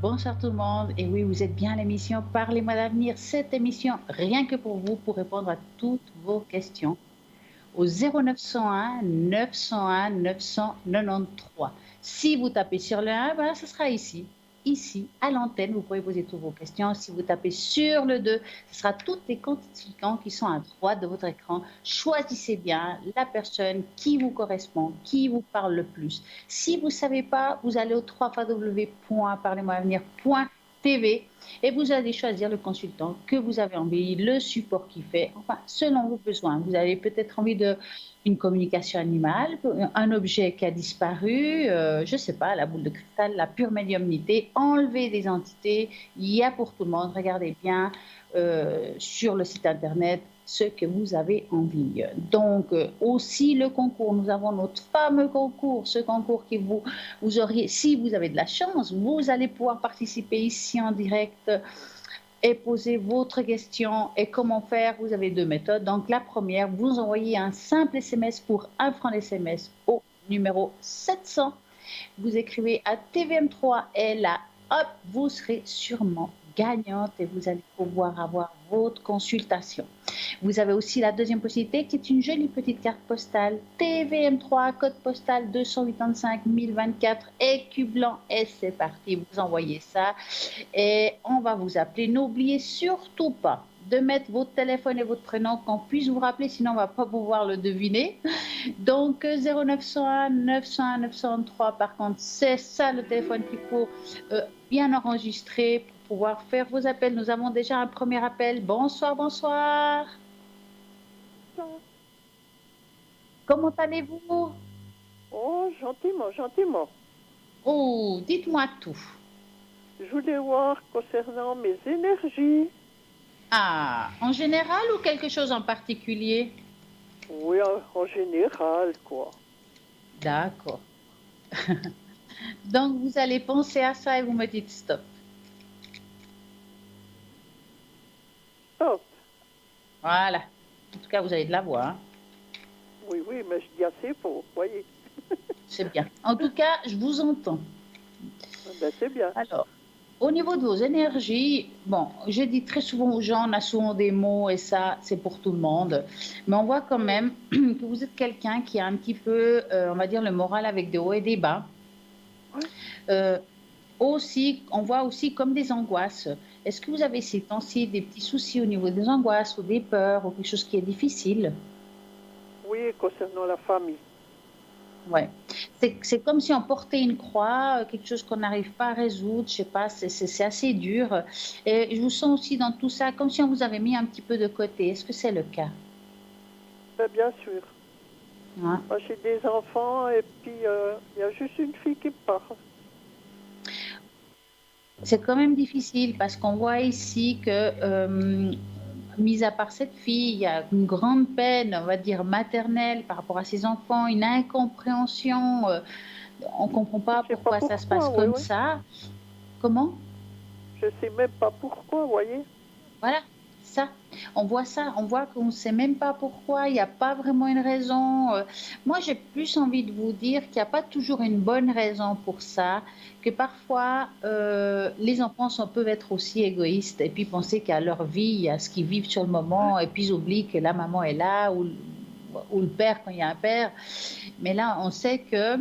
Bonsoir tout le monde. Et oui, vous êtes bien à l'émission Parlez-moi d'avenir. Cette émission, rien que pour vous, pour répondre à toutes vos questions au 0901 901 993. Si vous tapez sur le 1, voilà, ce sera ici. Ici, à l'antenne, vous pouvez poser toutes vos questions. Si vous tapez sur le 2, ce sera tous les consultants qui sont à droite de votre écran. Choisissez bien la personne qui vous correspond, qui vous parle le plus. Si vous ne savez pas, vous allez au www.parlez-moi-avenir.tv et vous allez choisir le consultant que vous avez envie, le support qu'il fait, enfin, selon vos besoins. Vous avez peut-être envie d'une communication animale, un objet qui a disparu, je ne sais pas, la boule de cristal, la pure médiumnité, enlever des entités, il y a pour tout le monde. Regardez bien sur le site internet ce que vous avez envie. Donc, aussi le concours, nous avons notre fameux concours, ce concours qui vous auriez, si vous avez de la chance, vous allez pouvoir participer ici en direct et poser votre question. Et comment faire? Vous avez deux méthodes. Donc, la première, vous envoyez un simple SMS pour 1 franc d'SMS au numéro 700. Vous écrivez à TVM3 et là, hop, vous serez sûrement gagnante et vous allez pouvoir avoir votre consultation. Vous avez aussi la deuxième possibilité qui est une jolie petite carte postale TVM3, code postal 285 024, écu blanc et c'est parti, vous envoyez ça et on va vous appeler. N'oubliez surtout pas de mettre votre téléphone et votre prénom qu'on puisse vous rappeler, sinon on ne va pas pouvoir le deviner. Donc 0901 901 903, par contre, c'est ça le téléphone qu'il faut bien enregistrer pour pouvoir faire vos appels. Nous avons déjà un premier appel. Bonsoir, bonsoir. Comment allez-vous? Oh, gentiment, gentiment. Oh, dites-moi tout. Je voulais voir concernant mes énergies. Ah, en général ou quelque chose en particulier? Oui, en général, quoi. D'accord. Donc, vous allez penser à ça et vous me dites stop. Stop. Voilà. En tout cas, vous avez de la voix, hein. Oui, oui, mais je dis assez faux, voyez. C'est bien. En tout cas, je vous entends. Ben, c'est bien. Alors, au niveau de vos énergies, bon, je dis très souvent aux gens, on a souvent des mots et ça, c'est pour tout le monde. Mais on voit quand même que vous êtes quelqu'un qui a un petit peu, on va dire, le moral avec des hauts et des bas. Ouais. Euh, Aussi, on voit aussi comme des angoisses. Est-ce que vous avez ces temps-ci des petits soucis au niveau des angoisses ou des peurs ou quelque chose qui est difficile? Oui, concernant la famille. Ouais. C'est comme si on portait une croix, quelque chose qu'on n'arrive pas à résoudre, je sais pas, c'est assez dur. Et je vous sens aussi dans tout ça, comme si on vous avait mis un petit peu de côté. Est-ce que c'est le cas? Ben, bien sûr. Hein? Moi, j'ai des enfants et puis il y a juste une fille qui part. C'est quand même difficile parce qu'on voit ici que, mis à part cette fille, il y a une grande peine, on va dire maternelle par rapport à ses enfants, une incompréhension. On ne comprend Je pas sais pas pourquoi ça se passe pourquoi, oui, comme oui. ça. Comment? Je sais même pas pourquoi, voyez. Voilà, ça. On voit qu'on ne sait même pas pourquoi, il n'y a pas vraiment une raison. Moi, j'ai plus envie de vous dire qu'il n'y a pas toujours une bonne raison pour ça, que parfois, les enfants peuvent être aussi égoïstes et puis penser qu'à leur vie, à ce qu'ils vivent sur le moment, et puis ils oublient que la maman est là ou le père quand il y a un père. Mais là, on sait que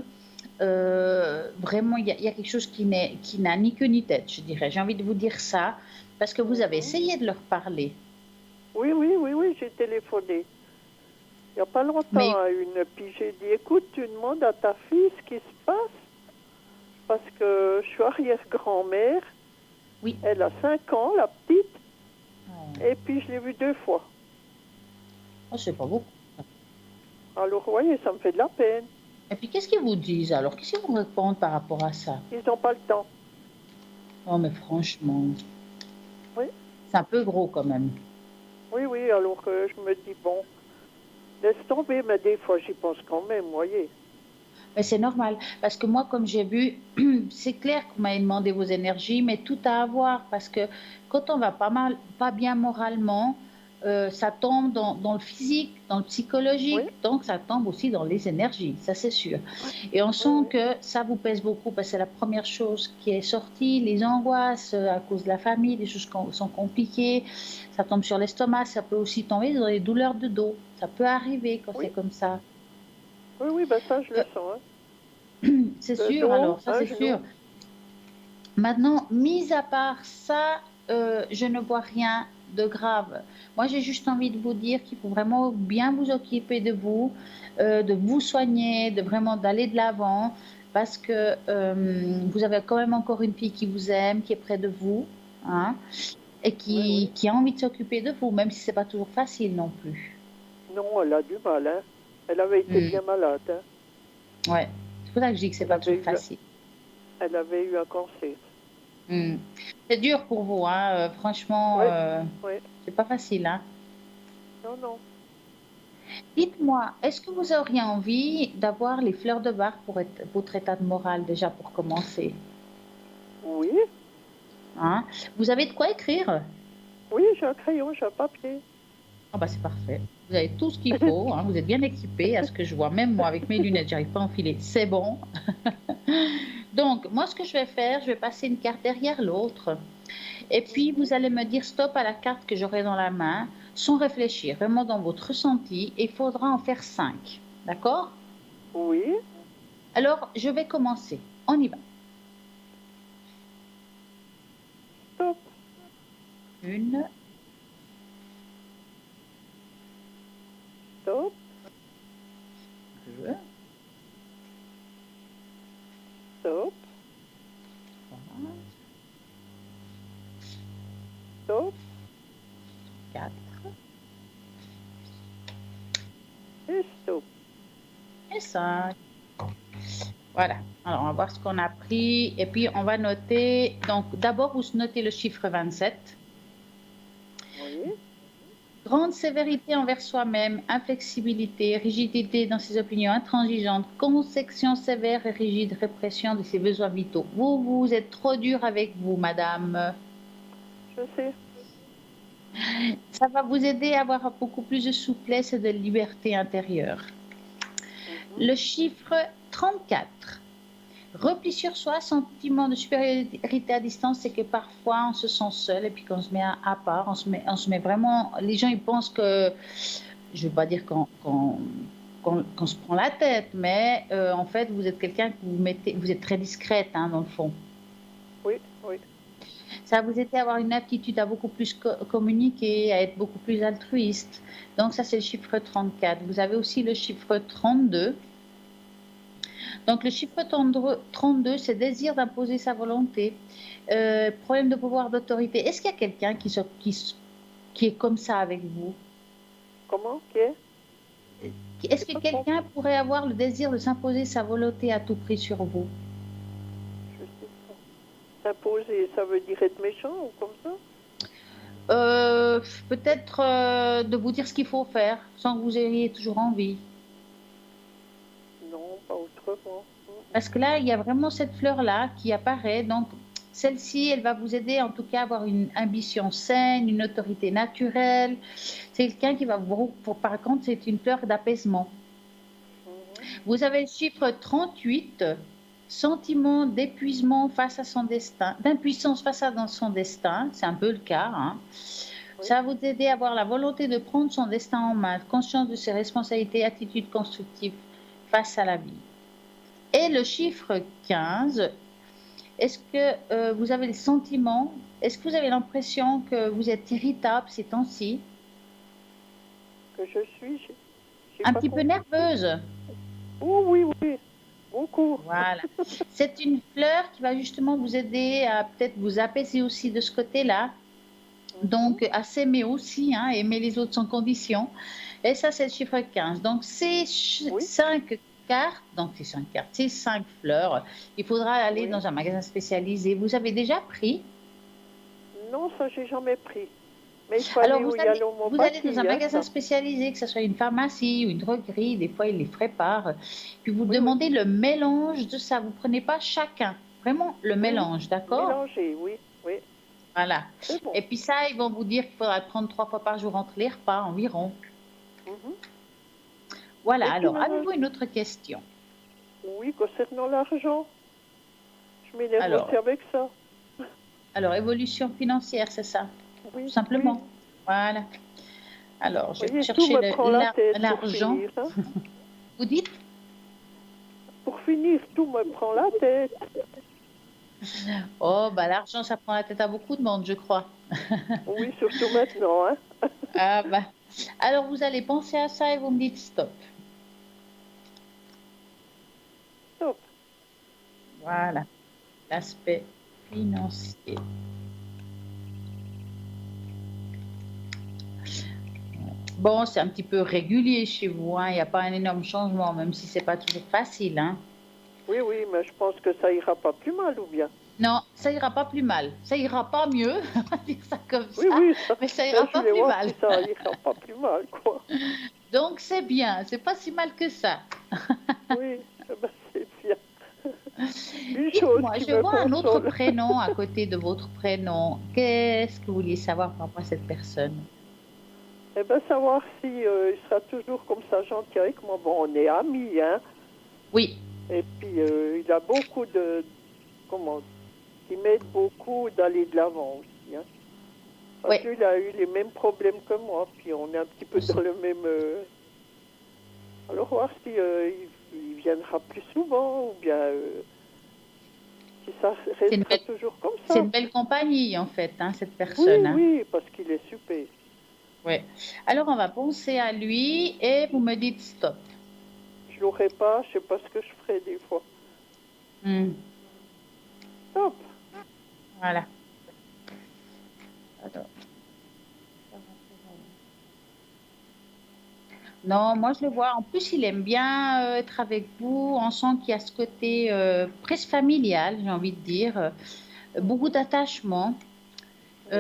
vraiment, il y a quelque chose qui n'a ni queue ni tête, je dirais. J'ai envie de vous dire ça, parce que vous avez Mhm. essayé de leur parler. Oui, oui, oui, oui, j'ai téléphoné. Il n'y a pas longtemps Mais à une. Puis j'ai dit, écoute, tu demandes à ta fille ce qui se passe. Parce que je suis arrière-grand-mère. oui, Elle a 5 ans, la petite. oh, Et puis je l'ai vue 2 fois. oh, c'est pas beaucoup. Alors, vous voyez, ça me fait de la peine. Et puis, qu'est-ce qu'ils vous disent alors? Qu'est-ce qu'ils vous répondent par rapport à ça? Ils n'ont pas le temps. Oh, mais franchement, Oui, c'est un peu gros quand même. oui, oui. Alors que je me dis, bon, laisse tomber. Mais des fois, j'y pense quand même, vous voyez. Mais c'est normal, parce que moi, comme j'ai vu, c'est clair qu'on m'avait demandé vos énergies, mais tout à avoir, parce que quand on va pas bien moralement, ça tombe dans le physique, dans le Oui, psychologique, donc ça tombe aussi dans les énergies, ça c'est sûr. Et on oui, sent oui, que ça vous pèse beaucoup parce que c'est la première chose qui est sortie, les angoisses à cause de la famille, des choses sont compliquées, ça tombe sur l'estomac, ça peut aussi tomber dans les douleurs de dos, ça peut arriver quand c'est oui, comme ça. oui, oui, ben ça, je le Euh, sens. Hein. c'est Le sûr, dos, alors ça un c'est sûr. genou. Maintenant, mis à part ça, je ne vois rien de grave. Moi, j'ai juste envie de vous dire qu'il faut vraiment bien vous occuper de vous soigner, de vraiment d'aller de l'avant, parce que vous avez quand même encore une fille qui vous aime, qui est près de vous, hein, et Oui, oui. qui a envie de s'occuper de vous, même si c'est pas toujours facile non plus. Non, elle a du mal, hein. Elle avait été Hmm. bien malade, hein. Ouais, c'est pour ça que je dis que c'est Elle pas avait toujours eu, facile. elle avait eu un cancer. Hmm. C'est dur pour vous, hein, franchement, Oui, oui. c'est pas facile, hein. Non, non. Dites-moi, est-ce que vous auriez envie d'avoir les fleurs de Bach pour votre état de morale déjà pour commencer, Oui, hein? Vous avez de quoi écrire? oui, j'ai un crayon, j'ai un papier. Ah bah c'est parfait. Vous avez tout ce qu'il faut, hein, vous êtes bien équipé à ce que je vois. Même moi avec mes lunettes, j'arrive pas à enfiler. C'est bon. Donc moi ce que je vais faire, je vais passer une carte derrière l'autre. Et puis Mhm. vous allez me dire stop à la carte que j'aurai dans la main, sans réfléchir, vraiment dans votre ressenti. Et il faudra en faire 5. D'accord? Oui, Alors je vais commencer. On y va. stop, Une, stop, deux, stop, trois, stop, quatre et stop. et cinq. Voilà. Alors, on va voir ce qu'on a pris. Et puis, on va noter. Donc, d'abord, vous notez le chiffre 27. Oui, Grande sévérité envers soi-même, inflexibilité, rigidité dans ses opinions intransigeantes, conception sévère et rigide, répression de ses besoins vitaux. Vous êtes trop dur avec vous, madame. je sais. Ça va vous aider à avoir beaucoup plus de souplesse et de liberté intérieure. Mhm. Le chiffre 34. Repli sur soi, sentiment de supériorité à distance, c'est que parfois on se sent seul et puis qu'on se met à part, on se met vraiment. Les gens ils pensent que, je ne veux pas dire qu'on se prend la tête, mais en fait vous êtes quelqu'un que vous êtes très discrète hein, dans le fond. Oui, oui. Ça va vous aider à avoir une aptitude à beaucoup plus communiquer, à être beaucoup plus altruiste. Donc ça c'est le chiffre 34. Vous avez aussi le chiffre 32. Donc le chiffre 32, c'est désir d'imposer sa volonté, problème de pouvoir d'autorité. Est-ce qu'il y a quelqu'un qui est comme ça avec vous? Comment? Qui est? Est-ce J'ai que pas quelqu'un compris. pourrait avoir le désir de s'imposer sa volonté à tout prix sur vous? Je sais pas. S'imposer, ça veut dire être méchant ou comme ça? Euh, Peut-être de vous dire ce qu'il faut faire sans que vous ayez toujours envie. Non, pas autrement. Mhm. Parce que là, il y a vraiment cette fleur-là qui apparaît. Donc, celle-ci, elle va vous aider en tout cas à avoir une ambition saine, une autorité naturelle. C'est quelqu'un qui va par contre, c'est une fleur d'apaisement. Mhm. Vous avez le chiffre 38, sentiment d'épuisement face à son destin, d'impuissance face à dans son destin. C'est un peu le cas, hein. Oui, Ça va vous aider à avoir la volonté de prendre son destin en main, conscience de ses responsabilités, attitude constructive face à la vie. Et le chiffre 15, est-ce que vous avez le sentiment, est-ce que vous avez l'impression que vous êtes irritable ces temps-ci, que je suis, j'ai un pas petit peu compris. nerveuse? Oh oui, oui, beaucoup. Voilà. C'est une fleur qui va justement vous aider à peut-être vous apaiser aussi de ce côté-là. Mhm. Donc, à s'aimer aussi, hein, aimer les autres sans condition. Et ça, c'est le chiffre 15. Donc, ces Oui, 5 cartes, donc ces 5 cartes, ces 5 fleurs, il faudra aller oui. dans un magasin spécialisé. Vous avez déjà pris? Non, ça, j'ai jamais pris. Mais il faut Alors, aller où il y a vous allez dans un l'homéopathie, hein, magasin ça. spécialisé, que ce soit une pharmacie ou une droguerie, des fois ils les préparent. Puis vous Oui, oui. demandez le mélange de ça. Vous prenez pas chacun, vraiment le Oui, oui. mélange, d'accord? Mélanger, oui, oui. Voilà. C'est bon. Et puis ça, ils vont vous dire qu'il faudra prendre 3 fois par jour entre les repas environ. Mhm. Voilà, Et puis alors maintenant, avez-vous une autre question? oui, concernant l'argent, je m'énerve Alors, aussi avec ça. alors évolution financière, c'est ça? Tout Oui, oui. simplement. Voilà. Alors, je Vous vais voyez, tout chercher me prend la tête pour l'argent. finir. Hein. Vous dites? Pour finir, tout me prend la tête. Oh, bah l'argent, ça prend la tête à beaucoup de monde, je crois. Oui, surtout maintenant. Hein. Ah bah. Alors, vous allez penser à ça et vous me dites stop. Top. Voilà, l'aspect financier. Bon, c'est un petit peu régulier chez vous, hein. Il n'y a pas un énorme changement, même si c'est pas toujours facile, hein. Oui, oui, mais je pense que ça ira pas plus mal, ou bien. Non, ça ira pas plus mal. Ça ira pas mieux, on va dire ça comme Oui, ça, oui, ça. mais ça ira Ben, je pas voulais plus voir mal. si ça ira pas plus mal, quoi. Donc c'est bien, c'est pas si mal que ça. Oui, ben, c'est bien. Une chose Dites-moi, qui je me vois un autre console. prénom à côté de votre prénom. Qu'est-ce que vous vouliez savoir par rapport à cette personne? Eh ben, savoir si il sera toujours comme ça gentil avec moi. Bon, on est amis, hein. Oui, Et puis, il a beaucoup de... Comment? Qui m'aide beaucoup d'aller de l'avant aussi, hein. Parce oui. que lui, il a eu les mêmes problèmes que moi. Puis, on est un petit peu dans le même... Alors, voir si il viendra plus souvent ou bien si ça C'est une restera belle, toujours comme c'est ça. une belle compagnie en fait, hein, cette Oui, personne, hein. oui, parce qu'il est super. Ouais. Alors on va penser à lui et vous me dites stop. Je l'aurais pas, je sais pas ce que je ferais des fois. Hmm, Top. voilà. Alors, non, moi je le vois. En plus, il aime bien être avec vous. On sent qu'il y a ce côté presque familial, j'ai envie de dire. Beaucoup Mhm. d'attachement. Oui,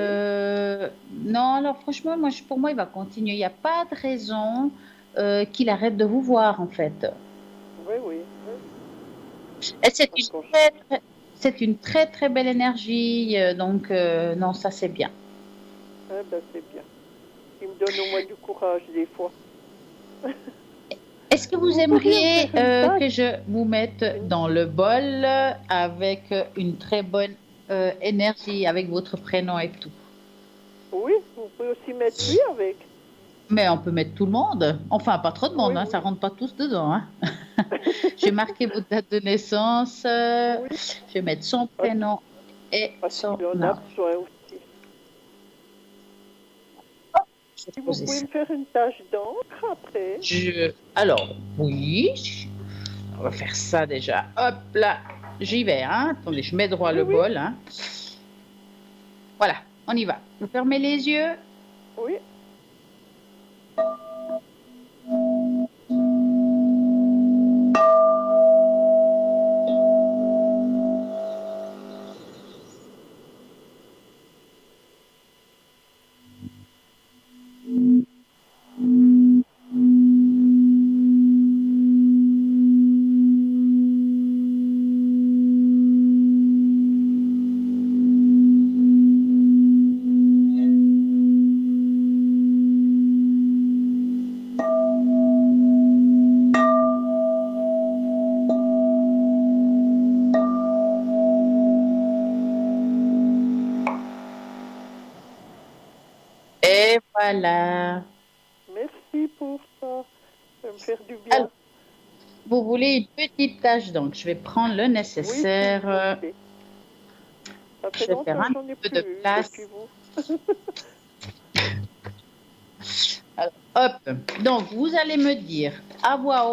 Non, alors franchement, pour moi, il va continuer. Il n'y a pas de raison qu'il arrête de vous voir, en fait. oui, oui. Et Parce qu'on... c'est une très, très belle énergie. Donc, non, ça, c'est bien. Ah ben, c'est bien. Il me donne au moins du courage des fois. Est-ce que vous Vous pourriez me aimeriez faire une tâche? que je vous mette Une- dans le bol avec une très bonne énergie, avec votre prénom et tout? Oui, vous pouvez aussi mettre lui avec. Mais on peut mettre tout le monde. Enfin, pas trop de monde, Oui, hein, ça oui. rentre pas tous dedans, hein. J'ai marqué votre date de naissance. Oui, Je vais mettre son parce, prénom et parce son qu'il en a âge. besoin aussi. Je vais Si vous poser pouvez ça. me faire une tâche d'encre après. Alors, oui, on va faire ça déjà. Hop là, j'y vais, hein. Attendez, je mets droit Oui, le oui, bol, hein. Voilà, on y va. Vous fermez les yeux. oui. Et voilà. Merci pour ça. Ça va me faire du Alors, bien. vous voulez une petite tâche, donc je vais prendre le Oui, s'il nécessaire. vous plaît. Ça fait Je vais faire longtemps que un j'en ai peu de plus eu depuis place. vous. Alors, hop. Donc, vous allez me dire à voix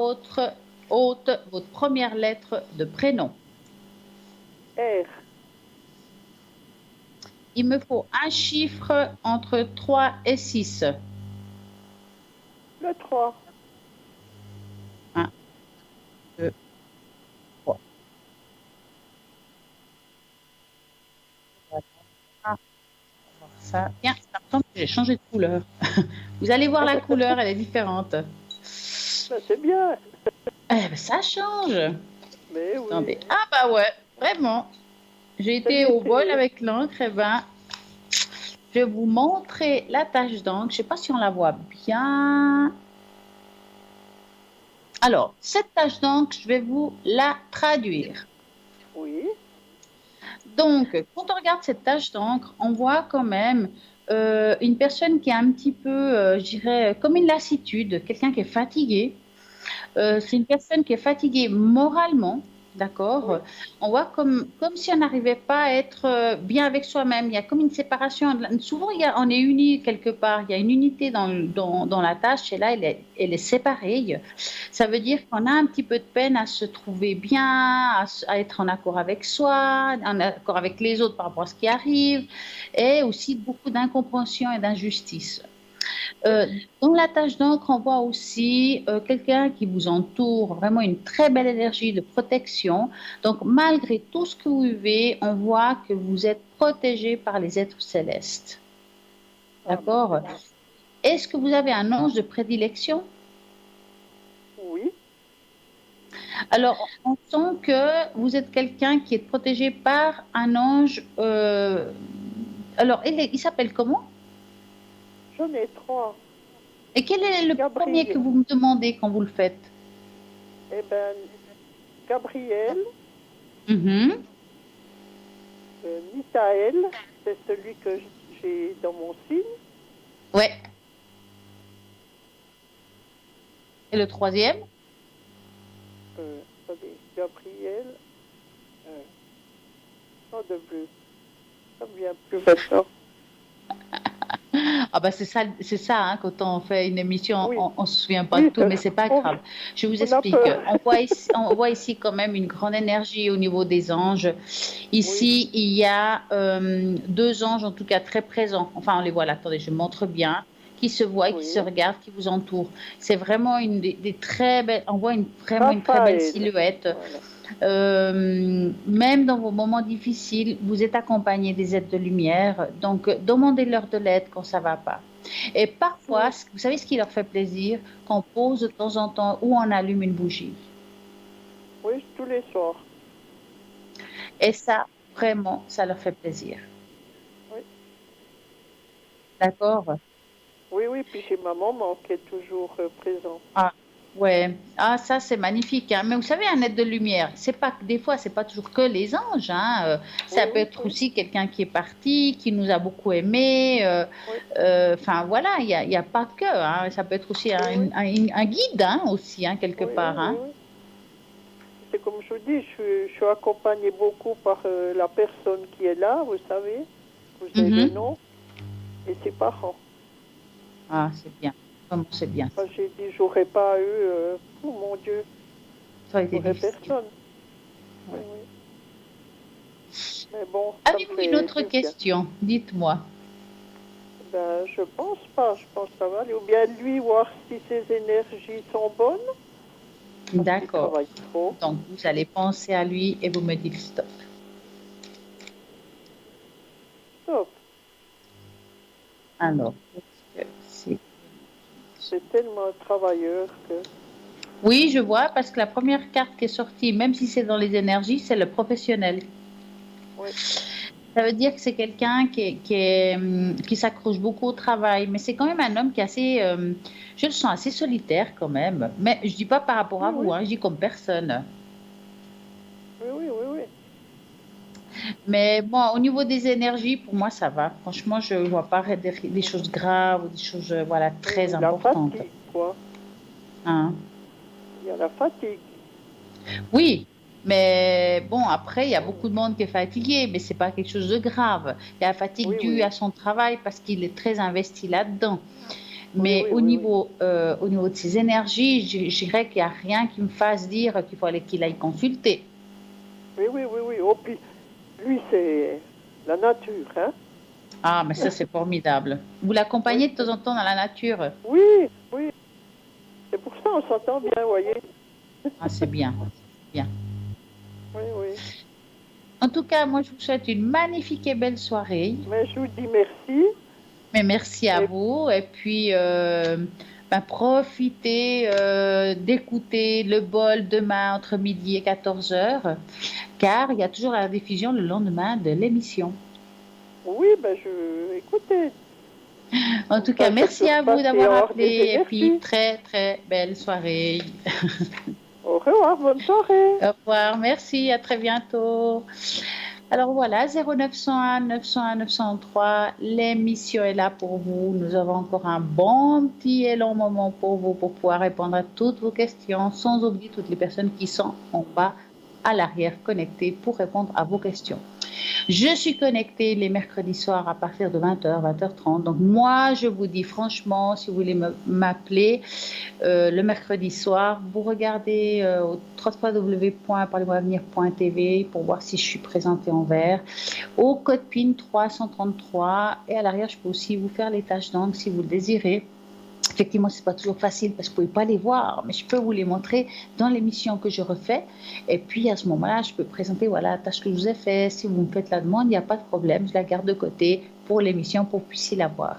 haute votre première lettre de prénom. R, Il me faut un chiffre entre 3 et 6. le 3. 1, 2, 3. Ça. Tiens, ça me semble que j'ai changé de couleur. Vous allez voir la couleur, elle est différente. Ben, c'est bien. Eh ben, ça change. Mais oui. Attendez. Ah bah ouais, vraiment. J'ai C'est été mieux au bol essayé. avec l'encre, et ben, je vais vous montrer la tache d'encre. Je ne sais pas si on la voit bien. Alors, cette tache d'encre, je vais vous la traduire. Oui. Donc, quand on regarde cette tache d'encre, on voit quand même une personne qui est un petit peu, je dirais, comme une lassitude, quelqu'un qui est fatigué. C'est une personne qui est fatiguée moralement, Oui. d'accord? On voit comme si on n'arrivait pas à être bien avec soi-même. Il y a comme une séparation. Souvent, on est unis quelque part. Il y a une unité dans la tâche et là, elle est séparée. Ça veut dire qu'on a un petit peu de peine à se trouver bien, à être en accord avec soi, en accord avec les autres par rapport à ce qui arrive, et aussi beaucoup d'incompréhension et d'injustice. Oui. Dans la tâche d'encre, on voit aussi quelqu'un qui vous entoure, vraiment une très belle énergie de protection. Donc, malgré tout ce que vous vivez, on voit que vous êtes protégé par les êtres célestes. Ah, ben, D'accord? c'est bien. Est-ce que vous avez un ange de prédilection? Oui. Alors, on sent que vous êtes quelqu'un qui est protégé par un ange. Alors, il s'appelle comment? J'en ai 3. Et quel est le premier que Gabriel. vous me demandez quand vous le faites? Eh ben, Gabriel, Mhm. Michael, c'est celui que j'ai dans mon signe. Ouais. Et le troisième? Attendez, Gabriel, euh, oh de bleu, ça me vient plus maintenant. Ah bah c'est ça hein, quand on fait une émission, Oui, on se souvient pas de oui, tout, mais c'est pas on, grave. Je vous on a explique. peur. On voit ici quand même une grande énergie au niveau des anges. Oui, Ici, il y a deux anges en tout cas très présents. Enfin, on les voit là. Attendez, je montre bien, qui se voient, qui se oui. regardent, qui vous entourent. C'est vraiment une des très belles. On voit vraiment une très belle Raphaël, silhouette. voilà. Même dans vos moments difficiles, vous êtes accompagné des êtres de lumière, donc demandez-leur de l'aide quand ça va pas. Et parfois, Oui, vous savez ce qui leur fait plaisir? Qu'on pose de temps en temps ou on allume une bougie. oui, tous les soirs. Et ça, vraiment, ça leur fait plaisir. Oui, D'accord? oui, oui. Puis j'ai ma maman qui est toujours présente. Ah, ouais. Ah, ça, c'est magnifique, hein. Mais vous savez, un être de lumière, c'est pas, des fois, c'est pas toujours que les anges, hein. Oui, Ça peut oui, être oui, aussi quelqu'un qui est parti, qui nous a beaucoup aimés. oui, Enfin, voilà, il y a pas que, hein. Ça peut être aussi oui, oui, un guide, hein, aussi, hein, quelque oui, oui, part, oui, hein. oui. C'est comme je vous dis, je suis accompagnée beaucoup par la personne qui est là, vous savez. Vous avez le Mhm. nom et ses parents. Ah, c'est bien. Vraiment, c'est bien. Moi, j'ai dit, j'aurais pas eu, oh mon Dieu, Ça a été j'aurais difficile. personne. Oui, Ouais. oui. Mais bon, ça me Avez-vous une fait autre du bien. question? Dites-moi. Ben, je pense pas, je pense que ça va aller. Ou bien lui, voir si ses énergies sont bonnes, parce qu'il D'accord. travaille trop. Donc, vous allez penser à lui et vous me dites stop. Top. Alors, est-ce que c'est... C'est tellement un travailleur que, Oui, je vois, parce que la première carte qui est sortie, même si c'est dans les énergies, c'est le professionnel. oui, Ça veut dire que c'est quelqu'un qui s'accroche beaucoup au travail, mais c'est quand même un homme qui est assez, je le sens assez solitaire quand même. Mais je dis pas par rapport oui, à oui, vous, hein, je dis comme personne. oui, oui, oui, oui. Mais bon, au niveau des énergies, pour moi, ça va. Franchement, je ne vois pas des choses graves ou des choses, voilà, Oui, très oui, la importantes. fatigue, quoi. Hein. Il y a la fatigue. Oui, mais bon, après, il y a Oui, beaucoup de monde qui est fatigué, mais c'est pas quelque chose de grave. Il y a la fatigue oui, due oui, à son travail parce qu'il est très investi là-dedans. oui, Mais oui, oui, oui. au niveau de ses énergies, je dirais qu'il n'y a rien qui me fasse dire qu'il aille consulter. Oui, oui, oui, oui. Oh, puis, lui, c'est la nature, hein. Ah, mais ça, c'est formidable. Vous Oui, l'accompagnez de temps en temps dans la nature. oui, oui. C'est pour ça on s'entend bien, vous voyez. Ah, c'est bien, bien. Oui, oui. En tout cas, moi, je vous souhaite une magnifique et belle soirée. Mais je vous dis merci. Mais merci à Et vous. Et puis, ben, profitez d'écouter le bol demain entre midi et 14 heures, car il y a toujours la diffusion le lendemain de l'émission. Oui, écoutez, En comme tout cas, ça merci peut à vous passer d'avoir hors des appelé et puis énergies. très très belle soirée. Au revoir, bonne soirée. Au revoir, merci, à très bientôt. Alors voilà, 0901 901 903, l'émission est là pour vous. Nous avons encore un bon petit et long moment pour vous pour pouvoir répondre à toutes vos questions, sans oublier toutes les personnes qui sont en bas à l'arrière connectées pour répondre à vos questions. Je suis connectée les mercredis soirs à partir de 20h, 20h30. Donc moi, je vous dis franchement, si vous voulez m'appeler le mercredi soir, vous regardez au www.parlez-moi-avenir.tv pour voir si je suis présentée en vert. Au code PIN 333 et à l'arrière, je peux aussi vous faire les tâches d'angle si vous le désirez. Effectivement, ce n'est pas toujours facile parce que vous ne pouvez pas les voir, mais je peux vous les montrer dans l'émission que je refais. Et puis, à ce moment-là, je peux présenter voilà, la tâche que je vous ai faite. Si vous me faites la demande, il n'y a pas de problème. Je la garde de côté pour l'émission pour que vous puissiez la voir.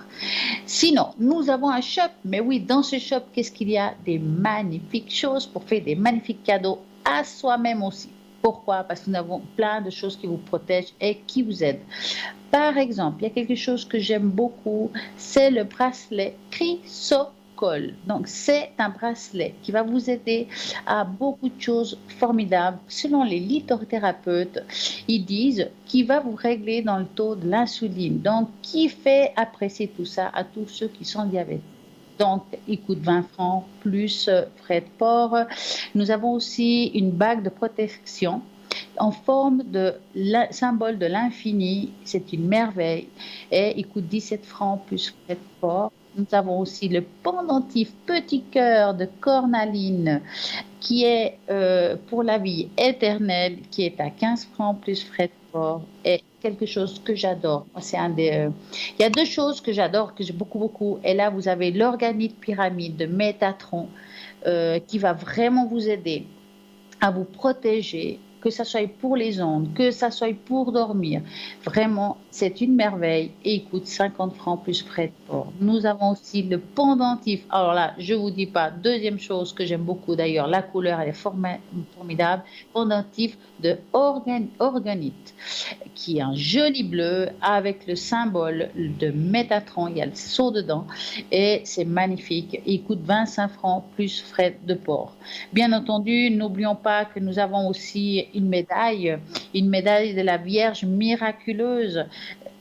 Sinon, nous avons un shop. Mais oui, dans ce shop, qu'est-ce qu'il y a? Des magnifiques choses pour faire des magnifiques cadeaux à soi-même aussi. Pourquoi? Parce que nous avons plein de choses qui vous protègent et qui vous aident. Par exemple, il y a quelque chose que j'aime beaucoup, c'est le bracelet Chrysocol. Donc, c'est un bracelet qui va vous aider à beaucoup de choses formidables. Selon les lithothérapeutes, ils disent qu'il va vous régler dans le taux de l'insuline. Donc, qui fait apprécier tout ça à tous ceux qui sont diabétiques? Donc, il coûte 20 francs plus frais de port. Nous avons aussi une bague de protection en forme de symbole de l'infini. C'est une merveille et il coûte 17 francs plus frais de port. Nous avons aussi le pendentif petit cœur de cornaline qui est pour la vie éternelle, qui est à 15 francs plus frais de port. Et quelque chose que j'adore. C'est il y a deux choses que j'adore, que j'ai beaucoup, beaucoup. Et là, vous avez l'organite pyramide de Métatron qui va vraiment vous aider à vous protéger, que ça soit pour les ondes, que ça soit pour dormir. Vraiment, c'est une merveille et il coûte 50 francs plus frais de port. Nous avons aussi le pendentif. Alors là, je vous dis pas. Deuxième chose que j'aime beaucoup d'ailleurs, la couleur elle est formidable. Pendentif de organite, qui est un joli bleu avec le symbole de Métatron. Il y a le sceau dedans et c'est magnifique. Il coûte 25 francs plus frais de port. Bien entendu, n'oublions pas que nous avons aussi une médaille de la Vierge miraculeuse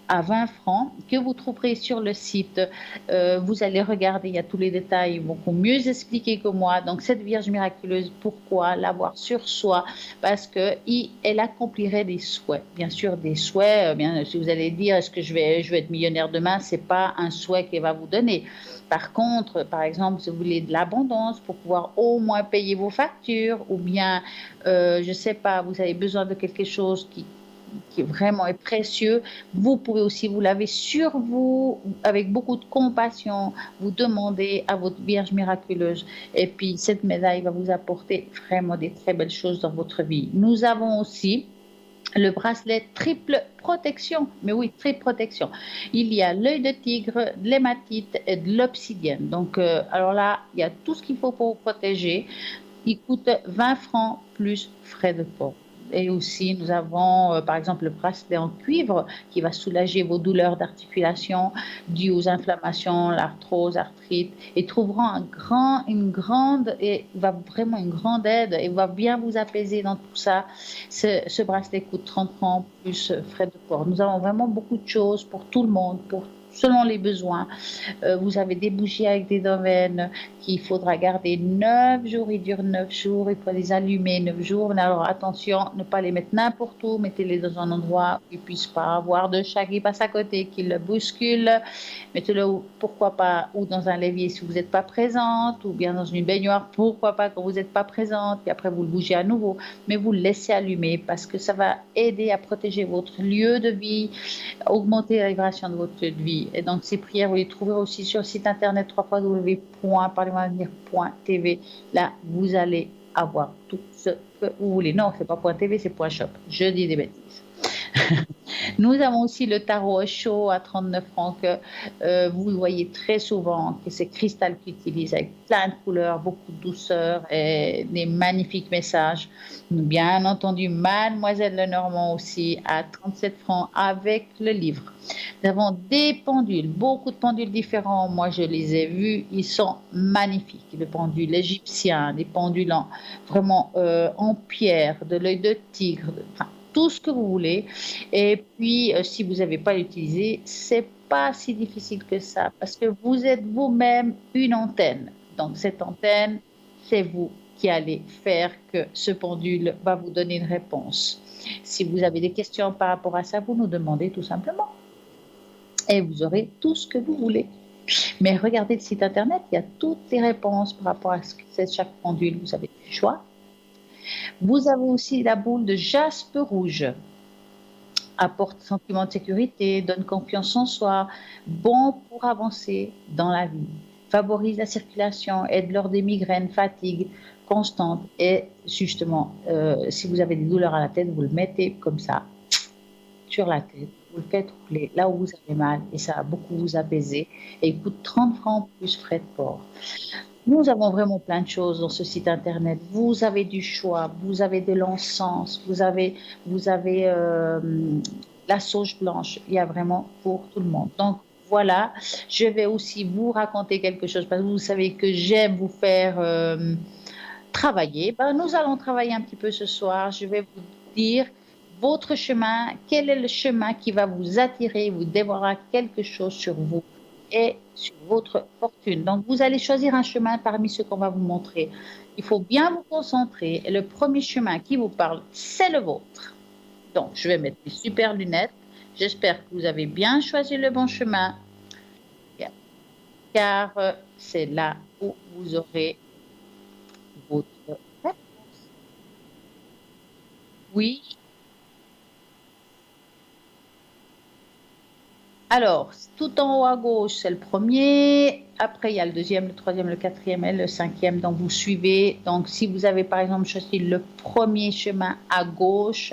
à 20 francs que vous trouverez sur le site. Vous allez regarder, il y a tous les détails beaucoup mieux expliqués que moi. Donc cette Vierge miraculeuse, pourquoi l'avoir sur soi? Parce qu'elle accomplirait des souhaits. Bien sûr, des souhaits, bien, si vous allez dire, est-ce que je vais être millionnaire demain? Ce n'est pas un souhait qu'elle va vous donner. Par contre, par exemple, si vous voulez de l'abondance pour pouvoir au moins payer vos factures ou bien, je ne sais pas, vous avez besoin de quelque chose qui vraiment est précieux, vous pouvez aussi vous laver sur vous avec beaucoup de compassion, vous demander à votre Vierge miraculeuse et puis cette médaille va vous apporter vraiment des très belles choses dans votre vie. Nous avons aussi le bracelet triple protection, mais oui, triple protection. Il y a l'œil de tigre, de l'hématite et de l'obsidienne. Donc, alors là, il y a tout ce qu'il faut pour vous protéger. Il coûte 20 francs plus frais de port. Et aussi, nous avons, par exemple, le bracelet en cuivre qui va soulager vos douleurs d'articulation dues aux inflammations, l'arthrose, l'arthrite, et trouvera vraiment une grande aide et va bien vous apaiser dans tout ça. Ce bracelet coûte 30 francs plus frais de port. Nous avons vraiment beaucoup de choses pour tout le monde, selon les besoins. Vous avez des bougies avec des domaines qu'il faudra garder 9 jours. Ils durent 9 jours. Il faut les allumer 9 jours. Mais alors attention, ne pas les mettre n'importe où. Mettez-les dans un endroit où ils ne puissent pas avoir de chat qui passe à côté, qui le bouscule. Mettez-le, pourquoi pas, ou dans un l'évier si vous n'êtes pas présente, ou bien dans une baignoire, pourquoi pas quand vous n'êtes pas présente. Et après, vous le bougez à nouveau. Mais vous le laissez allumer parce que ça va aider à protéger votre lieu de vie, augmenter la vibration de votre vie. Et donc, ces prières, vous les trouverez aussi sur le site internet www.parlez-moi-avenir.tv. Là, vous allez avoir tout ce que vous voulez. Non, c'est pas .tv, c'est .shop. Je dis des bêtises. Nous avons aussi le tarot chaud à 39 francs que vous voyez très souvent, que c'est Cristal qui utilise avec plein de couleurs, beaucoup de douceur et des magnifiques messages. Bien entendu, Mademoiselle Lenormand aussi à 37 francs avec le livre. Nous avons des pendules, beaucoup de pendules différents. Moi, je les ai vus, ils sont magnifiques. Le pendule égyptien, des pendules vraiment en pierre, de l'œil de tigre, enfin, tout ce que vous voulez. Et puis, si vous n'avez pas utilisé, c'est pas si difficile que ça parce que vous êtes vous-même une antenne. Donc, cette antenne, c'est vous qui allez faire que ce pendule va vous donner une réponse. Si vous avez des questions par rapport à ça, vous nous demandez tout simplement et vous aurez tout ce que vous voulez. Mais regardez le site internet, il y a toutes les réponses par rapport à ce que c'est chaque pendule. Vous avez du choix. Vous avez aussi la boule de jaspe rouge. Apporte sentiment de sécurité, donne confiance en soi, bon pour avancer dans la vie, favorise la circulation, aide lors des migraines, fatigue constante et justement, si vous avez des douleurs à la tête, vous le mettez comme ça sur la tête, vous le faites rouler là où vous avez mal et ça va beaucoup vous apaiser et il coûte 30 francs plus frais de port. Nous avons vraiment plein de choses dans ce site internet. Vous avez du choix, vous avez de l'encens, vous avez la sauge blanche. Il y a vraiment pour tout le monde. Donc voilà, je vais aussi vous raconter quelque chose parce que vous savez que j'aime vous faire travailler. Ben, nous allons travailler un petit peu ce soir. Je vais vous dire votre chemin, quel est le chemin qui va vous attirer, vous dévoilera quelque chose sur vous et sur votre fortune. Donc, vous allez choisir un chemin parmi ceux qu'on va vous montrer. Il faut bien vous concentrer et le premier chemin qui vous parle, c'est le vôtre. Donc, je vais mettre mes super lunettes. J'espère que vous avez bien choisi le bon chemin car c'est là où vous aurez votre réponse. Oui. Alors, tout en haut à gauche, c'est le premier. Après, il y a le deuxième, le troisième, le quatrième et le cinquième. Donc, vous suivez. Donc, si vous avez, par exemple, choisi le premier chemin à gauche,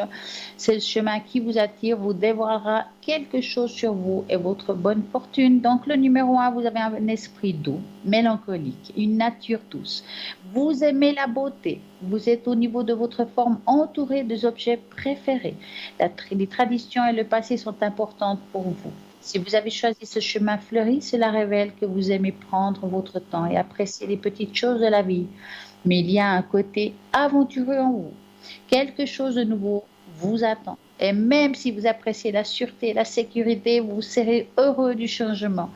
c'est le chemin qui vous attire, vous dévoilera quelque chose sur vous et votre bonne fortune. Donc, le numéro un, vous avez un esprit doux, mélancolique, une nature douce. Vous aimez la beauté. Vous êtes au niveau de votre forme entouré des objets préférés. Les traditions et le passé sont importantes pour vous. Si vous avez choisi ce chemin fleuri, cela révèle que vous aimez prendre votre temps et apprécier les petites choses de la vie. Mais il y a un côté aventureux en vous. Quelque chose de nouveau vous attend. Et même si vous appréciez la sûreté et la sécurité, vous serez heureux du changement.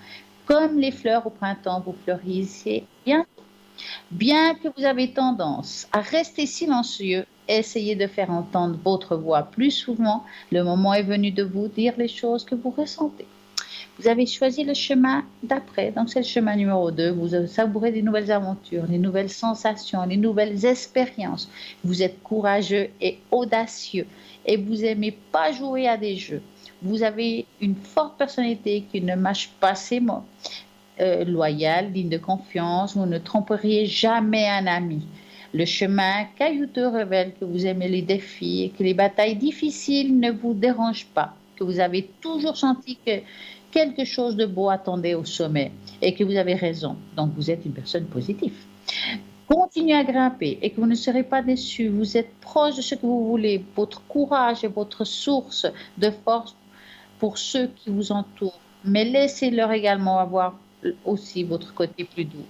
Comme les fleurs au printemps, vous fleurissez bien. Bien que vous avez tendance à rester silencieux, essayez de faire entendre votre voix plus souvent. Le moment est venu de vous dire les choses que vous ressentez. Vous avez choisi le chemin d'après, donc c'est le chemin numéro 2. Vous savourez des nouvelles aventures, des nouvelles sensations, des nouvelles expériences. Vous êtes courageux et audacieux et vous n'aimez pas jouer à des jeux. Vous avez une forte personnalité qui ne mâche pas ses mots. Loyal, digne de confiance, vous ne tromperiez jamais un ami. Le chemin caillouteux révèle que vous aimez les défis et que les batailles difficiles ne vous dérangent pas, que vous avez toujours senti que quelque chose de beau attendait au sommet et que vous avez raison. Donc vous êtes une personne positive. Continuez à grimper et que vous ne serez pas déçu. Vous êtes proche de ce que vous voulez. Votre courage est votre source de force pour ceux qui vous entourent. Mais laissez-leur également avoir aussi votre côté plus doux.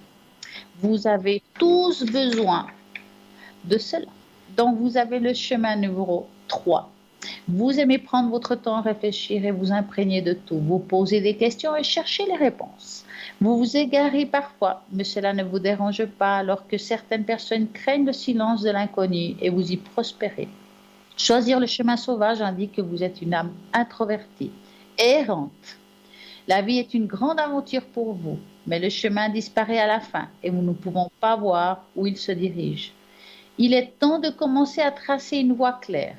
Vous avez tous besoin de cela. Donc, vous avez le chemin numéro 3. Vous aimez prendre votre temps à réfléchir et vous imprégner de tout. Vous posez des questions et cherchez les réponses. Vous vous égarez parfois, mais cela ne vous dérange pas alors que certaines personnes craignent le silence de l'inconnu et vous y prospérez. Choisir le chemin sauvage indique que vous êtes une âme introvertie, errante. La vie est une grande aventure pour vous, mais le chemin disparaît à la fin et nous ne pouvons pas voir où il se dirige. Il est temps de commencer à tracer une voie claire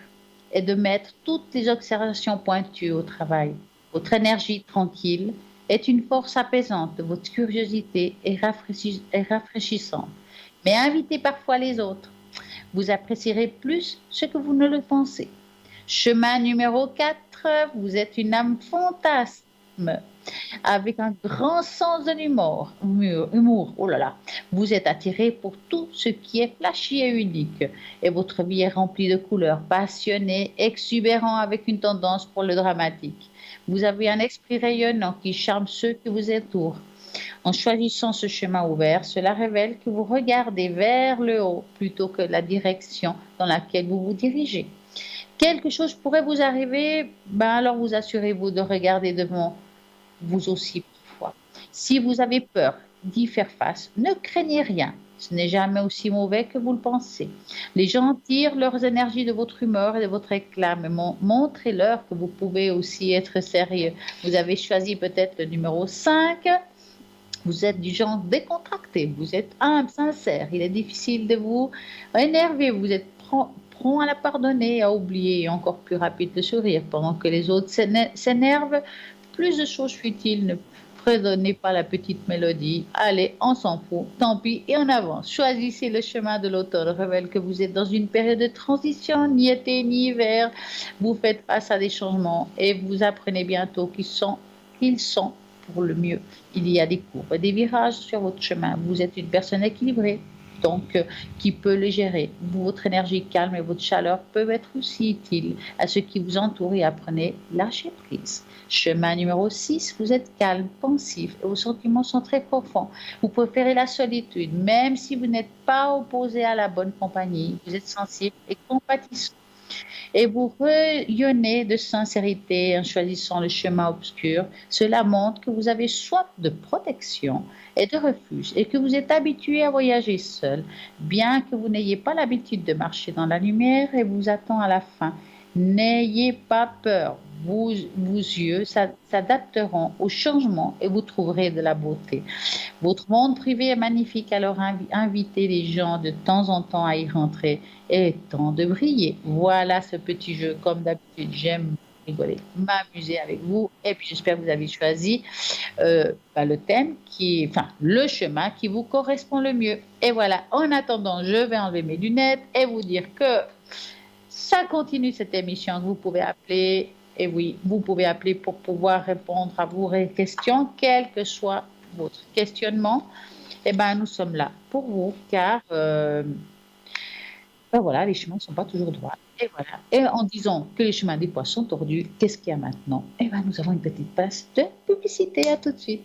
et de mettre toutes les observations pointues au travail. Votre énergie tranquille est une force apaisante, votre curiosité est rafraîchissante. Mais invitez parfois les autres. Vous apprécierez plus ce que vous ne le pensez. Chemin numéro 4, vous êtes une âme fantasme avec un grand sens de l'humour, oh là là. Vous êtes attiré pour tout ce qui est flashy et unique. Et votre vie est remplie de couleurs, passionné, exubérant avec une tendance pour le dramatique. Vous avez un esprit rayonnant qui charme ceux qui vous entourent. En choisissant ce chemin ouvert, cela révèle que vous regardez vers le haut plutôt que la direction dans laquelle vous vous dirigez. Quelque chose pourrait vous arriver, ben alors vous assurez-vous de regarder devant vous aussi parfois. Si vous avez peur d'y faire face, ne craignez rien. Ce n'est jamais aussi mauvais que vous le pensez. Les gens tirent leurs énergies de votre humeur et de votre éclat, mais montrez-leur que vous pouvez aussi être sérieux. Vous avez choisi peut-être le numéro 5. Vous êtes du genre décontracté, vous êtes humble, sincère. Il est difficile de vous énerver, vous êtes prompt à la pardonner, à oublier et encore plus rapide de sourire. Pendant que les autres s'énervent, plus de choses futiles ne fredonnez pas la petite mélodie. Allez, on s'en fout, tant pis et en avance. Choisissez le chemin de l'automne, révèle que vous êtes dans une période de transition, ni été ni hiver. Vous faites face à des changements et vous apprenez bientôt qu'ils sont pour le mieux. Il y a des courbes, des virages sur votre chemin. Vous êtes une personne équilibrée, donc qui peut le gérer. Votre énergie calme et votre chaleur peuvent être aussi utiles à ceux qui vous entourent et apprenez lâcher prise. Chemin numéro 6, vous êtes calme, pensif et vos sentiments sont très profonds. Vous préférez la solitude, même si vous n'êtes pas opposé à la bonne compagnie. Vous êtes sensible et compatissant. Et vous rayonnez de sincérité en choisissant le chemin obscur. Cela montre que vous avez soif de protection et de refuge et que vous êtes habitué à voyager seul, bien que vous n'ayez pas l'habitude de marcher dans la lumière et vous attend à la fin. N'ayez pas peur. Vos yeux s'adapteront au changement et vous trouverez de la beauté. Votre monde privé est magnifique, alors invitez les gens de temps en temps à y rentrer. Et temps de briller. Voilà ce petit jeu. Comme d'habitude, j'aime rigoler, m'amuser avec vous. Et puis j'espère que vous avez choisi le thème enfin le chemin qui vous correspond le mieux. Et voilà, en attendant, je vais enlever mes lunettes et vous dire que ça continue cette émission. Vous pouvez appeler, et oui, vous pouvez appeler pour pouvoir répondre à vos questions, quel que soit votre questionnement. Eh bien, nous sommes là pour vous, car voilà, les chemins ne sont pas toujours droits. Et voilà. Et en disant que les chemins des fois sont tordus, qu'est-ce qu'il y a maintenant? Eh bien, nous avons une petite passe de publicité. À tout de suite.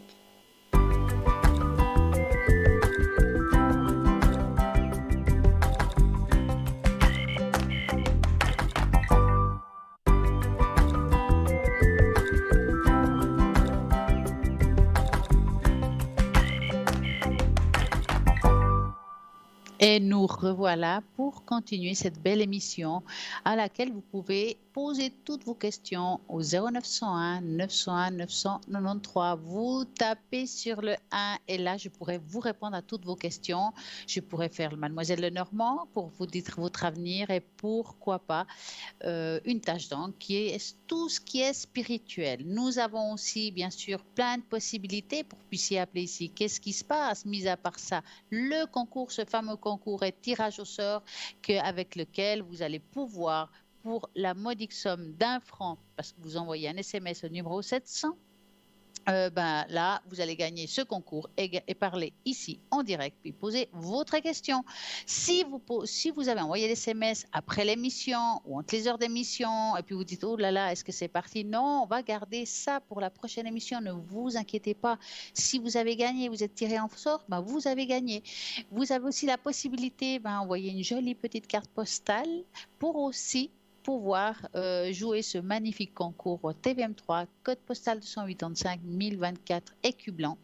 Et nous revoilà pour continuer cette belle émission à laquelle vous pouvez poser toutes vos questions au 0901 901 993. Vous tapez sur le 1 et là, je pourrai vous répondre à toutes vos questions. Je pourrai faire le Mademoiselle Lenormand pour vous dire votre avenir et pourquoi pas une tâche d'encre qui est tout ce qui est spirituel. Nous avons aussi, bien sûr, plein de possibilités pour que vous puissiez appeler ici. Qu'est-ce qui se passe, mis à part ça? Le concours, ce fameux concours est tirage au sort avec lequel vous allez pouvoir, pour la modique somme d'1 franc, parce que vous envoyez un SMS au numéro 700, là, vous allez gagner ce concours et parler ici en direct, puis poser votre question. Si vous avez envoyé des SMS après l'émission ou entre les heures d'émission, et puis vous dites, oh là là, est-ce que c'est parti? Non, on va garder ça pour la prochaine émission, ne vous inquiétez pas. Si vous avez gagné, vous êtes tiré en sort, vous avez gagné. Vous avez aussi la possibilité d'envoyer une jolie petite carte postale pour aussi pouvoir jouer ce magnifique concours au TVM3, code postal 285 1024 écu blanc.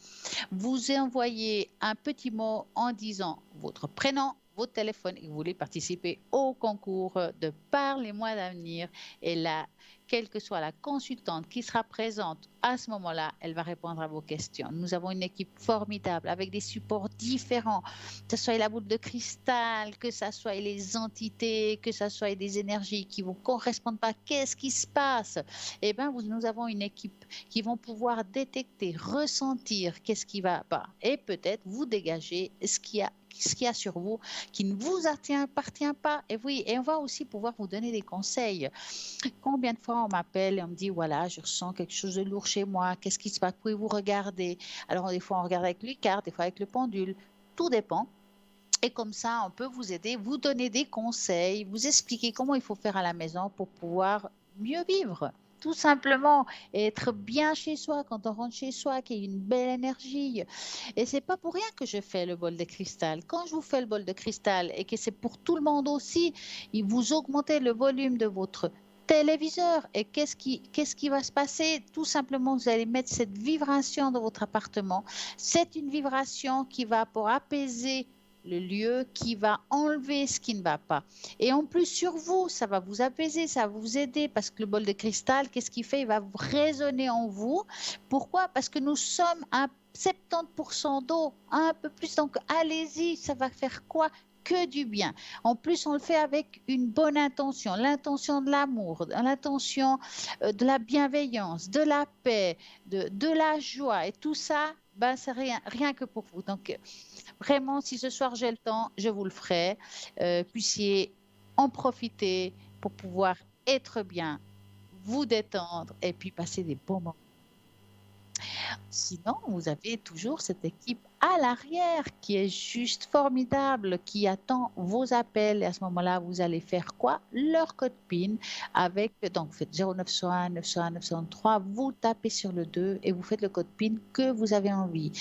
Vous envoyez un petit mot en disant votre prénom, votre téléphone et vous voulez participer au concours de Parlez-moi d'avenir. Et là, quelle que soit la consultante qui sera présente à ce moment-là, elle va répondre à vos questions. Nous avons une équipe formidable avec des supports différents, que ce soit la boule de cristal, que ce soit les entités, que ce soit des énergies qui ne vous correspondent pas. Qu'est-ce qui se passe? Eh bien, nous avons une équipe qui vont pouvoir détecter, ressentir qu'est-ce qui va pas et peut-être vous dégager ce qui a ce qu'il y a sur vous qui ne vous appartient pas. Et oui, et on va aussi pouvoir vous donner des conseils. Combien de fois on m'appelle et on me dit, voilà, je ressens quelque chose de lourd chez moi, qu'est-ce qui se passe? Pouvez-vous regarder? Alors, des fois, on regarde avec l'écart, des fois avec le pendule. Tout dépend. Et comme ça, on peut vous aider, vous donner des conseils, vous expliquer comment il faut faire à la maison pour pouvoir mieux vivre. Tout simplement, et être bien chez soi quand on rentre chez soi, qu'il y ait une belle énergie. Et c'est pas pour rien que je fais le bol de cristal. Quand je vous fais le bol de cristal et que c'est pour tout le monde aussi, vous augmentez le volume de votre téléviseur. Et qu'est-ce qui va se passer? Tout simplement, vous allez mettre cette vibration dans votre appartement. C'est une vibration qui va pour apaiser le lieu, qui va enlever ce qui ne va pas. Et en plus sur vous, ça va vous apaiser, ça va vous aider parce que le bol de cristal, qu'est-ce qu'il fait? Il va résonner en vous. Pourquoi? Parce que nous sommes à 70% d'eau, un peu plus. Donc allez-y, ça va faire quoi? Que du bien. En plus, on le fait avec une bonne intention, l'intention de l'amour, l'intention de la bienveillance, de la paix, de la joie. Et tout ça, ben, c'est rien que pour vous. Donc, vraiment, si ce soir j'ai le temps, je vous le ferai. Puissiez en profiter pour pouvoir être bien, vous détendre et puis passer des bons moments. Sinon, vous avez toujours cette équipe à l'arrière qui est juste formidable, qui attend vos appels. Et à ce moment-là, vous allez faire quoi? Leur code PIN avec, donc vous faites 0901 901 903, vous tapez sur le 2 et vous faites le code PIN que vous avez envie.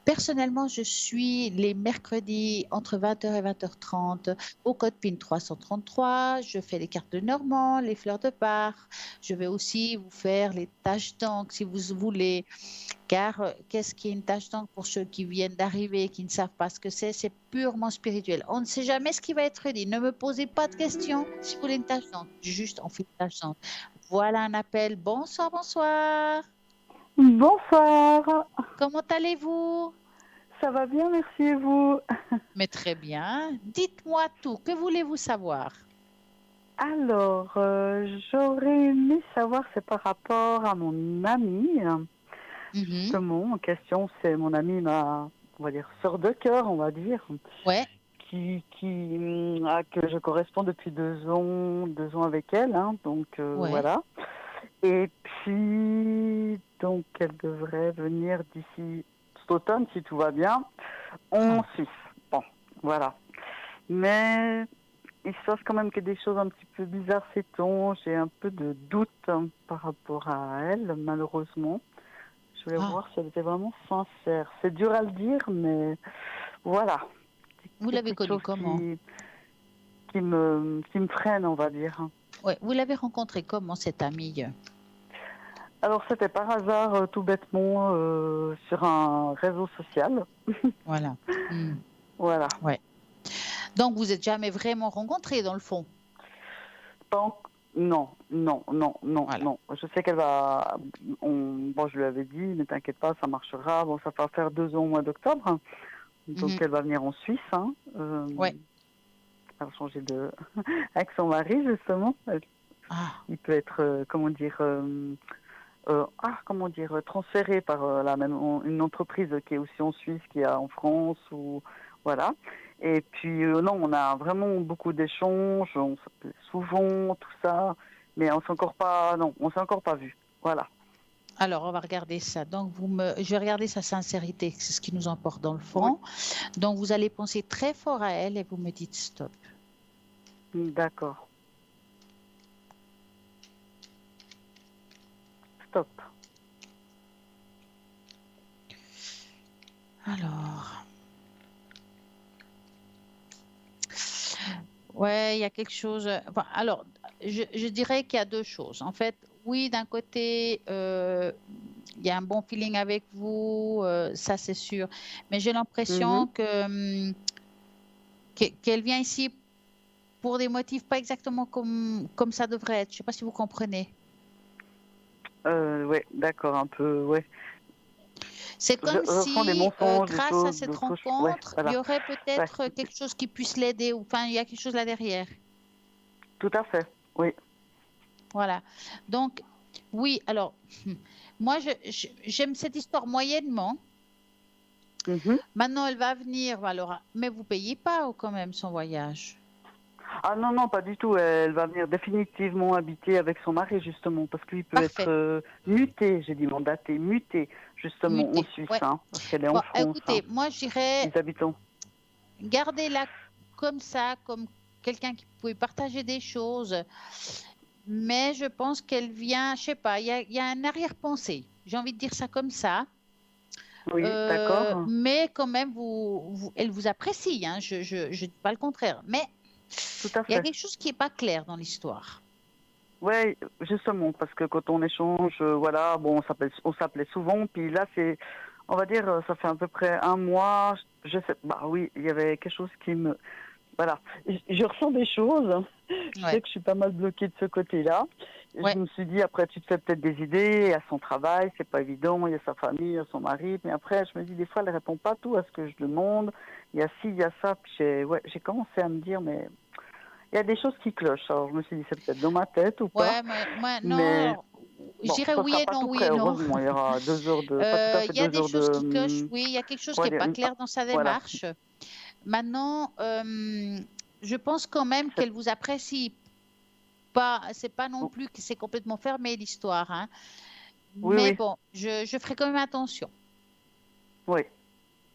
Personnellement, je suis les mercredis entre 20h et 20h30 au code PIN 333. Je fais les cartes de Normand, les fleurs de Bach. Je vais aussi vous faire les taches d'encre si vous voulez. Car qu'est-ce qui est une tache d'encre pour ceux qui viennent d'arriver, qui ne savent pas ce que c'est purement spirituel. On ne sait jamais ce qui va être dit. Ne me posez pas de questions si vous voulez une tache d'encre. Juste, on fait une tache d'encre. Voilà un appel. Bonsoir, bonsoir. Bonsoir, Comment allez-vous? ça va bien, merci et vous? Mais très bien. Dites-moi tout. Que voulez-vous savoir? Alors, j'aurais aimé savoir, c'est par rapport à mon ami, Mhm. justement, en question, c'est mon ami, on va dire, sœur de cœur, on va dire, Ouais. que je corresponds depuis 2 ans avec elle, hein, donc Ouais. voilà. Et puis, donc, elle devrait venir d'ici cet automne, si tout va bien, en Oh. Suisse. Bon, voilà. Mais il se passe quand même que des choses un petit peu bizarres ces temps. J'ai un peu de doute par rapport à elle, malheureusement. Je voulais Ah. voir si elle était vraiment sincère. C'est dur à le dire, mais voilà. Vous l'avez Quelque connu chose comment? qui me freine, on va dire. Ouais. Vous l'avez rencontré comment, cette amie? Alors, c'était par hasard, tout bêtement, sur un réseau social. Voilà. Hmm. Voilà. Ouais. Donc, vous n'êtes jamais vraiment rencontrés, dans le fond? Donc, non, non, non, non, Voilà. non. Je sais qu'elle va. Bon, je lui avais dit, ne t'inquiète pas, ça marchera. Bon, ça va faire 2 ans au mois d'octobre. Donc, Mhm. elle va venir en Suisse. Hein. Ouais. Elle va changer de. Avec son mari, justement. Ah. Il peut être, comment dire, transféré par une entreprise qui est aussi en Suisse, qui est en France, ou voilà. Et puis non, on a vraiment beaucoup d'échanges, on s'appelle souvent, tout ça, mais on s'est encore pas, non, on s'est encore pas vu. Voilà. Alors, on va regarder ça. Donc, je vais regarder sa sincérité. C'est ce qui nous importe dans le Oui, fond. Donc, vous allez penser très fort à elle et vous me dites stop. d'accord. Stop. Alors, ouais, il y a quelque chose. Enfin, alors, je dirais qu'il y a deux choses. En fait, oui, d'un côté, il y a un bon feeling avec vous, ça c'est sûr. Mais j'ai l'impression Mhm. qu'elle vient ici pour des motifs pas exactement comme ça devrait être. Je ne sais pas si vous comprenez. Ouais, d'accord, un peu, ouais. C'est comme Je ressens des si, mensonges, des grâce à choses, cette d'autres choses. Ouais, rencontre, il y voilà. aurait Ouais, peut-être quelque chose qui puisse l'aider, ou enfin, il y a quelque chose là derrière. tout à fait. Oui. Voilà. Donc, oui, alors, moi, j'aime cette histoire moyennement. Mhm. Maintenant, elle va venir, alors, mais vous payez pas quand même son voyage. Ah non, non, pas du tout. Elle va venir définitivement habiter avec son mari, justement, parce qu'il peut être Parfait, muté, j'ai dit mandaté, muté, justement, en muté. Suisse, Ouais. hein, parce qu'elle est en Bon, France, hein. écoutez, moi, je dirais, Ils habitent en... gardez-la comme ça, comme quelqu'un qui pouvait partager des choses. Mais je pense qu'elle vient, je sais pas, il y a un arrière-pensée. J'ai envie de dire ça comme ça. Oui, d'accord, Mais quand même, elle vous apprécie, hein, je dis pas le contraire. Mais tout à il y a fait. quelque chose qui n'est pas clair dans l'histoire. Ouais, justement, parce que quand on échange, voilà, bon, on s'appelait souvent, puis là, on va dire, ça fait à peu près un mois, je sais, bah oui, il y avait quelque chose qui me, voilà, je ressens des choses. Je sais Ouais, que je suis pas mal bloquée de ce côté-là. Je ouais. me suis dit, après, tu te fais peut-être des idées, il y a son travail, c'est pas évident, il y a sa famille, il y a son mari, mais après, je me dis, des fois, elle répond pas tout à ce que je demande. Il y a ci, il y a ça, puis j'ai commencé à me dire, mais il y a des choses qui clochent. Alors, je me suis dit, c'est peut-être dans ma tête ou pas, Ouais, moi, non, mais alors, je bon, dirais ça oui sera et pas non, tout oui près, et non. heureusement. Il y aura 2 heures pas tout à fait Il y a deux des heures choses qui clochent, de, oui, il y a quelque chose on qui va n'est dire, pas clair dans sa voilà. démarche. Maintenant, je pense quand même C'est- qu'elle vous apprécie pas, c'est pas non plus que c'est complètement fermé l'histoire, hein. Oui, Mais oui, bon, je ferai quand même attention, oui.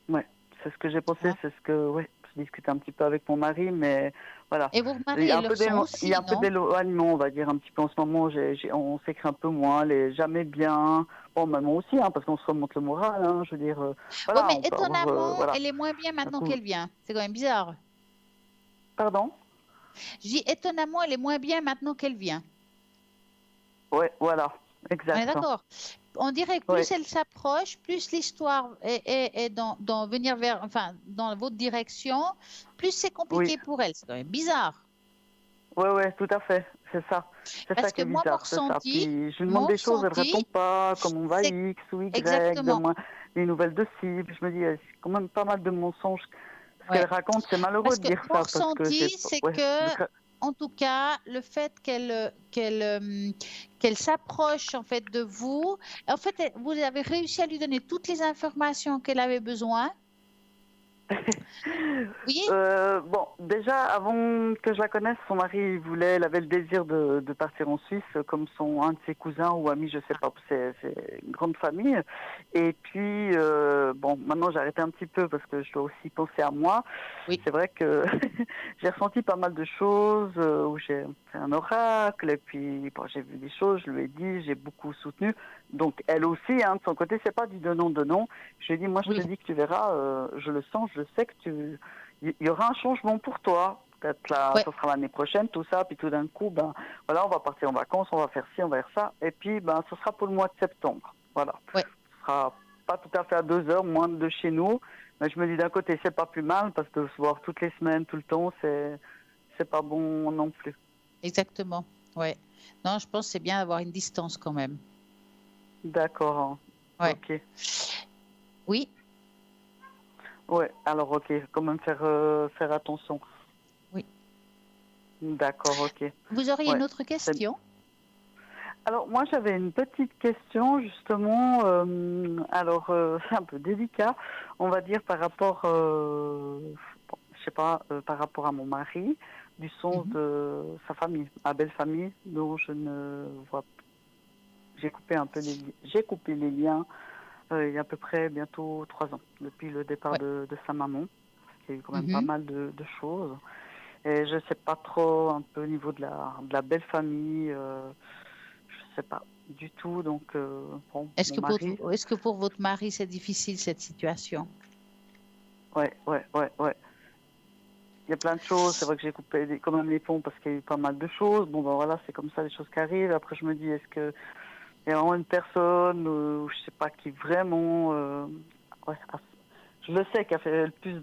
Ouais, c'est ce que j'ai pensé, hein. c'est ce que, ouais, je discutais un petit peu avec mon mari, mais voilà. Et vos Il maris, y a elles un le peu ressent il y a un aussi, peu non? d'éloignement, on va dire, un petit peu en ce moment. On s'écrit un peu moins, les jamais bien. Bon, maman aussi, hein, parce qu'on se remonte le moral, hein, je veux dire, Oui, voilà, mais on peut avoir, étonnamment, voilà. elle est moins bien Un maintenant coup, qu'elle vient. C'est quand même bizarre. pardon? Je dis étonnamment, elle est moins bien maintenant qu'elle vient. Ouais, voilà, On est exact. d'accord. On dirait que plus Ouais. elle s'approche, plus l'histoire est dans venir vers, enfin, dans votre direction, plus c'est Oui, compliqué pour elle. C'est quand même bizarre. ouais, ouais, tout à fait, c'est ça. C'est ça Parce qui que est bizarre, c'est ça. Puis je lui demande mon des choses, elle ressenti, répond pas, comme on va c'est X ou Y, exactement. donne-moi des nouvelles de cible. Je me dis, c'est quand même pas mal de mensonges. Ce qu'elle Ouais. raconte, c'est malheureux Parce de que dire mon ça parce que ressenti, c'est ouais, que, en tout cas, le fait qu'elle s'approche en fait de vous, en fait, vous avez réussi à lui donner toutes les informations qu'elle avait besoin. Vous voyez? Bon, déjà, avant que je la connaisse, son mari il avait le désir de partir en Suisse, comme un de ses cousins ou amis, je sais pas, c'est une grande famille. Et puis, bon, maintenant j'ai arrêté un petit peu parce que je dois aussi penser à moi. Oui. C'est vrai que j'ai ressenti pas mal de choses où j'ai fait un oracle et puis bon, j'ai vu des choses, je lui ai dit, j'ai beaucoup soutenu. Donc elle aussi, hein, de son côté, c'est pas du donnant. Je lui ai dit, moi je te Oui, dis que tu verras, je le sens, je sais que il y aura un changement pour toi. Peut-être là, ouais, ce sera l'année prochaine, tout ça, puis tout d'un coup, ben voilà, on va partir en vacances, on va faire ci, on va faire ça, et puis ben ce sera pour le mois de septembre. Voilà, ouais, ce sera pas tout à fait à 2 heures, moins de chez nous, mais je me dis d'un côté c'est pas plus mal parce que se voir toutes les semaines, tout le temps, c'est pas bon non plus. exactement. Ouais. Non, je pense que c'est bien d'avoir une distance quand même. D'accord, hein. Ouais. Ok. Oui. Ouais, alors ok, quand même faire attention. Oui. D'accord, ok. Vous auriez une Ouais. autre question? Alors moi j'avais une petite question justement, alors c'est un peu délicat, on va dire par rapport, bon, je sais pas, par rapport à mon mari, du sens Mhm. de sa famille, ma belle famille, dont je ne vois, j'ai coupé un peu j'ai coupé les liens il y a à peu près bientôt 3 ans, depuis le départ Ouais. de sa maman, parce qu'il y a eu quand même pas Mhm. mal de choses, et je sais pas trop un peu au niveau de la belle famille. Je sais pas du tout. Donc, bon, mon mari, Est-ce que pour votre mari, c'est difficile cette situation? ouais, ouais, ouais, ouais. Il y a plein de choses. C'est vrai que j'ai coupé quand même les ponts parce qu'il y a eu pas mal de choses. Bon, ben voilà, c'est comme ça les choses qui arrivent. Après, je me dis, est-ce que il y a vraiment une personne, je sais pas, qui vraiment, ouais, je le sais, qui a fait le plus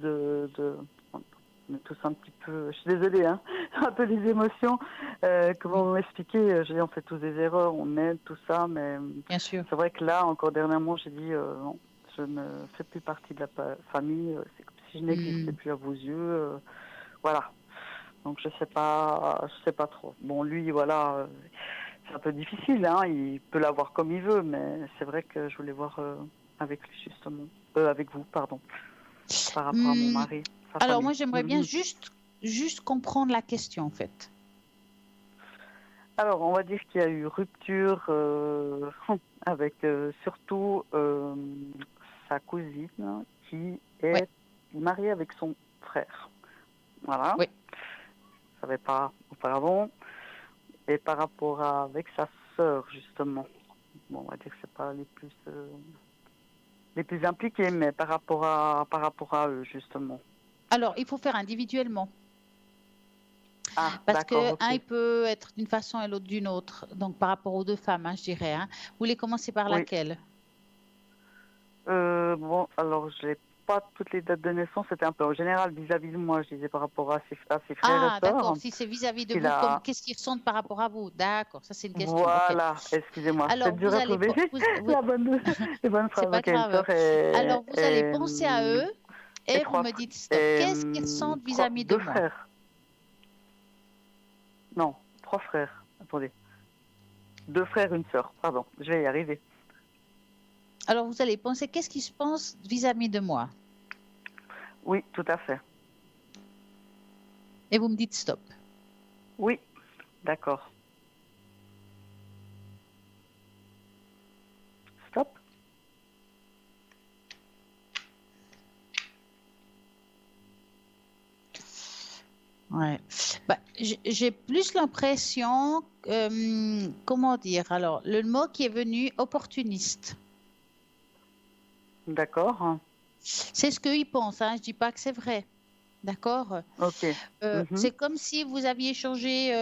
on est tous un petit peu, je suis désolée, hein, un peu des émotions. Oui, Comment m'expliquer? Je dis, on fait tous des erreurs, on aide, tout ça, mais bien sûr. c'est vrai que là, encore dernièrement, j'ai dit, non, je ne fais plus partie de la famille, c'est comme si je n'existais Hmm. plus à vos yeux, voilà. Donc je sais pas trop. Bon, lui, voilà, c'est un peu difficile, hein, il peut l'avoir comme il veut, mais c'est vrai que je voulais voir avec lui justement. avec vous, pardon, par rapport à mon Hmm, mari, sa alors, famille. moi, j'aimerais bien juste comprendre la question, en fait. Alors, on va dire qu'il y a eu rupture avec surtout sa cousine qui Oui, est mariée avec son frère. Voilà, oui. je ne savais pas auparavant. Et par rapport à avec sa sœur, justement, bon, on va dire que c'est pas les plus impliqués, mais par rapport à eux, justement. Alors, il faut faire individuellement. Ah, Parce d'accord, que un, ok. il peut être d'une façon et l'autre d'une autre. Donc, par rapport aux deux femmes, hein, je dirais. Hein. Vous voulez commencer par Oui. laquelle? Bon, alors, je n'ai pas toutes les dates de naissance, c'était un peu en général vis-à-vis de moi, je disais par rapport à ses frères et Ah, d'accord. sœurs, Si c'est vis-à-vis de qu'il vous, a... qu'est-ce qu'ils ressentent par rapport à vous? D'accord, ça c'est une question. OK. Voilà, excusez-moi, c'est Alors, dur vous à allez, trouver vous- la bonne, les bonnes c'est phrases. pas Ok, une grave. sœur Alors, vous allez penser à eux et et vous me dites stop. et, Qu'est-ce qu'ils ressentent vis-à-vis de deux moi? frères. Non, trois frères. Attendez. Deux frères, une sœur. Pardon, je vais y arriver. Alors, vous allez penser qu'est-ce qu'ils se pensent vis-à-vis de moi? Oui, tout à fait. Et vous me dites stop. Oui, d'accord. Stop. Ouais. Bah, j'ai plus l'impression, comment dire, alors, le mot qui est venu, opportuniste. D'accord. C'est ce qu'ils pensent, hein. Je dis pas que c'est vrai. D'accord? Ok. Mhm, C'est comme si vous aviez changé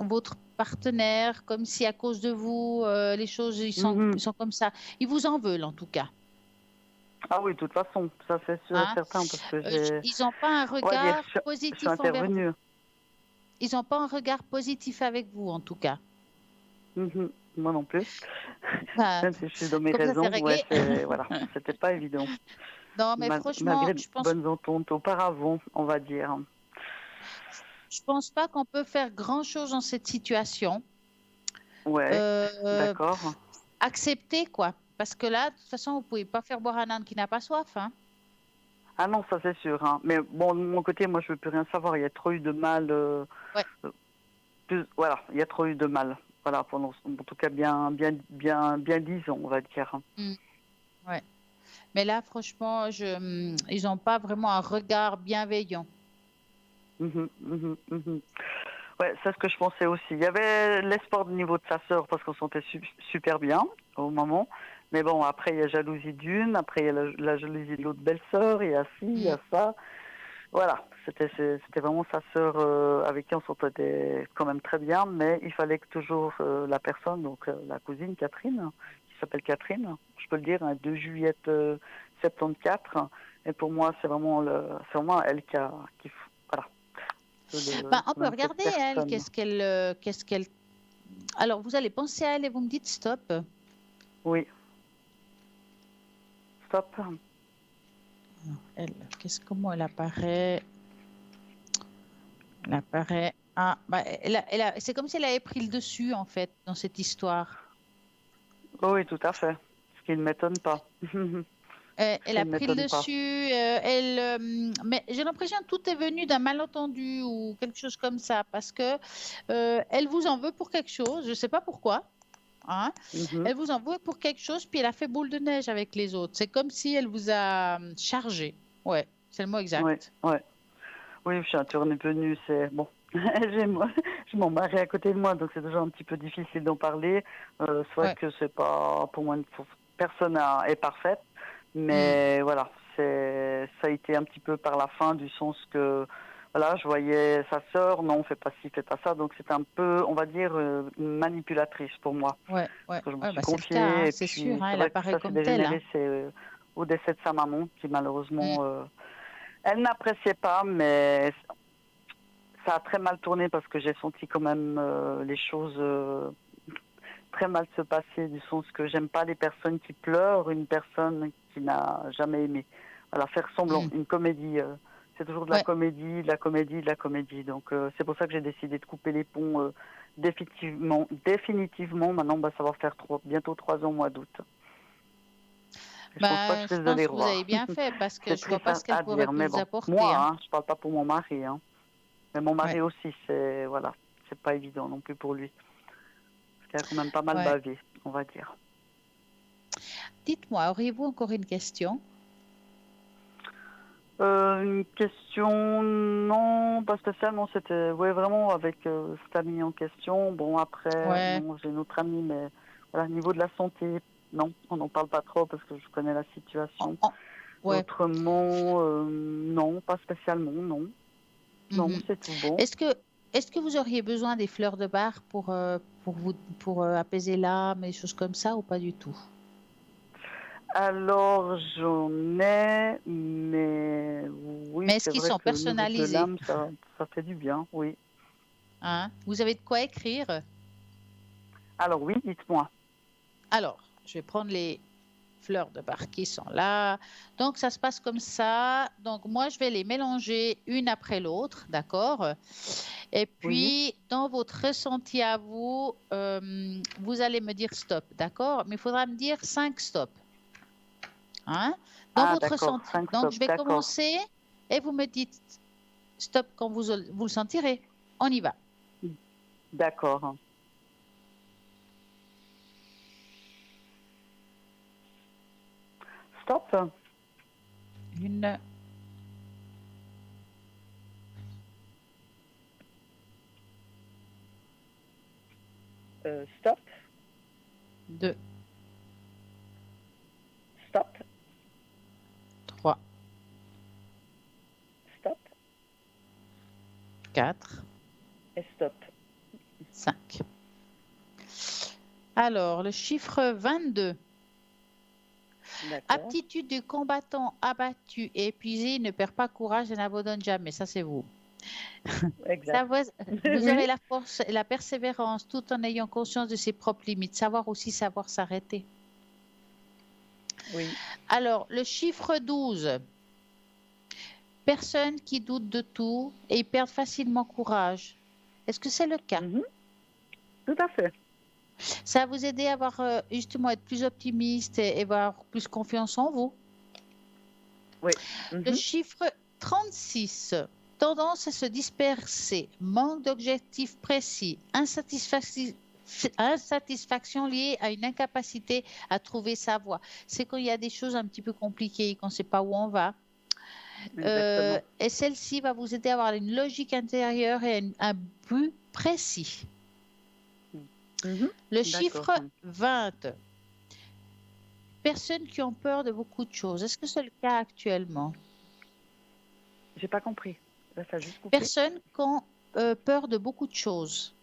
votre partenaire, comme si à cause de vous, les choses mhm. ils sont comme ça. Ils vous en veulent en tout cas. Ah oui, de toute façon, ça c'est sûr et Hein? certain parce que j'ai, Ils n'ont pas un on va dire, regard je suis positif envers vous. intervenue. Ils n'ont pas un regard positif avec vous en tout cas. Mhm. Moi non plus. Bah, Même si je suis dans mes comme ça, c'est raisons, ouais, réglé. c'est, voilà, c'était pas évident. Non, mais franchement, Malgré de bonnes ententes auparavant, on va dire. je pense pas qu'on peut faire grand-chose dans cette situation. Ouais, Euh, d'accord. Accepter quoi. Parce que là, de toute façon, vous pouvez pas faire boire un âne qui n'a pas soif, hein. Ah non, ça c'est sûr. Hein. Mais bon, de mon côté, moi je veux plus rien savoir. Il y a trop eu de mal. Ouais. Voilà, il y a trop eu de mal. Voilà, pendant, en tout cas bien 10 ans, on va dire. Mm, ouais. Mais là, franchement, ils n'ont pas vraiment un regard bienveillant. Mhm, mhm, mhm. Ouais, c'est ce que je pensais aussi. Il y avait l'espoir du niveau de sa sœur parce qu'on se sentait super bien au moment. Mais bon, après il y a jalousie d'une, après il y a la jalousie de l'autre belle-sœur, il y a ci, il y Mm. a ça. Voilà, c'était vraiment sa sœur avec qui on s'entendait quand même très bien, mais il fallait que toujours la personne, donc la cousine Catherine, qui s'appelle Catherine, je peux le dire, hein, 2 juillet 74. Et pour moi, c'est vraiment elle voilà, Ben, on quand peut même cette regarder elle, personne. qu'est-ce qu'elle. Alors, vous allez penser à elle et vous me dites stop. Oui, stop. Elle, comment elle apparaît? Elle apparaît. Ah, bah, c'est comme si elle avait pris le dessus en fait dans cette histoire. Oh oui, tout à fait. Ce qui ne m'étonne pas. Ce Elle qui a ne pris le m'étonne pas. dessus. Mais j'ai l'impression que tout est venu d'un malentendu ou quelque chose comme ça parce que elle vous en veut pour quelque chose. Je ne sais pas pourquoi. Hein. Mhm. Elle vous en veut pour quelque chose, puis elle a fait boule de neige avec les autres. C'est comme si elle vous a chargé. Ouais, c'est le mot Ouais, exact. ouais. Oui, je suis un tourné venu, c'est bon. J'ai mon mari à côté de moi, donc c'est toujours un petit peu difficile d'en parler. C'est vrai Ouais. que c'est pas, pour moi, personne est parfaite, Hmm. mais voilà, ça a été un petit peu par la fin, du sens que, voilà, je voyais sa sœur, non, fais pas ci, fais pas ça, donc c'est un peu, on va dire, une manipulatrice pour moi. Ouais, ouais, Parce que je me ouais, suis bah c'est le cas, hein, confiée, et c'est sûr, puis hein, c'est elle vrai que apparaît ça s'est comme telle. Hein. dégénéré, c'est au décès de sa maman, qui Hmm. malheureusement, elle n'appréciait pas, mais ça a très mal tourné parce que j'ai senti quand même les choses très mal se passer, du sens que j'aime pas les personnes qui pleurent, une personne qui n'a jamais aimé. Voilà, faire semblant, Hmm. une comédie. C'est toujours de la Ouais. comédie, de la comédie, de la comédie. Donc c'est pour ça que j'ai décidé de couper les ponts définitivement. Définitivement, maintenant, bah, ça va faire bientôt 3 ans au mois d'août. Et je pense pas que Ben, je je risque de pense les que vous avez revoir. bien fait parce que C'est je vois triste pas ce qu'elle à pourrait dire, mais vous bon. apporter, Moi, hein. hein, je parle pas pour mon mari, hein. Mais mon mari Ouais, aussi, c'est voilà, c'est pas évident non plus pour lui. Parce qu'il a quand même pas mal ouais. bavé, on va dire. Dites-moi, auriez-vous encore une question? Une question, non, pas spécialement. C'était, ouais, vraiment avec cet ami en question. Bon, après, Ouais. non, j'ai une autre amie, mais voilà, au niveau de la santé, non, on n'en parle pas trop parce que je connais la En- situation. en- ouais. Autrement, non, pas spécialement, non. Non, Mhm. c'est tout bon. Est-ce que, est-ce que vous auriez besoin des fleurs de bar pour vous, pour apaiser l'âme et des choses comme ça ou pas du tout? Alors, j'en ai, mais Mais oui, est-ce c'est qu'ils vrai sont que niveau de personnalisés? l'âme, ça fait du bien, oui. Hein? Vous avez de quoi écrire? Alors oui, dites-moi. Alors, je vais prendre les fleurs de bar qui sont là. Donc, ça se passe comme ça. Donc, moi, je vais les mélanger une après l'autre, d'accord? Et Oui. puis, dans votre ressenti à vous, vous allez me dire stop, d'accord? Mais il faudra me dire 5 stop, hein? Dans Ah, votre d'accord, ressenti. 5 Donc, stop, je vais d'accord, commencer et vous me dites stop quand vous le sentirez. On y va. d'accord. Stop, Une, stop, deux, stop, trois, stop quatre, et stop. 5. Alors, le chiffre 22. D'accord, Aptitude du combattant abattu et épuisé ne perd pas courage et n'abandonne jamais. Ça, c'est vous. Ça, exact. vous Oui, aurez la force et la persévérance tout en ayant conscience de ses propres limites. Savoir s'arrêter. oui. Alors, le chiffre 12. Personne qui doute de tout et ils perdent facilement courage. Est-ce que c'est le cas? Mhm, tout à fait. Ça va vous aider à avoir, justement être plus optimiste et avoir plus confiance en vous. Oui. Le Mhm. chiffre 36. Tendance à se disperser, manque d'objectifs précis, insatisfaction liée à une incapacité à trouver sa voie. C'est quand il y a des choses un petit peu compliquées, qu'on ne sait pas où on va. Exactement. Et celle-ci va vous aider à avoir une logique intérieure et un but précis. Mhm. Le D'accord. chiffre 20. Personnes qui ont peur de beaucoup de choses. Est-ce que c'est le cas actuellement? J'ai pas compris. Là, ça a juste coupé. Personnes qui ont peur de beaucoup de choses.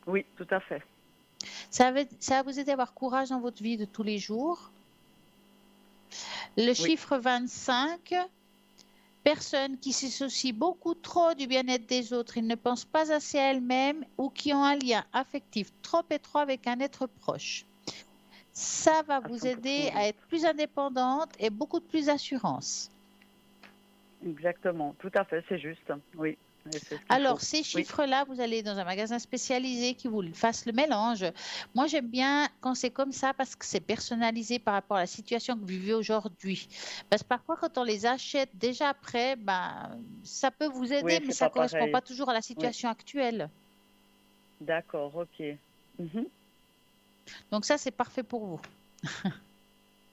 Oui, tout à fait. Ça va vous aider à avoir courage dans votre vie de tous les jours. Le Oui, chiffre 25. Personnes qui s'associent beaucoup trop du bien-être des autres. Ils ne pensent pas assez à elles-mêmes ou qui ont un lien affectif trop étroit avec un être proche. Ça va à vous 100%, aider oui. à être plus indépendante et beaucoup de plus assurance. Exactement, tout à fait, c'est juste. Oui, et c'est ce qu'il faut. Alors, ces Oui, chiffres-là, vous allez dans un magasin spécialisé qui vous fasse le mélange. Moi, j'aime bien quand c'est comme ça parce que c'est personnalisé par rapport à la situation que vous vivez aujourd'hui. Parce que parfois, quand on les achète déjà prêts, ben, ça peut vous oui, aider, mais c'est ça pas ne correspond pareil. pas toujours à la Oui, situation actuelle. d'accord, ok. Mhm. Donc ça, c'est parfait pour vous.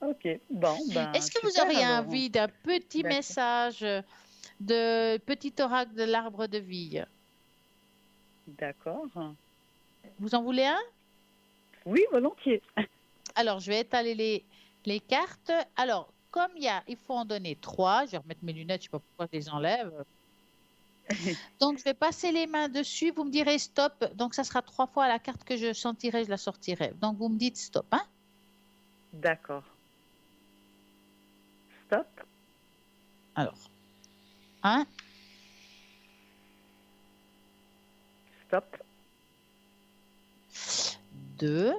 Ok, bon, Est-ce ben que vous super auriez alors. envie d'un petit D'accord. message de petit oracle de l'arbre de vie? D'accord. Vous en voulez un? Oui, volontiers. Alors, je vais étaler les cartes. Alors, comme il faut en donner 3. Je vais remettre mes lunettes, je ne sais pas pourquoi je les enlève. Donc, je vais passer les mains dessus. Vous me direz stop. Donc, ça sera 3 fois la carte que je sentirai, je la sortirai. Donc, vous me dites stop, hein? D'accord. Stop. Alors, 1, Stop. 2,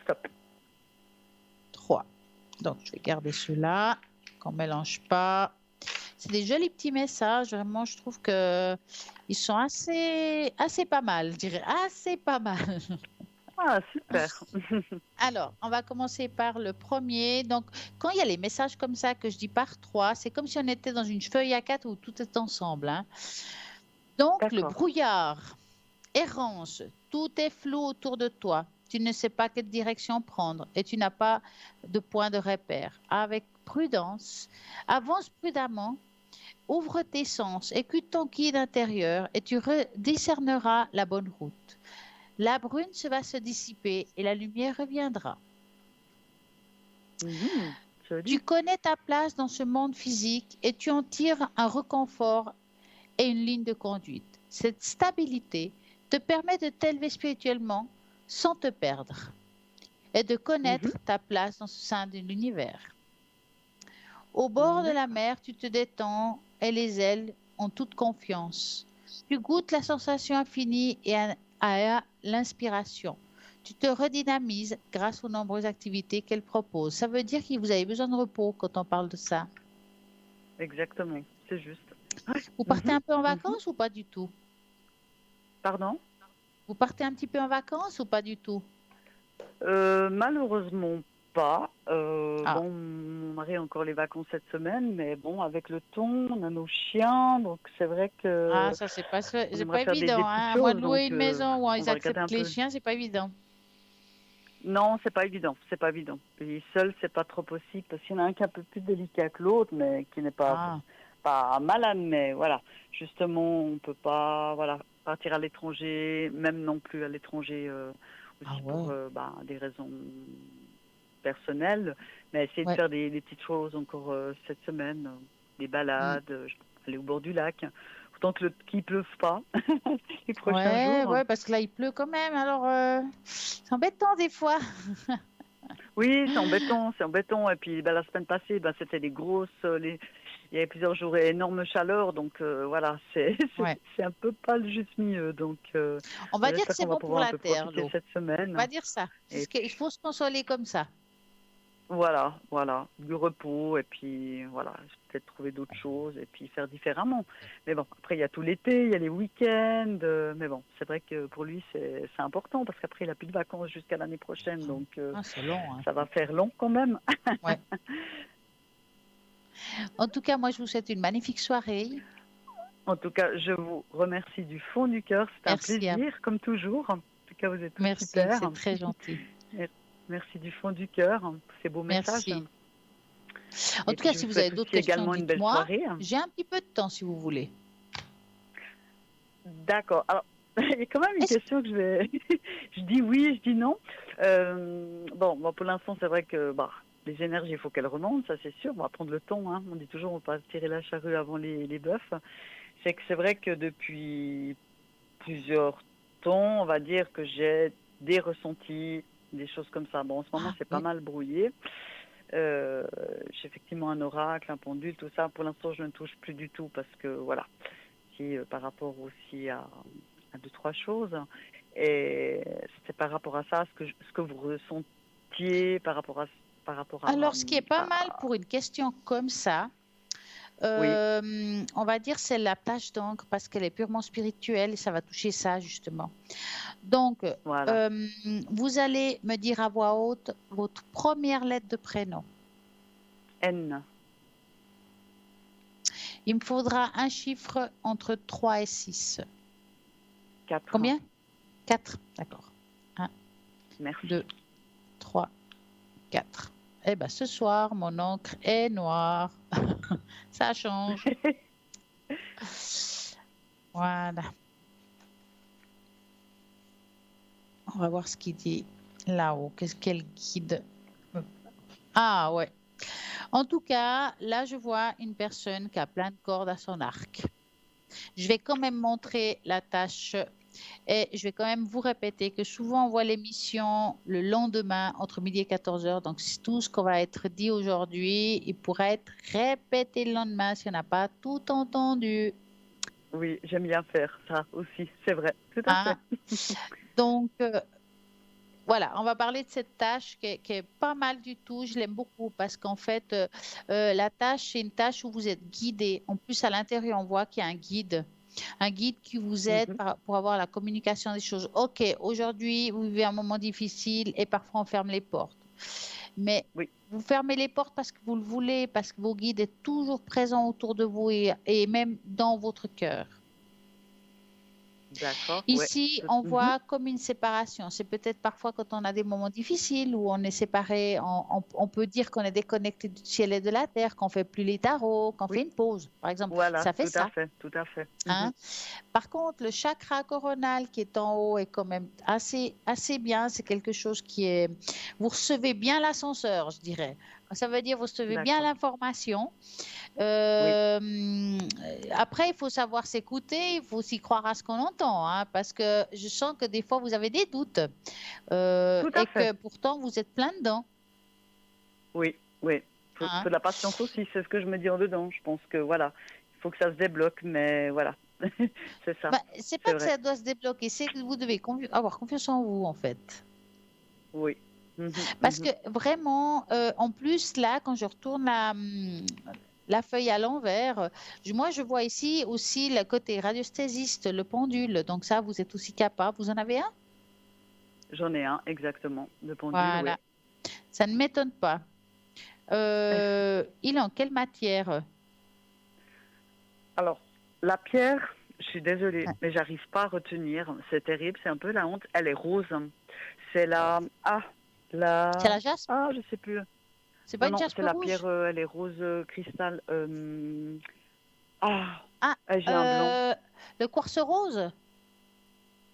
Stop. 3. Donc, je vais garder ceux-là, qu'on ne mélange pas. C'est des jolis petits messages. Vraiment, je trouve que ils sont assez pas mal, je dirais. Assez pas mal. Ah, super. Alors, on va commencer par le premier. Donc, quand il y a les messages comme ça que je dis par trois, c'est comme si on était dans une feuille à quatre où tout est ensemble, hein. Donc, le D'accord. brouillard, errance, tout est flou autour de toi. Tu ne sais pas quelle direction prendre et tu n'as pas de point de repère. Avec prudence, avance prudemment, ouvre tes sens, écoute ton guide intérieur et tu discerneras la bonne route. La brune va se dissiper et la lumière reviendra. Mhm, Tu joli. connais ta place dans ce monde physique et tu en tires un réconfort et une ligne de conduite. Cette stabilité te permet de t'élever spirituellement sans te perdre et de Mhm, connaître ta place dans ce sein de l'univers. Au bord de la d'accord. mer, tu te détends et les ailes ont toute confiance. Tu goûtes la sensation infinie et à l'inspiration. Tu te redynamises grâce aux nombreuses activités qu'elle propose. Ça veut dire que vous avez besoin de repos quand on parle de ça. Exactement, c'est juste. Ouais. Vous partez Mhm, un peu en mhm. vacances ou pas du tout? Pardon? Vous partez un petit peu en vacances ou pas du tout? Malheureusement pas. Ah, Bon, mon mari a encore les vacances cette semaine, mais bon, avec le ton, on a nos chiens, donc c'est vrai que ça on c'est aimerait pas faire évident, des petites hein. À moins choses, de louer donc une maison où on ils va regarder un acceptent les peu. chiens, c'est pas évident. Non, c'est pas évident, c'est pas évident. Et seul, c'est pas trop possible parce qu'il y en a un qui est un peu plus délicat que l'autre, mais qui n'est Ah, pas malade, mais voilà. Justement, on peut pas, voilà, partir à l'étranger, même non plus à l'étranger, ah aussi pour ouais, des raisons personnelles, mais essayer de ouais, faire des petites choses encore cette semaine, des hmm. balades, aller au bord du lac, autant qu'il pleuve pas les prochains Ouais, jours. ouais, parce que là il pleut quand même, alors c'est embêtant des fois. Oui, c'est embêtant, c'est embêtant. Et puis la semaine passée, c'était des grosses, il y avait plusieurs jours énorme chaleur, donc voilà, Ouais. c'est un peu pas le juste milieu. Donc On va dire que j'espère c'est qu'on va bon pour pouvoir un la peu terre, profiter l'eau. cette On semaine. va dire ça. Et Il faut se consoler comme ça. voilà, du repos. Et puis voilà, peut-être trouver d'autres choses et puis faire différemment. Mais bon, après il y a tout l'été, il y a les week-ends. Mais bon, c'est vrai que pour lui c'est important parce qu'après il a plus de vacances jusqu'à l'année prochaine, donc Ah, c'est long, hein. ça va faire long quand même. Ouais. En tout cas, moi, je vous souhaite une magnifique soirée. En tout cas, je vous remercie du fond du cœur. C'était un Merci à vous. plaisir, comme toujours. En tout cas, vous êtes tous Merci, super. c'est très gentil. Merci du fond du cœur pour ces beaux messages. Merci. En Et tout puis, cas, je si vous vous avez souhaite d'autres aussi questions, également une belle dites-moi. soirée. J'ai un petit peu de temps si vous voulez. D'accord. Alors, il y a quand même une Est-ce question que je vais. Je dis oui, je dis non. Bon, pour l'instant, c'est vrai que les énergies, il faut qu'elles remontent, ça c'est sûr. On va prendre le temps. Hein. On dit toujours, on ne va pas tirer la charrue avant les bœufs. C'est vrai que depuis plusieurs temps, on va dire que j'ai des ressentis, des choses comme ça. Bon, en ce moment, Ah, c'est pas oui. mal brouillé. J'ai effectivement un oracle, un pendule, tout ça. Pour l'instant, je ne touche plus du tout parce que, voilà, si, par rapport aussi à deux, trois choses. Et c'est par rapport à ça, ce que vous ressentiez par rapport Alors, ce qui est pas mal à- pour une question comme ça, Oui, on va dire c'est la tâche d'encre parce qu'elle est purement spirituelle et ça va toucher ça justement. Donc, voilà. euh, vous allez me dire à voix haute votre première lettre de prénom. N, Il me faudra un chiffre entre 3 et 6. 4. Combien? 4. D'accord. 1, Merci. 2, 3, 4. Eh bien, ce soir, mon encre est noire. Ça change. Voilà. On va voir ce qu'il dit là-haut. Quel guide? Ah ouais. En tout cas, là, je vois une personne qui a plein de cordes à son arc. Je vais quand même montrer la tâche et je vais quand même vous répéter que souvent on voit l'émission le lendemain entre midi et 14 heures. Donc, c'est tout ce qu'on va être dit aujourd'hui, il pourrait être répété le lendemain si on n'a pas tout entendu. Oui, j'aime bien faire ça aussi, c'est vrai, tout à fait. Hein? Donc, voilà, on va parler de cette tâche qui est pas mal du tout. Je l'aime beaucoup parce qu'en fait, la tâche, c'est une tâche où vous êtes guidé. En plus, à l'intérieur, on voit qu'il y a un guide. un guide qui vous aide Mhm. pour avoir la communication des choses. Ok, aujourd'hui, vous vivez un moment difficile et parfois on ferme les portes. Mais Oui, vous fermez les portes parce que vous le voulez, parce que vos guides est toujours présents autour de vous et même dans votre cœur. d'accord, ouais. Ici, on Mhm. voit comme une séparation. C'est peut-être parfois quand on a des moments difficiles où on est séparé, on peut dire qu'on est déconnecté du ciel et de la terre, qu'on fait plus les tarots, qu'on fait Oui, une pause. Par exemple, voilà, ça fait tout à ça. fait, tout à fait. Mhm. Hein. Par contre, le chakra coronal qui est en haut est quand même assez bien. C'est quelque chose qui est... Vous recevez bien l'ascenseur, je dirais. Ça veut dire vous recevez bien D'accord, l'information. oui, Après, il faut savoir s'écouter, il faut aussi croire à ce qu'on entend, hein, parce que je sens que des fois, vous avez des doutes tout à et fait. que pourtant, vous êtes plein dedans. Oui, oui. Faut Hein. de la patience aussi, c'est ce que je me dis en dedans. Je pense que voilà, il faut que ça se débloque, mais voilà, c'est ça, Bah, c'est c'est pas que vrai. ça doit se débloquer, c'est que vous devez avoir confiance en vous, en fait. Oui. Mhm, Parce que mhm. vraiment, en plus, là, quand je retourne la feuille à l'envers, moi, je vois ici aussi le côté radiesthésiste, le pendule. Donc ça, vous êtes aussi capable. Vous en avez un? J'en ai un, exactement, de pendule, oui. Voilà. Ça ne m'étonne pas. Il est en quelle matière? Alors, la pierre, je suis désolée, Ah, mais j'arrive pas à retenir. C'est terrible, c'est un peu la honte. Elle est rose. C'est c'est la, la jaspe? je sais plus. C'est pas Non, une non, jaspe c'est la pierre, rouge? elle est rose cristal. Ah, Ah, j'ai un blanc. le quartz rose?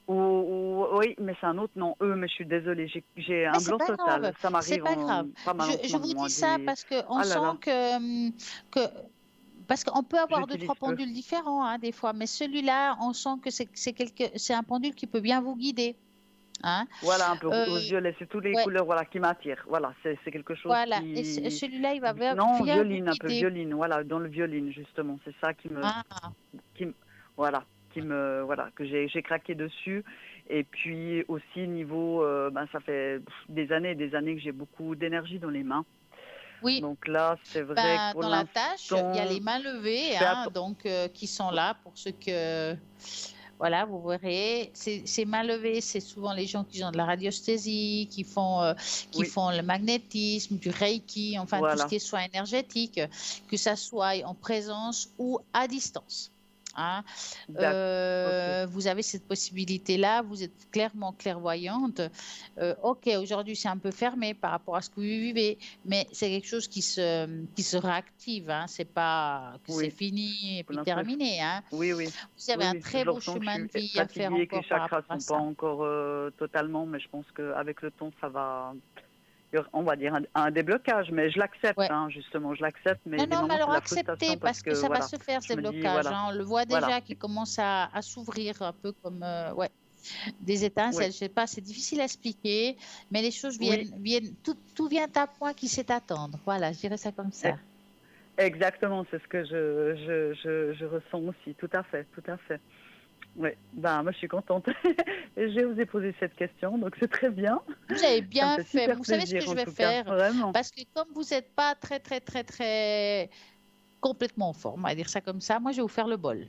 Oui, mais c'est un autre nom. Mais je suis désolée, j'ai Mais un c'est blanc pas grave, total. Ça c'est m'arrive pas grave. pas mal en ce Je vous moment. dis ça parce que on Ah là sent là, que parce qu'on peut avoir deux, j'utilise trois peu. pendules différents hein, des fois, mais celui-là, on sent que c'est un pendule qui peut bien vous guider. Hein. Voilà, un peu Euh, violet, c'est toutes les ouais, couleurs voilà, qui m'attirent. Voilà, c'est quelque chose voilà. Et qui... celui-là, il va Non, bien vous violine, un peu guider. violine, voilà, dans le violine, justement. C'est ça Ah, qui me- voilà, voilà, que j'ai craqué dessus. Et puis aussi, niveau, ben, ça fait des années que j'ai beaucoup d'énergie dans les mains. oui. Donc là, c'est vrai que Ben, pour dans la tâche, il y a l'instant, les mains je levées, fais hein, donc qui sont là pour ceux que, voilà, vous verrez. Ces mains levées, c'est souvent les gens qui ont de la radiesthésie, qui oui, font le magnétisme, du reiki, enfin tout ce voilà, qui est soin énergétique, que ça soit en présence ou à distance. Hein. d'accord, ok. Vous avez cette possibilité-là, vous êtes clairement clairvoyante. Ok, aujourd'hui c'est un peu fermé par rapport à ce que vous vivez, mais c'est quelque chose qui se réactive. Hein. C'est pas que c'est Oui, fini et pour puis l'instant, terminé. Hein. oui, oui. Vous avez Oui, un oui, très je le beau ressens que je chemin de suis vie à faire fatiguée, que les encore par chakras rapport à sont pas ça. encore totalement, mais je pense qu'avec le temps, ça va, on va dire un déblocage, mais je l'accepte, Ouais. hein, justement, je l'accepte, mais il y Non, a des non, mais moments, c'est alors la acceptez frustration parce parce que que, ça va voilà, se faire ce je me dis, déblocage. voilà, Hein. On le voit voilà, déjà qui commence à s'ouvrir un peu comme ouais, des étincelles. oui, Je sais pas, c'est difficile à expliquer, mais les choses oui, viennent, tout vient à point qui sait attendre. Voilà, je dirais ça comme e- ça. exactement, c'est ce que je ressens aussi, tout à fait, tout à fait. Oui, ben, moi, je suis contente. Et je vous ai posé cette question, donc c'est très bien. Vous avez Ça me bien fait fait. super Vous savez ce que plaisir, je en vais tout cas, faire? vraiment. Parce que comme vous n'êtes pas très complètement en forme, on va dire ça comme ça, moi je vais vous faire le bol.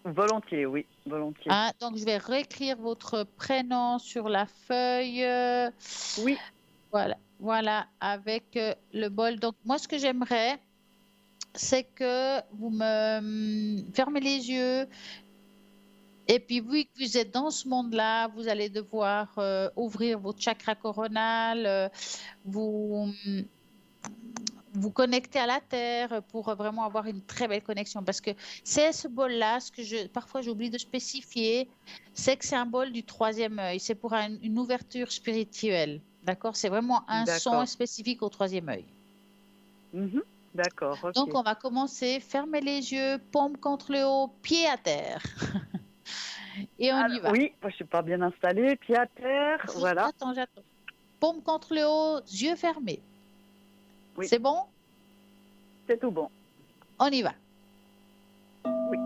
Volontiers, oui, volontiers. Hein, donc je vais réécrire votre prénom sur la feuille. Oui, Voilà, voilà, avec le bol. Donc moi ce que j'aimerais, c'est que vous me fermez les yeux. Et puis, vu que vous êtes dans ce monde-là, vous allez devoir ouvrir votre chakra coronal, vous, vous connecter à la terre pour vraiment avoir une très belle connexion. Parce que c'est ce bol-là, parfois j'oublie de spécifier, c'est que c'est un bol du troisième œil. C'est pour une ouverture spirituelle. D'accord? C'est vraiment un son d'accord. spécifique au troisième œil. Mhm. D'accord, Donc, ok. on va commencer. Fermez les yeux, paume contre le haut, pied à terre. Et on y va. Oui, moi, je suis pas bien installée, pied à terre, voilà. J'attends. Paume contre le haut, yeux fermés. Oui, C'est bon? c'est tout bon. On y va. Oui.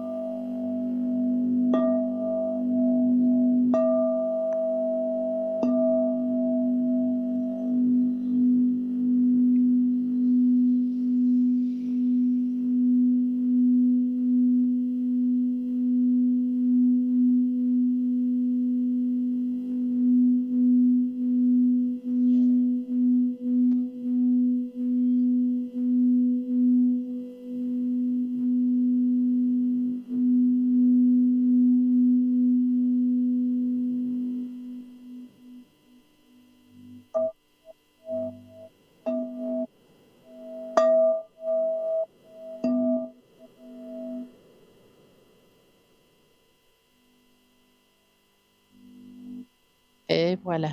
Et voilà.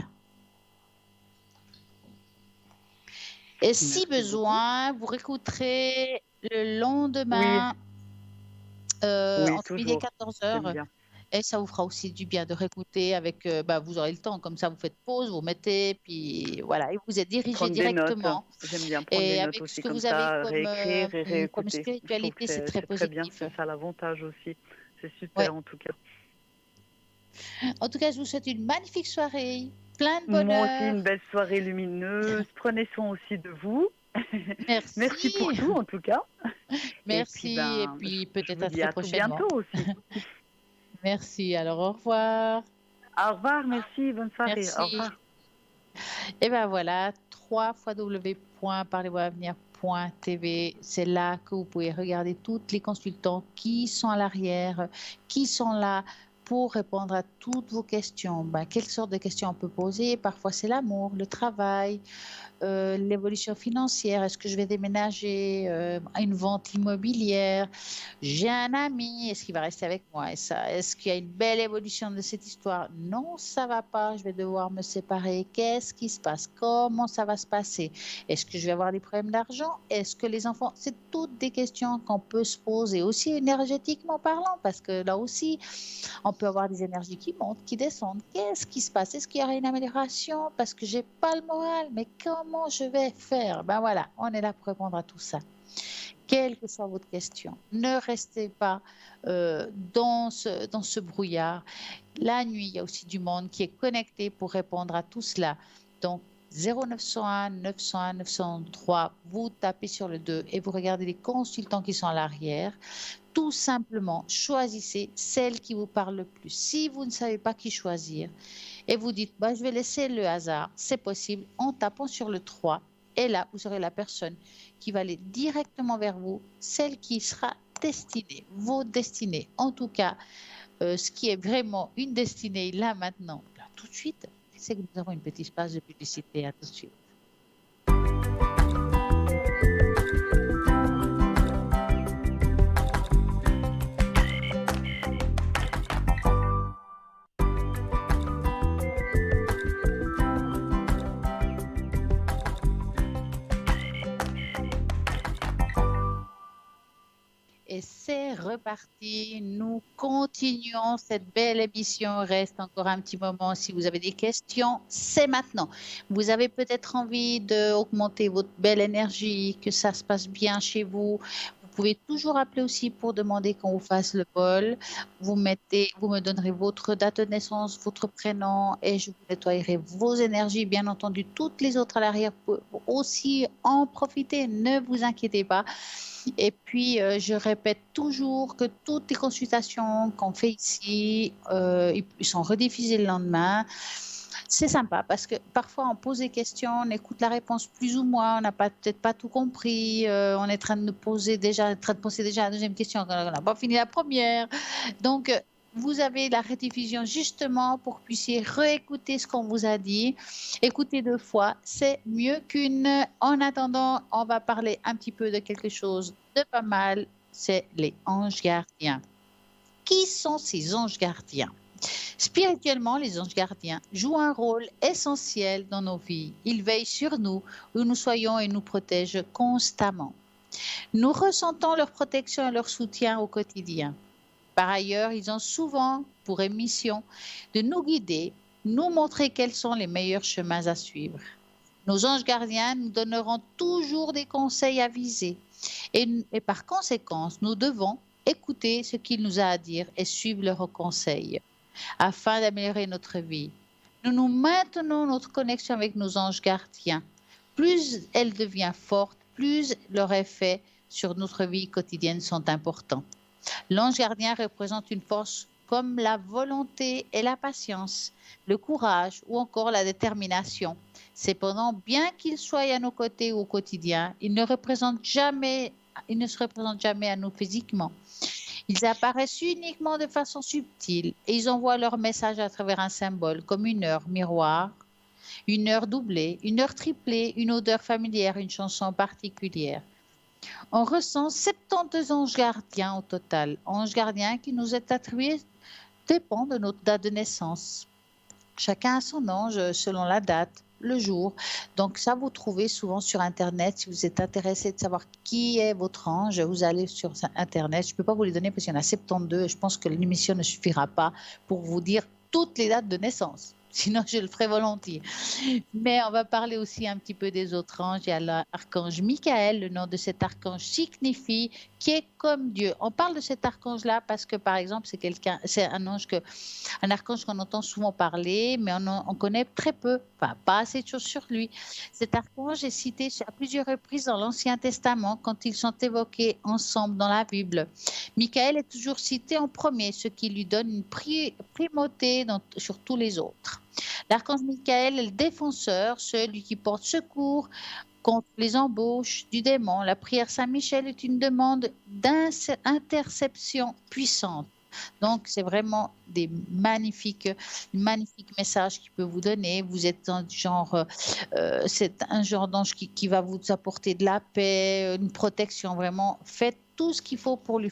Et si Merci beaucoup. besoin, vous réécouterez le Oui, lendemain oui, entre midi et toujours. 14 J'aime heures. bien. Et ça vous fera aussi du bien de réécouter avec, vous aurez le temps, comme ça vous faites pause, vous mettez, puis voilà, et vous êtes dirigé Prendre des notes. directement. J'aime bien prendre des Et notes avec ce aussi que comme vous avez ça, réécrire et comme réécouter. Je trouve que spiritualité, c'est très c'est très bien. positif. C'est ça l'avantage aussi. C'est Ouais. super en tout cas. En tout cas, je vous souhaite une magnifique soirée, plein de Moi aussi, bonheur. une belle soirée lumineuse. Prenez soin aussi de vous. Merci pour Merci. tout en tout cas. Et puis Merci. Et puis je peut-être vous à dis très à tout prochainement. bientôt aussi. Merci. Alors, au revoir. Au revoir, merci, bonne soirée. Au Merci. revoir. Et ben voilà, www.parlez-moi-avenir.tv. C'est là que vous pouvez regarder tous les consultants qui sont à l'arrière, qui sont là pour répondre à toutes vos questions. Ben, quelles sortes de questions on peut poser? Parfois, c'est l'amour, le travail, l'évolution financière. Est-ce que je vais déménager à une vente immobilière? J'ai un ami, est-ce qu'il va rester avec moi? Et ça, est-ce qu'il y a une belle évolution de cette histoire? Non, ça va pas. Je vais devoir me séparer. Qu'est-ce qui se passe? Comment ça va se passer? Est-ce que je vais avoir des problèmes d'argent? Est-ce que les enfants? C'est toutes des questions qu'on peut se poser aussi énergétiquement parlant, parce que là aussi, on peut avoir des énergies qui montent, qui descendent. Qu'est-ce qui se passe? Est-ce qu'il y aura une amélioration? Parce que j'ai pas le moral. Mais comment je vais faire? Ben voilà, on est là pour répondre à tout ça. Quelle que soit votre question, ne restez pas dans ce brouillard. La nuit, il y a aussi du monde qui est connecté pour répondre à tout cela. Donc, 0901 901 903, vous tapez sur le 2 et vous regardez les consultants qui sont à l'arrière. Tout simplement, choisissez celle qui vous parle le plus. Si vous ne savez pas qui choisir et vous dites, bah, je vais laisser le hasard, c'est possible en tapant sur le 3. Et là, vous aurez la personne qui va aller directement vers vous, celle qui sera destinée, vos destinées. En tout cas, ce qui est vraiment une destinée là maintenant, là, tout de suite, c'est que nous avons une petite page de publicité. À tout de suite. Et c'est reparti. Nous continuons cette belle émission. Il reste encore un petit moment. Si vous avez des questions, c'est maintenant. Vous avez peut-être envie d'augmenter votre belle énergie, que ça se passe bien chez vous. Vous pouvez toujours appeler aussi pour demander qu'on vous fasse le bol. Vous me donnerez votre date de naissance, votre prénom et je vous nettoyerai vos énergies. Bien entendu, toutes les autres à l'arrière peuvent aussi en profiter. Ne vous inquiétez pas. Et puis, je répète toujours que toutes les consultations qu'on fait ici, ils sont rediffusées le lendemain. C'est sympa parce que parfois on pose des questions, on écoute la réponse plus ou moins, on n'a peut-être pas tout compris, on est en train de poser déjà la deuxième question, on n'a pas fini la première. Donc, vous avez la rediffusion justement pour que vous puissiez réécouter ce qu'on vous a dit. Écouter 2 fois, c'est mieux qu'une. En attendant, on va parler un petit peu de quelque chose de pas mal, c'est les anges gardiens. Qui sont ces anges gardiens? Spirituellement, les anges gardiens jouent un rôle essentiel dans nos vies. Ils veillent sur nous, où nous soyons et nous protègent constamment. Nous ressentons leur protection et leur soutien au quotidien. Par ailleurs, ils ont souvent pour mission de nous guider, nous montrer quels sont les meilleurs chemins à suivre. Nos anges gardiens nous donneront toujours des conseils avisés et par conséquent, nous devons écouter ce qu'il nous a à dire et suivre leurs conseils afin d'améliorer notre vie. Nous maintenons notre connexion avec nos anges gardiens. Plus elle devient forte, plus leurs effets sur notre vie quotidienne sont importants. L'ange gardien représente une force comme la volonté et la patience, le courage ou encore la détermination. Cependant, bien qu'il soit à nos côtés au quotidien, il ne se représente jamais à nous physiquement. Ils apparaissent uniquement de façon subtile et ils envoient leur message à travers un symbole comme une heure miroir, une heure doublée, une heure triplée, une odeur familière, une chanson particulière. On ressent 72 anges gardiens au total. Anges gardiens qui nous est attribués dépend de notre date de naissance. Chacun a son ange selon la date, le jour. Donc ça, vous trouvez souvent sur Internet. Si vous êtes intéressé de savoir qui est votre ange, vous allez sur Internet. Je ne peux pas vous les donner parce qu'il y en a 72 et je pense que l'émission ne suffira pas pour vous dire toutes les dates de naissance. Sinon, je le ferai volontiers. Mais on va parler aussi un petit peu des autres anges. Il y a l'archange Michael. Le nom de cet archange signifie qui est comme Dieu. On parle de cet archange-là parce que, par exemple, c'est un archange qu'on entend souvent parler, mais on connaît très peu, enfin, pas assez de choses sur lui. Cet archange est cité à plusieurs reprises dans l'Ancien Testament quand ils sont évoqués ensemble dans la Bible. Michael est toujours cité en premier, ce qui lui donne une primauté sur tous les autres. L'archange Michael est le défenseur, celui qui porte secours contre les embauches du démon. La prière Saint-Michel est une demande d'interception puissante. Donc, c'est vraiment des magnifiques messages qu'il peut vous donner. Vous êtes c'est un genre d'ange qui va vous apporter de la paix, une protection. Vraiment, faites tout ce qu'il faut pour de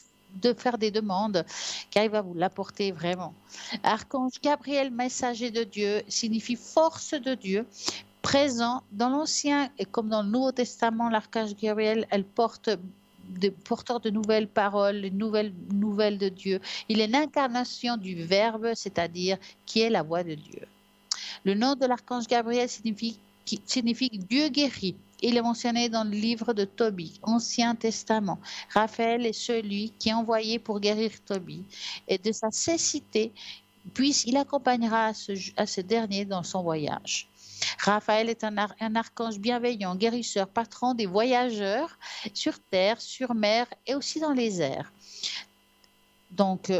faire des demandes, car il va vous l'apporter vraiment. Archange Gabriel, messager de Dieu, signifie force de Dieu. Présent dans l'Ancien et comme dans le Nouveau Testament, l'archange Gabriel, elle porteur de nouvelles paroles, nouvelles de Dieu. Il est l'incarnation du Verbe, c'est-à-dire qui est la voix de Dieu. Le nom de l'archange Gabriel signifie Dieu guérit. Il est mentionné dans le livre de Tobie, Ancien Testament. Raphaël est celui qui est envoyé pour guérir Tobie. Et de sa cécité, puis il accompagnera à ce dernier dans son voyage. Raphaël est un archange bienveillant, guérisseur, patron des voyageurs sur terre, sur mer et aussi dans les airs. Donc,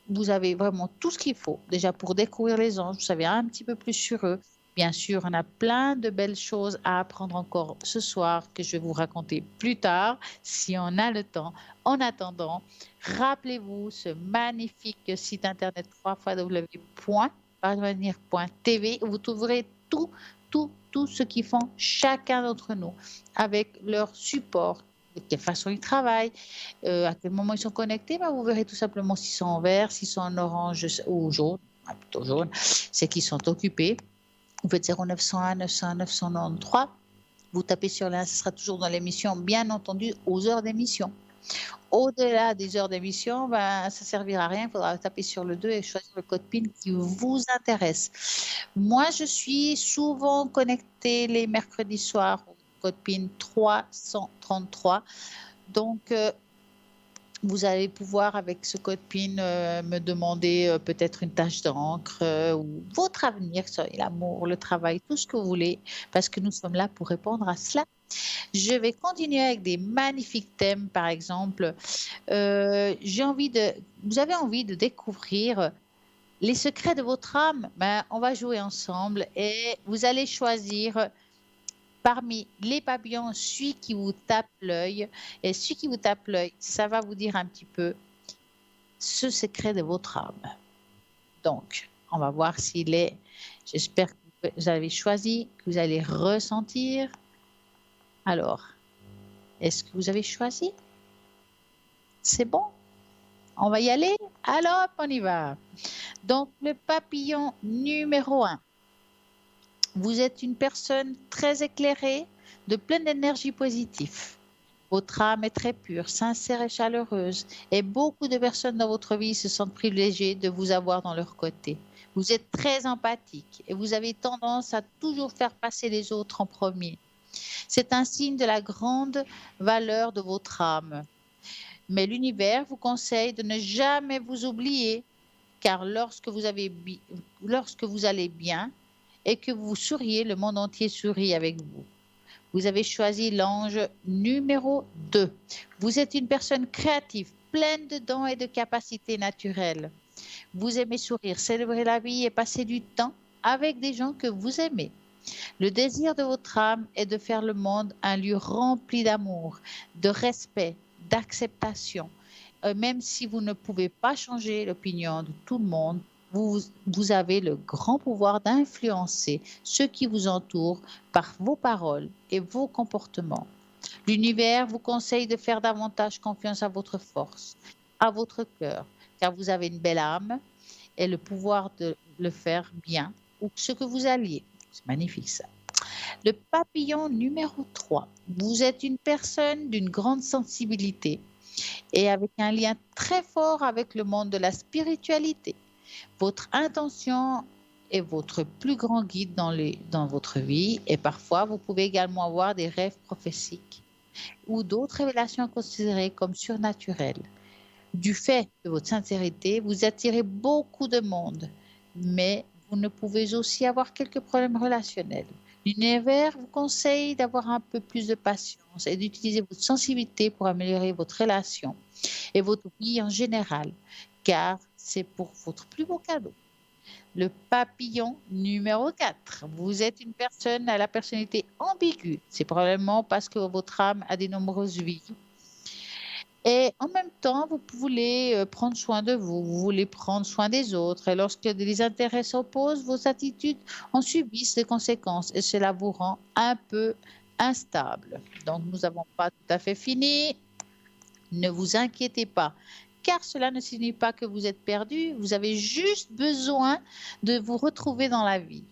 vous avez vraiment tout ce qu'il faut déjà pour découvrir les anges. Vous savez un petit peu plus sur eux. Bien sûr, on a plein de belles choses à apprendre encore ce soir que je vais vous raconter plus tard, si on a le temps. En attendant, rappelez-vous ce magnifique site internet www.parvenir.tv où vous trouverez tout ce qu'ils font chacun d'entre nous avec leur support, de quelle façon ils travaillent, à quel moment ils sont connectés. Vous verrez tout simplement s'ils sont en vert, s'ils sont en orange ou jaune, plutôt jaune, c'est qu'ils sont occupés. Vous faites 0901 901 993. Vous tapez sur l'un, ce sera toujours dans l'émission, bien entendu, aux heures d'émission. Au-delà des heures d'émission, ça ne servira à rien. Il faudra taper sur le 2 et choisir le code PIN qui vous intéresse. Moi, je suis souvent connectée les mercredis soirs au code PIN 333. Donc, vous allez pouvoir, avec ce code PIN, me demander peut-être une tâche d'encre ou votre avenir, l'amour, le travail, tout ce que vous voulez, parce que nous sommes là pour répondre à cela. Je vais continuer avec des magnifiques thèmes, par exemple. Vous avez envie de découvrir les secrets de votre âme. On va jouer ensemble et vous allez choisir parmi les papillons, celui qui vous tape l'œil. Et celui qui vous tape l'œil, ça va vous dire un petit peu ce secret de votre âme. Donc, on va voir s'il est. J'espère que vous avez choisi, que vous allez ressentir. Alors, est-ce que vous avez choisi? C'est bon? On va y aller? Alors, on y va. Donc, le papillon numéro 1. Vous êtes une personne très éclairée, de pleine d'énergie positive. Votre âme est très pure, sincère et chaleureuse. Et beaucoup de personnes dans votre vie se sentent privilégiées de vous avoir dans leur côté. Vous êtes très empathique et vous avez tendance à toujours faire passer les autres en premier. C'est un signe de la grande valeur de votre âme. Mais l'univers vous conseille de ne jamais vous oublier, car lorsque vous allez bien et que vous souriez, le monde entier sourit avec vous. Vous avez choisi l'ange numéro 2. Vous êtes une personne créative, pleine de dons et de capacités naturelles. Vous aimez sourire, célébrer la vie et passer du temps avec des gens que vous aimez. Le désir de votre âme est de faire le monde un lieu rempli d'amour, de respect, d'acceptation. Même si vous ne pouvez pas changer l'opinion de tout le monde, vous avez le grand pouvoir d'influencer ceux qui vous entourent par vos paroles et vos comportements. L'univers vous conseille de faire davantage confiance à votre force, à votre cœur, car vous avez une belle âme et le pouvoir de le faire bien où ce que vous alliez. C'est magnifique ça. Le papillon numéro 3. Vous êtes une personne d'une grande sensibilité et avec un lien très fort avec le monde de la spiritualité. Votre intention est votre plus grand guide dans votre vie et parfois vous pouvez également avoir des rêves prophétiques ou d'autres révélations considérées comme surnaturelles. Du fait de votre sincérité, vous attirez beaucoup de monde, mais vous ne pouvez aussi avoir quelques problèmes relationnels. L'univers vous conseille d'avoir un peu plus de patience et d'utiliser votre sensibilité pour améliorer votre relation et votre vie en général, car c'est pour votre plus beau cadeau. Le papillon numéro 4. Vous êtes une personne à la personnalité ambiguë. C'est probablement parce que votre âme a de nombreuses vies. Et en même temps, vous voulez prendre soin de vous, vous voulez prendre soin des autres. Et lorsque les intérêts s'opposent, vos attitudes en subissent les conséquences et cela vous rend un peu instable. Donc, nous n'avons pas tout à fait fini. Ne vous inquiétez pas, car cela ne signifie pas que vous êtes perdu. Vous avez juste besoin de vous retrouver dans la vie,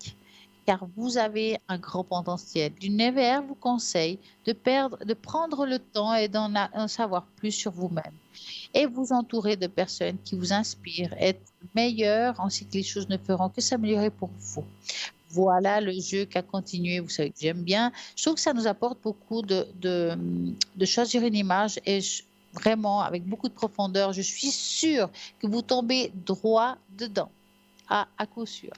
car vous avez un grand potentiel. L'univers vous conseille de prendre le temps et d'en savoir plus sur vous-même et vous entourer de personnes qui vous inspirent, être meilleur, ainsi que les choses ne feront que s'améliorer pour vous. Voilà le jeu qu'a continué. Vous savez que j'aime bien. Je trouve que ça nous apporte beaucoup de choisir une image et vraiment avec beaucoup de profondeur. Je suis sûre que vous tombez droit dedans, à coup sûr.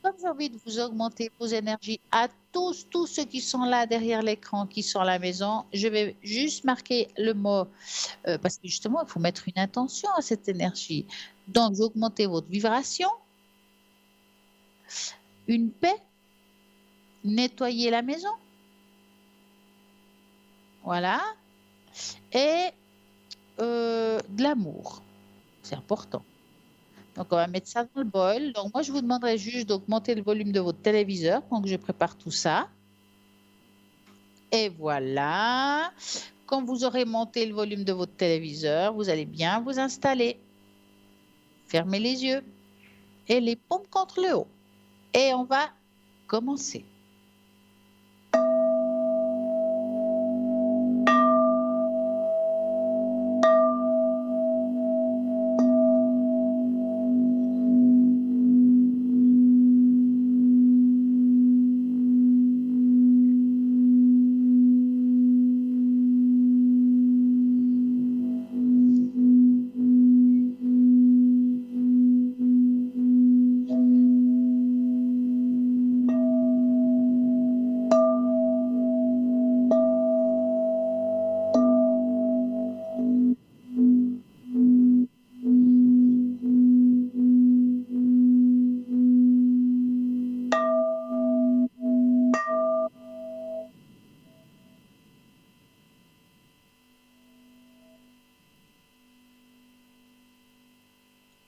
Comme j'ai envie de vous augmenter vos énergies à tous ceux qui sont là derrière l'écran, qui sont à la maison, je vais juste marquer le mot, parce que justement, il faut mettre une intention à cette énergie. Donc, vous augmentez votre vibration, une paix, nettoyer la maison. Voilà. Et de l'amour. C'est important. Donc, on va mettre ça dans le bol. Donc, moi, je vous demanderai juste d'augmenter le volume de votre téléviseur pendant que je prépare tout ça. Et voilà. Quand vous aurez monté le volume de votre téléviseur, vous allez bien vous installer. Fermez les yeux et les paumes contre le haut. Et on va commencer.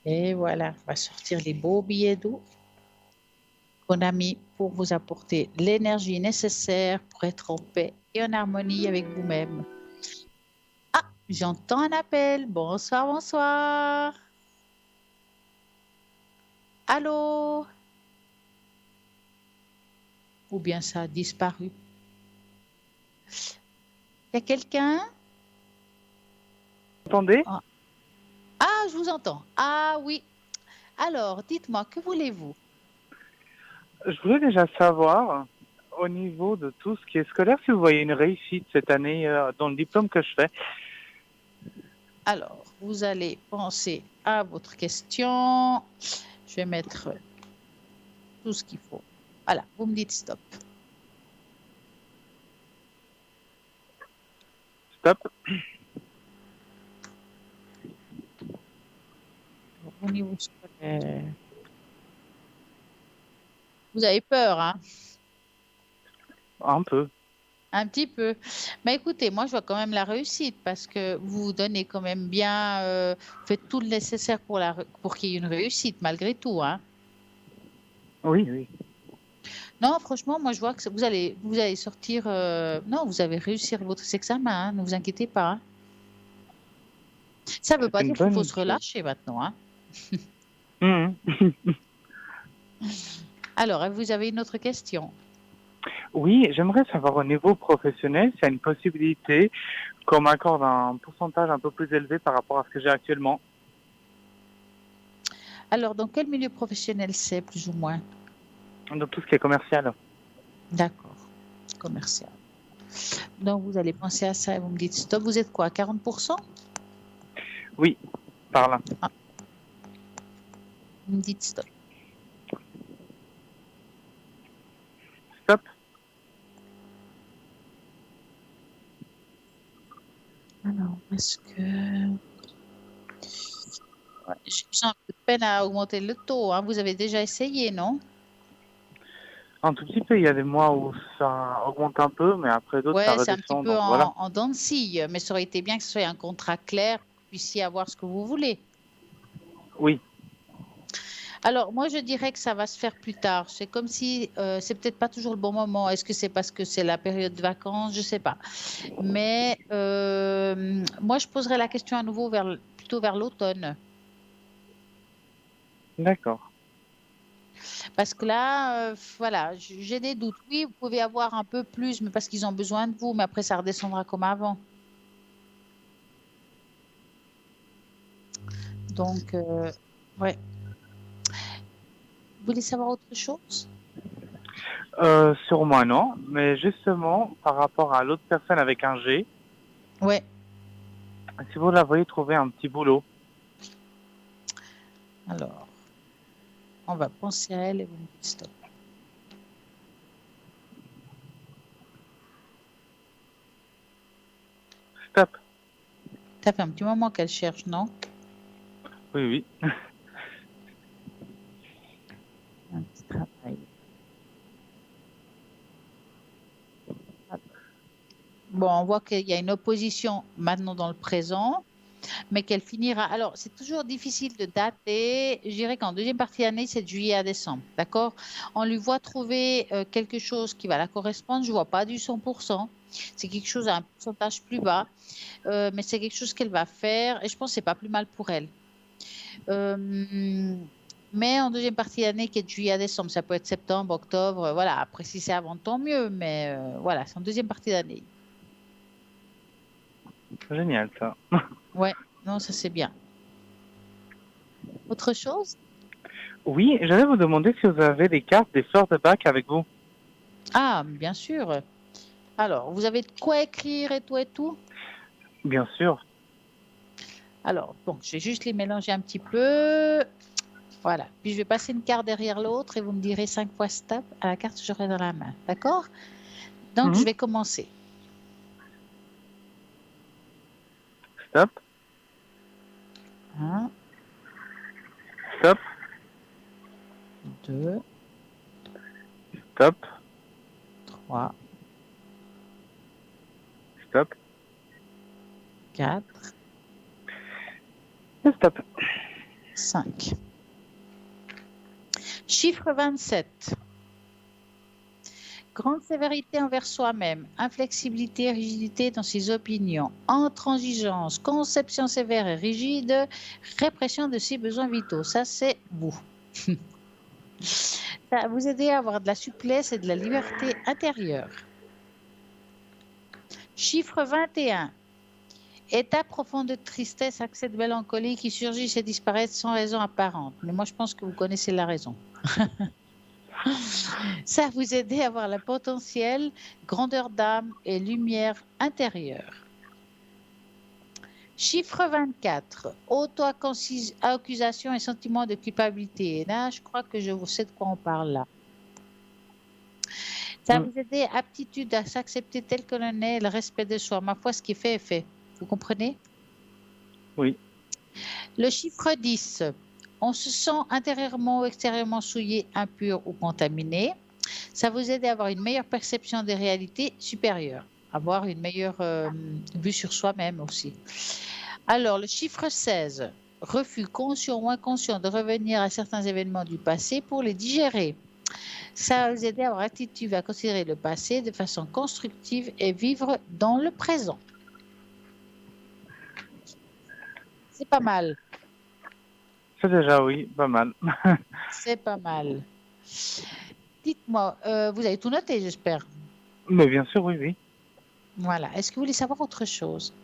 Et voilà, on va sortir les beaux billets d'eau qu'on a mis pour vous apporter l'énergie nécessaire pour être en paix et en harmonie avec vous-même. Ah, j'entends un appel. Bonsoir, bonsoir. Allô? Ou bien ça a disparu. Il y a quelqu'un? Vous entendez? Ah, je vous entends. Ah oui. Alors, dites-moi, que voulez-vous? Je voulais déjà savoir, au niveau de tout ce qui est scolaire, si vous voyez une réussite cette année dans le diplôme que je fais. Alors, vous allez penser à votre question. Je vais mettre tout ce qu'il faut. Voilà, vous me dites stop. Stop. Au niveau scolaire. Vous avez peur, hein? Un peu. Un petit peu. Mais écoutez, moi, je vois quand même la réussite parce que vous vous donnez quand même bien, faites tout le nécessaire pour qu'il y ait une réussite malgré tout, hein? Oui, oui. Non, franchement, moi, je vois que vous allez sortir. Non, vous avez réussi votre examen, hein, ne vous inquiétez pas, hein. Ça ne veut pas C'est une dire qu'il faut bonne se chose. relâcher maintenant, hein. Mhm. Alors, vous avez une autre question? Oui, j'aimerais savoir au niveau professionnel s'il y a une possibilité qu'on m'accorde un pourcentage un peu plus élevé par rapport à ce que j'ai actuellement. Alors, dans quel milieu professionnel c'est, plus ou moins? Donc tout ce qui est commercial. D'accord, commercial. Donc, vous allez penser à ça et vous me dites stop. Vous êtes quoi, 40%? Oui, par là. Ah, vous me dites stop. Stop. Alors, est-ce que... Ouais, j'ai un peu de peine à augmenter le taux, hein. Vous avez déjà essayé, non? Un tout petit peu, il y a des mois où ça augmente un peu, mais après d'autres, ça Ouais, c'est un petit redescend. peu Donc voilà. en dents de scie, mais ça aurait été bien que ce soit un contrat clair, que vous puissiez avoir ce que vous voulez. Oui, Alors, moi, je dirais que ça va se faire plus tard. C'est comme si c'est peut-être pas toujours le bon moment. Est-ce que c'est parce que c'est la période de vacances? Je sais pas. Mais moi, je poserais la question à nouveau plutôt vers l'automne. d'accord. Parce que là, voilà, j'ai des doutes. Oui, vous pouvez avoir un peu plus, mais parce qu'ils ont besoin de vous, mais après, ça redescendra comme avant. Donc, ouais. Vous voulez savoir autre chose? Sur moi, non. Mais justement, par rapport à l'autre personne avec un G, Ouais. si vous la voyez trouver un petit boulot, Alors, on va penser à elle et vous me dites stop. stop. Ça fait un petit moment qu'elle cherche, non? Oui, oui. Un petit travail. Bon, on voit qu'il y a une opposition maintenant dans le présent, mais qu'elle finira. Alors, c'est toujours difficile de dater. Je dirais qu'en deuxième partie d'année, c'est de juillet à décembre. D'accord? On lui voit trouver quelque chose qui va la correspondre. Je ne vois pas du 100%. C'est quelque chose à un pourcentage plus bas, mais c'est quelque chose qu'elle va faire et je pense que ce n'est pas plus mal pour elle. Mais en deuxième partie d'année, qui est de juillet à décembre, ça peut être septembre, octobre, voilà. Après, si c'est avant, tant mieux, mais voilà, c'est en deuxième partie d'année. Génial, ça. Ouais, non, ça c'est bien. Autre chose? Oui, j'allais vous demander si vous avez des cartes des fleurs de bac avec vous. Ah, bien sûr. Alors, vous avez de quoi écrire et tout et tout? Bien sûr. Alors, bon, je vais juste les mélanger un petit peu. Voilà. Puis je vais passer une carte derrière l'autre et vous me direz 5 fois stop à la carte que j'aurai dans la main. D'accord? Donc, je Mhm. vais commencer. Stop. 1, Stop. 2, Stop. 3, Stop. 4, Et stop. 5. Chiffre 27. Grande sévérité envers soi-même, inflexibilité et rigidité dans ses opinions, intransigeance, conception sévère et rigide, répression de ses besoins vitaux. Ça, c'est vous. Ça va vous aider à avoir de la souplesse et de la liberté intérieure. Chiffre 21. État profond de tristesse, accès de mélancolie qui surgissent et disparaissent sans raison apparente. Mais moi, je pense que vous connaissez la raison. Ça va vous aider à avoir le potentiel, grandeur d'âme et lumière intérieure. Chiffre 24. Auto-accusation et sentiment de culpabilité. Et là, je crois que je sais de quoi on parle là. Ça va vous aider, aptitude à s'accepter tel que l'on est, le respect de soi. Ma foi, ce qui est fait est fait. Vous comprenez? Oui. Le chiffre 10. On se sent intérieurement ou extérieurement souillé, impur ou contaminé. Ça vous aide à avoir une meilleure perception des réalités supérieures, avoir une meilleure vue sur soi-même aussi. Alors, le chiffre 16, refus conscient ou inconscient de revenir à certains événements du passé pour les digérer. Ça va vous aider à avoir attitude à considérer le passé de façon constructive et vivre dans le présent. C'est pas mal. C'est déjà, oui, pas mal. C'est pas mal. dites-moi, vous avez tout noté, j'espère. Mais bien sûr, oui, oui. Voilà. Est-ce que vous voulez savoir autre chose?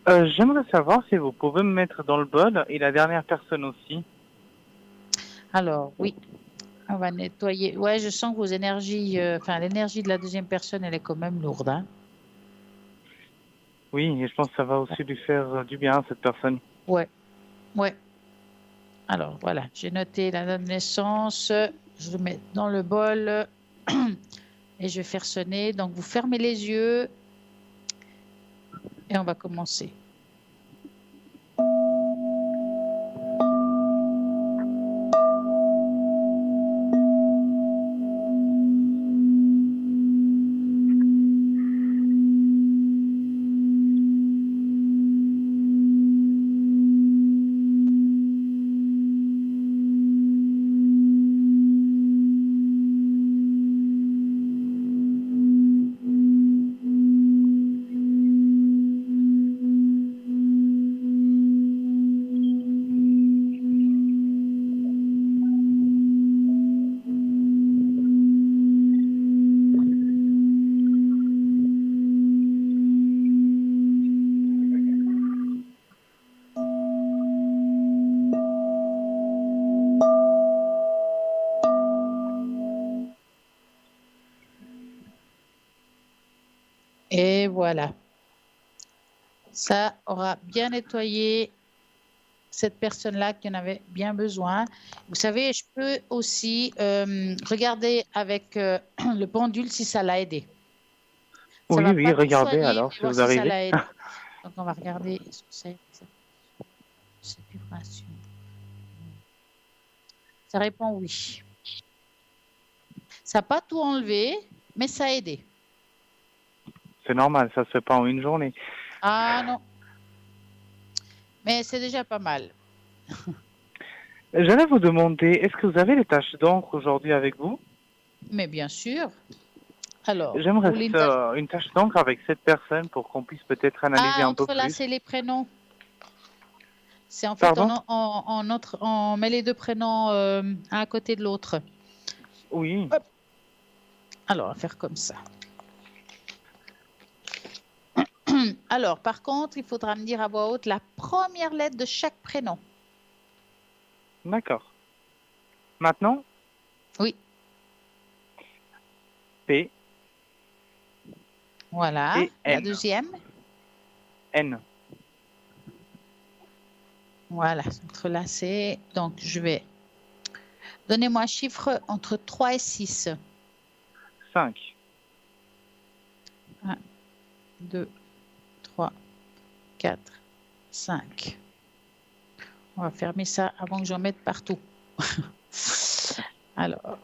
J'aimerais savoir si vous pouvez me mettre dans le bol et la dernière personne aussi. Alors, oui, on va nettoyer. Ouais, je sens que vos énergies, enfin, l'énergie de la deuxième personne, elle est quand même lourde, hein. Oui, et je pense que ça va aussi lui faire du bien à cette personne. Ouais, ouais. Alors, voilà, j'ai noté la date de naissance. Je le mets dans le bol et je vais faire sonner. Donc, vous fermez les yeux et on va commencer. Et voilà. Ça aura bien nettoyé cette personne-là qui en avait bien besoin. Vous savez, je peux aussi regarder avec le pendule si ça l'a aidé. Ça Oui, va oui, pas tout regardez soigner, alors mais si voir vous si ça arrivez. l'a aidé. Donc, on va regarder ce que c'est cette vibration. Ça répond oui. Ça n'a pas tout enlevé, mais ça a aidé. C'est normal, ça se fait pas en une journée. Ah non. Mais c'est déjà pas mal. J'allais vous demander, est-ce que vous avez les taches d'encre aujourd'hui avec vous? Mais bien sûr. Alors, vous J'aimerais voulez une tache d'encre avec cette personne pour qu'on puisse peut-être analyser un peu plus. entrelacer les prénoms. C'est en fait, Pardon? on met les deux prénoms un à côté de l'autre. Oui, Hop. Alors, on va faire comme ça. Alors, par contre, il faudra me dire à voix haute la première lettre de chaque prénom. d'accord. Maintenant, Oui, P voilà. et La N. deuxième. N. Voilà, entrelacé. Donc, je vais... Donnez-moi un chiffre entre 3 et 6. 5. 1, 2, 3, 4, 5. On va fermer ça avant que j'en mette partout. Alors,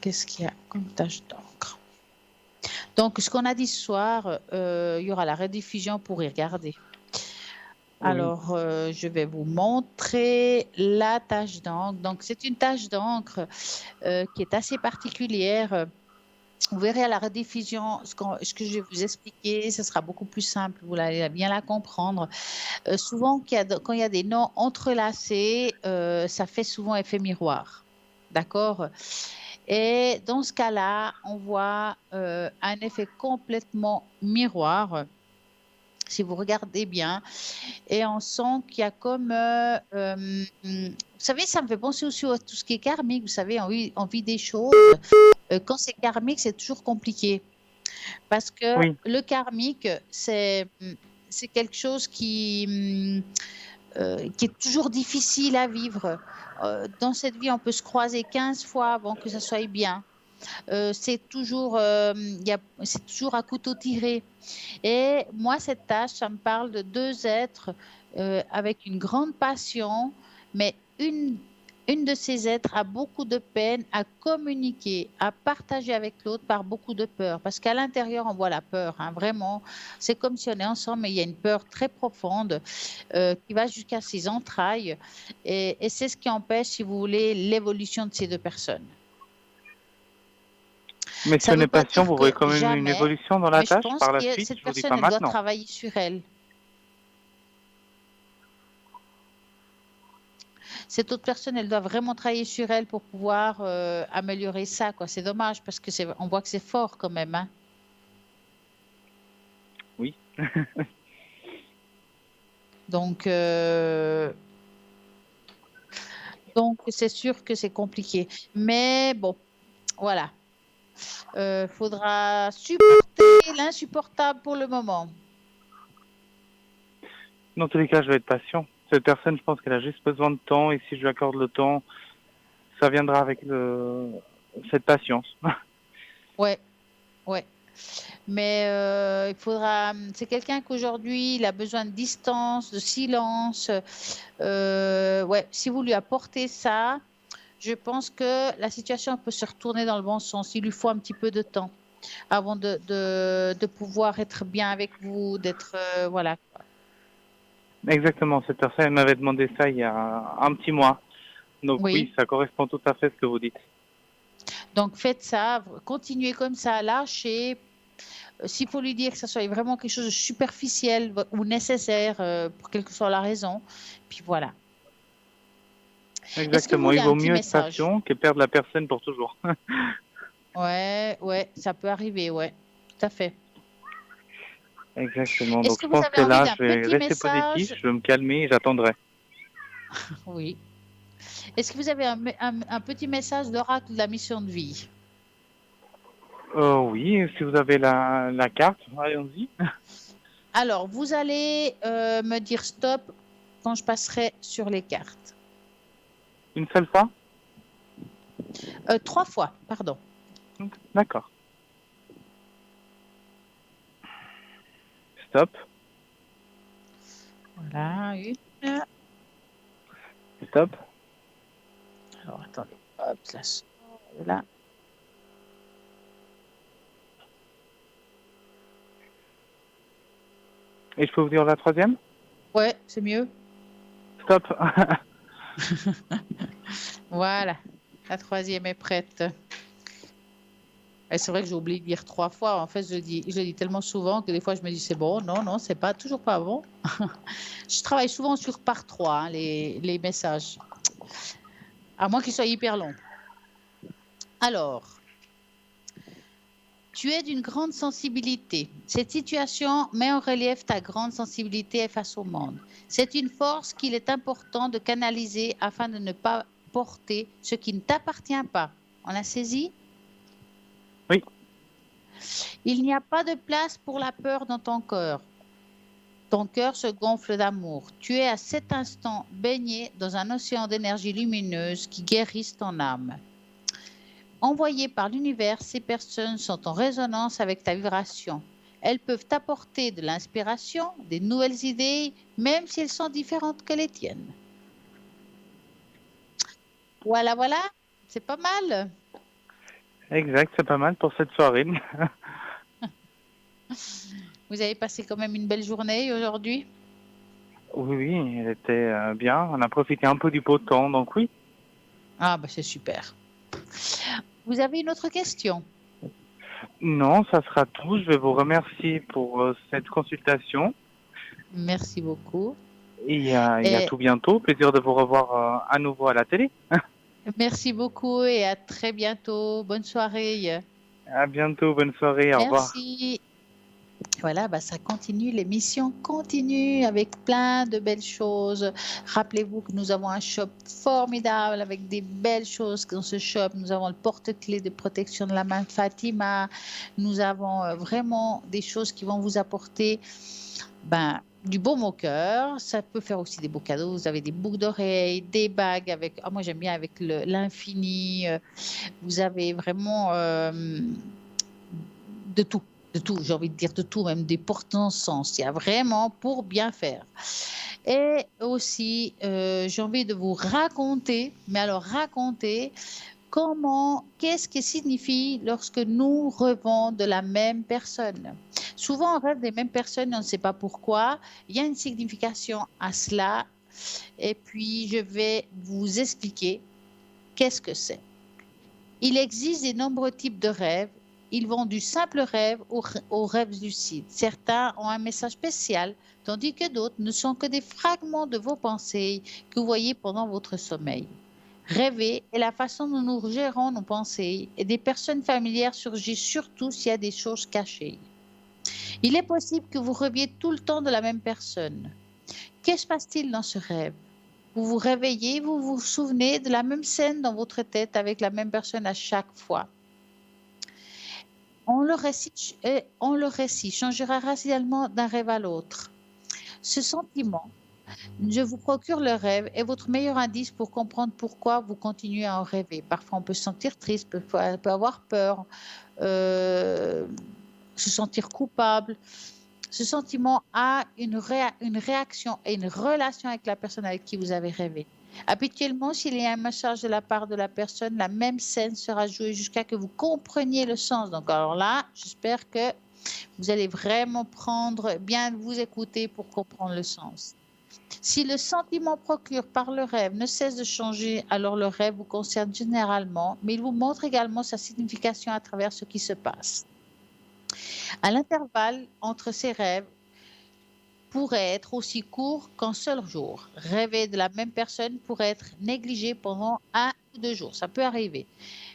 qu'est-ce qu'il y a comme tâche d'encre? Donc, ce qu'on a dit ce soir, il y aura la rediffusion pour y regarder. Oui. Alors, je vais vous montrer la tâche d'encre. Donc, c'est une tâche d'encre qui est assez particulière. Vous verrez à la rediffusion ce que je vais vous expliquer, ce sera beaucoup plus simple, vous allez bien la comprendre. Souvent, quand il y a des noms entrelacés, ça fait souvent effet miroir. D'accord? Et dans ce cas-là, on voit un effet complètement miroir, si vous regardez bien. Et on sent qu'il y a comme... vous savez, ça me fait penser aussi à tout ce qui est karmique. Vous savez, on vit des choses. Quand c'est karmique, c'est toujours compliqué. Parce que Oui. le karmique, c'est quelque chose qui est toujours difficile à vivre. Dans cette vie, on peut se croiser 15 fois avant que ça soit bien. C'est toujours à couteau tiré. Et moi, cette tâche, ça me parle de deux êtres avec une grande passion, mais une de ces êtres a beaucoup de peine à communiquer, à partager avec l'autre par beaucoup de peur. Parce qu'à l'intérieur, on voit la peur, hein, vraiment. C'est comme si on est ensemble, mais il y a une peur très profonde qui va jusqu'à ses entrailles. Et c'est ce qui empêche, si vous voulez, l'évolution de ces deux personnes. Mais Ça ce veut n'est pas pas sûr, dire vous voyez que quand même une jamais, évolution dans la mais je tâche pense par la que suite, cette je vous dis personne, pas elle doit maintenant. travailler sur elle. cette autre personne, elle doit vraiment travailler sur elle pour pouvoir améliorer ça, quoi. C'est dommage parce que on voit que c'est fort quand même, hein. Oui. Donc, c'est sûr que c'est compliqué. Mais bon, voilà. Faudra supporter l'insupportable pour le moment. Dans tous les cas, je vais être patient. Cette personne, je pense qu'elle a juste besoin de temps, et si je lui accorde le temps, ça viendra avec cette patience. Ouais, ouais. Mais il faudra. C'est quelqu'un qu'aujourd'hui, il a besoin de distance, de silence. Ouais, si vous lui apportez ça, je pense que la situation peut se retourner dans le bon sens. Il lui faut un petit peu de temps avant de pouvoir être bien avec vous, d'être. Voilà. Exactement, cette personne, elle m'avait demandé ça il y a un petit mois. Donc Oui. oui, ça correspond tout à fait à ce que vous dites. Donc faites ça, continuez comme ça, lâchez. S'il faut lui dire que ça soit vraiment quelque chose de superficiel ou nécessaire pour quelle que soit la raison, puis voilà. Est-ce que vous Exactement, voulez il un vaut petit mieux être message? patient que perdre la personne pour toujours. Ouais, ouais, ça peut arriver, ouais, tout à fait. Exactement, Est-ce donc que je vous pense avez que envie là, d'un je vais petit rester positif, message? je vais me calmer et j'attendrai. Oui. Est-ce que vous avez un petit message d'oracle de la mission de vie? Oui, si vous avez la carte, allons-y. Alors, vous allez me dire stop quand je passerai sur les cartes. Une seule fois? 3 fois, pardon. D'accord. Stop. Voilà, une. Stop. Alors, attendez. Hop, ça sort de là. Et je peux vous dire la troisième? Ouais, c'est mieux. Stop. Voilà. La troisième est prête. Et c'est vrai que j'ai oublié de dire 3 fois. En fait, je le dis tellement souvent que des fois, je me dis c'est bon. Non, non, c'est pas toujours pas bon. Je travaille souvent sur par 3, hein, les messages. À moins qu'ils soient hyper longs. Alors, tu es d'une grande sensibilité. Cette situation met en relief ta grande sensibilité face au monde. C'est une force qu'il est important de canaliser afin de ne pas porter ce qui ne t'appartient pas. On a saisi? Oui. Il n'y a pas de place pour la peur dans ton cœur. Ton cœur se gonfle d'amour. Tu es à cet instant baigné dans un océan d'énergie lumineuse qui guérisse ton âme. Envoyées par l'univers, ces personnes sont en résonance avec ta vibration. Elles peuvent t'apporter de l'inspiration, des nouvelles idées, même si elles sont différentes que les tiennes. Voilà, voilà, c'est pas mal. Exact, c'est pas mal pour cette soirée. Vous avez passé quand même une belle journée aujourd'hui? Oui, oui, elle était bien. On a profité un peu du beau temps, donc oui. Ah, bah c'est super. Vous avez une autre question? Non, ça sera tout. Je vais vous remercier pour cette consultation. Merci beaucoup. Et à Et tout bientôt. Plaisir de vous revoir à nouveau à la télé. merci beaucoup et à très bientôt. Bonne soirée. À bientôt, bonne soirée, au revoir. Merci. Voilà, bah ça continue, l'émission continue avec plein de belles choses. Rappelez-vous que nous avons un shop formidable avec des belles choses dans ce shop. Nous avons le porte-clés de protection de la main Fatima. Nous avons vraiment des choses qui vont vous apporter du baume au cœur. Ça peut faire aussi des beaux cadeaux. Vous avez des boucles d'oreilles, des bagues avec, moi j'aime bien avec l'infini. Vous avez vraiment de tout. De tout, j'ai envie de dire de tout, même des porte-encens. Il y a vraiment pour bien faire. Et aussi, j'ai envie de vous raconter, mais alors raconter qu'est-ce qui signifie lorsque nous rêvons de la même personne. Souvent, on rêve des mêmes personnes, on ne sait pas pourquoi. Il y a une signification à cela. Et puis, je vais vous expliquer qu'est-ce que c'est. Il existe de nombreux types de rêves. ils vont du simple rêve au rêve lucide. Certains ont un message spécial, tandis que d'autres ne sont que des fragments de vos pensées que vous voyez pendant votre sommeil. Rêver est la façon dont nous gérons nos pensées et des personnes familières surgissent surtout s'il y a des choses cachées. Il est possible que vous rêviez tout le temps de la même personne. Que se passe-t-il dans ce rêve? Vous vous réveillez, vous vous souvenez de la même scène dans votre tête avec la même personne à chaque fois. On le récit changera radicalement d'un rêve à l'autre. Ce sentiment, je vous procure le rêve, est votre meilleur indice pour comprendre pourquoi vous continuez à en rêver. Parfois, on peut se sentir triste, parfois, on peut avoir peur, euh, se sentir coupable. Ce sentiment a une réaction et une relation avec la personne avec qui vous avez rêvé. Habituellement, s'il y a un message de la part de la personne, la même scène sera jouée jusqu'à que vous compreniez le sens. Donc, alors là, j'espère que vous allez vraiment bien vous écouter pour comprendre le sens. Si le sentiment procuré par le rêve ne cesse de changer, alors le rêve vous concerne généralement, mais il vous montre également sa signification à travers ce qui se passe. À l'intervalle entre ces rêves pourrait être aussi court qu'un seul jour. Rêver de la même personne pourrait être négligé pendant 1 ou 2 jours. Ça peut arriver.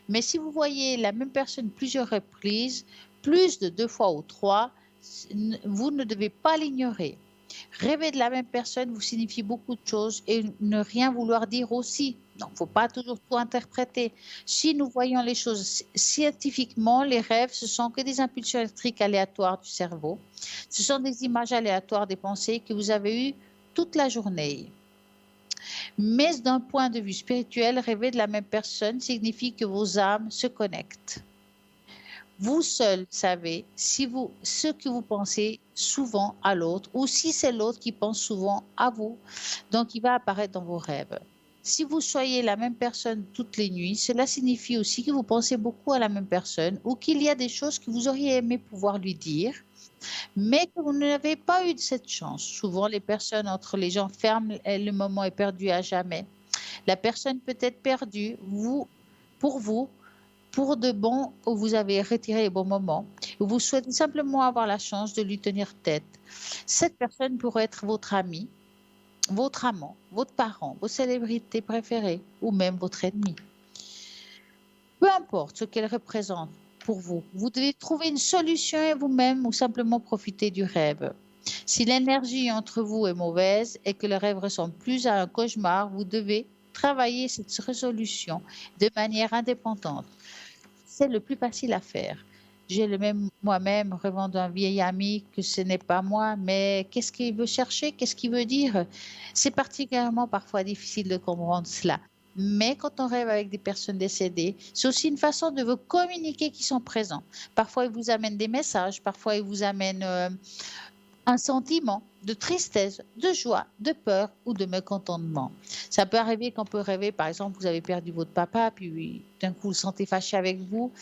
Mais si vous voyez la même personne plusieurs reprises, plus de 2 fois ou 3, vous ne devez pas l'ignorer. Rêver de la même personne vous signifie beaucoup de choses et ne rien vouloir dire aussi. Donc, il ne faut pas toujours tout interpréter. Si nous voyons les choses scientifiquement, les rêves, ce sont que des impulsions électriques aléatoires du cerveau. Ce sont des images aléatoires des pensées que vous avez eues toute la journée. Mais d'un point de vue spirituel, rêver de la même personne signifie que vos âmes se connectent. Vous seul savez ce que vous pensez souvent à l'autre ou si c'est l'autre qui pense souvent à vous. Donc, il va apparaître dans vos rêves. Si vous soyez la même personne toutes les nuits, cela signifie aussi que vous pensez beaucoup à la même personne ou qu'il y a des choses que vous auriez aimé pouvoir lui dire, mais que vous n'avez pas eu cette chance. Souvent, les personnes entre les gens ferment et le moment est perdu à jamais. La personne peut être perdue, pour vous, pour de bon, où vous avez retiré les bons moments, où vous souhaitez simplement avoir la chance de lui tenir tête. Cette personne pourrait être votre ami, votre amant, votre parent, vos célébrités préférées ou même votre ennemi. Peu importe ce qu'elle représente pour vous, vous devez trouver une solution à vous-même ou simplement profiter du rêve. Si l'énergie entre vous est mauvaise et que le rêve ressemble plus à un cauchemar, vous devez travailler cette résolution de manière indépendante. C'est le plus facile à faire. J'ai le même moi-même rêvant d'un vieil ami que ce n'est pas moi, mais qu'est-ce qu'il veut chercher? Qu'est-ce qu'il veut dire? C'est particulièrement parfois difficile de comprendre cela. Mais quand on rêve avec des personnes décédées, c'est aussi une façon de vous communiquer qu'ils sont présents. Parfois, ils vous amènent des messages, parfois, ils vous amènent un sentiment de tristesse, de joie, de peur ou de mécontentement. Ça peut arriver qu'on peut rêver, par exemple, vous avez perdu votre papa, puis d'un coup, vous le sentez fâché avec vous.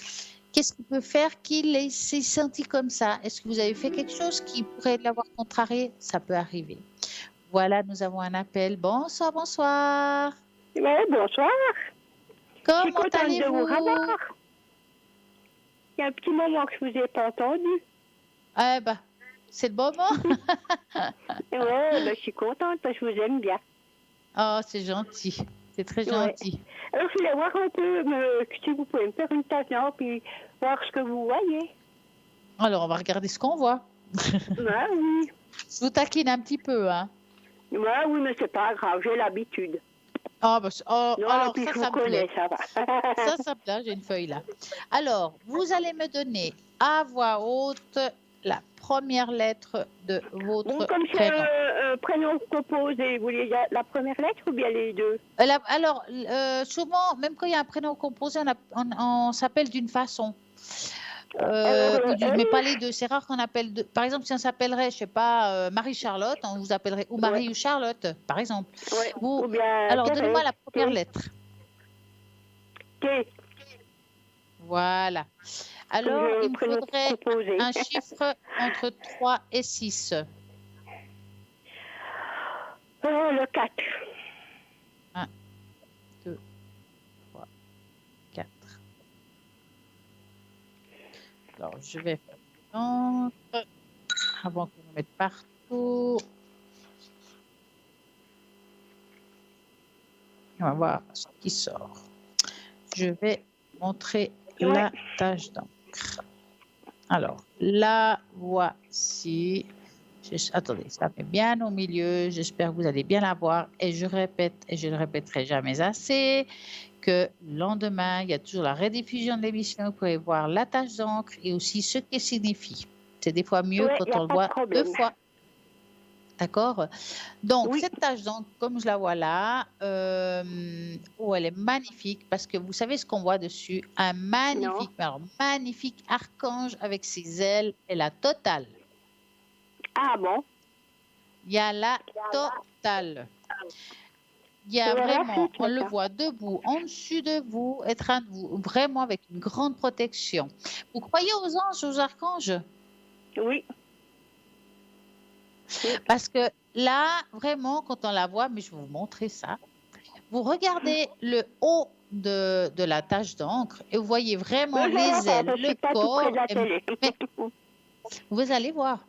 Qu'est-ce qui peut faire qu'il s'est senti comme ça? Est-ce que vous avez fait quelque chose qui pourrait l'avoir contrarié? Ça peut arriver. Voilà, nous avons un appel. Bonsoir, bonsoir. Oui, bonsoir. Je suis Comment contente de vous allez-vous? revoir. Il y a un petit moment que je vous ai pas entendu. Eh ben, c'est le moment. Ouais, je suis contente parce que je vous aime bien. Oh, c'est gentil. C'est très gentil. Alors, je voulais voir un peu si vous pouvez me faire une tâche, puis voir ce que vous voyez. Alors, on va regarder ce qu'on voit. Ouais, oui. Je vous taquine un petit peu, hein. Ouais, oui, mais c'est pas grave, j'ai l'habitude. Ah, bah, Non, alors puis ça, je ça vous me connais, plaît. ça va. Ça me plaît, j'ai une feuille là. Alors, vous allez me donner à voix haute la première lettre de votre Bon, comme c'est prénom. un prénom composé, vous voulez la première lettre ou bien les deux? Alors, souvent, même quand il y a un prénom composé, on s'appelle d'une façon. Mais pas les deux. C'est rare qu'on appelle deux. Par exemple, si on s'appellerait, je sais pas, Marie-Charlotte, on vous appellerait ou Marie ou Charlotte, par exemple. Ouais. Ou bien Alors, donnez-moi la première lettre. T. Voilà. Alors, il me faudrait un chiffre entre 3 et 6. Le 4. 1, 2, 3, 4. Alors, je vais faire une autre avant qu'on le mette partout. On va voir ce qui sort. Je vais montrer Ouais. la tâche d'encre. Alors, la voici. Attendez, ça met bien au milieu. J'espère que vous allez bien la voir. Et je répète, et je ne le répéterai jamais assez, que le lendemain, il y a toujours la rediffusion de l'émission. Vous pouvez voir la tâche d'encre et aussi ce qu'elle signifie. C'est des fois mieux Ouais, il quand n'y a on le pas de voit 2 problème. fois. D'accord? Donc, Oui. cette tâche d'encre, comme je la vois là, oh, elle est magnifique parce que vous savez ce qu'on voit dessus? Un magnifique, mais alors magnifique archange avec ses ailes et la totale. Ah bon? Il y a la totale. Il y Je a verrai vraiment, ensuite, on le ça. voit debout, en dessus de vous, être un de vous, vraiment avec une grande protection. Vous croyez aux anges, aux archanges? Oui. Parce que là, vraiment, quand on la voit, mais je vais vous montrer ça, vous regardez le haut de la tache d'encre et vous voyez vraiment Mais je ne vois les pas, ailes, parce que je le suis pas tout près corps. de la télé. Mais vous allez voir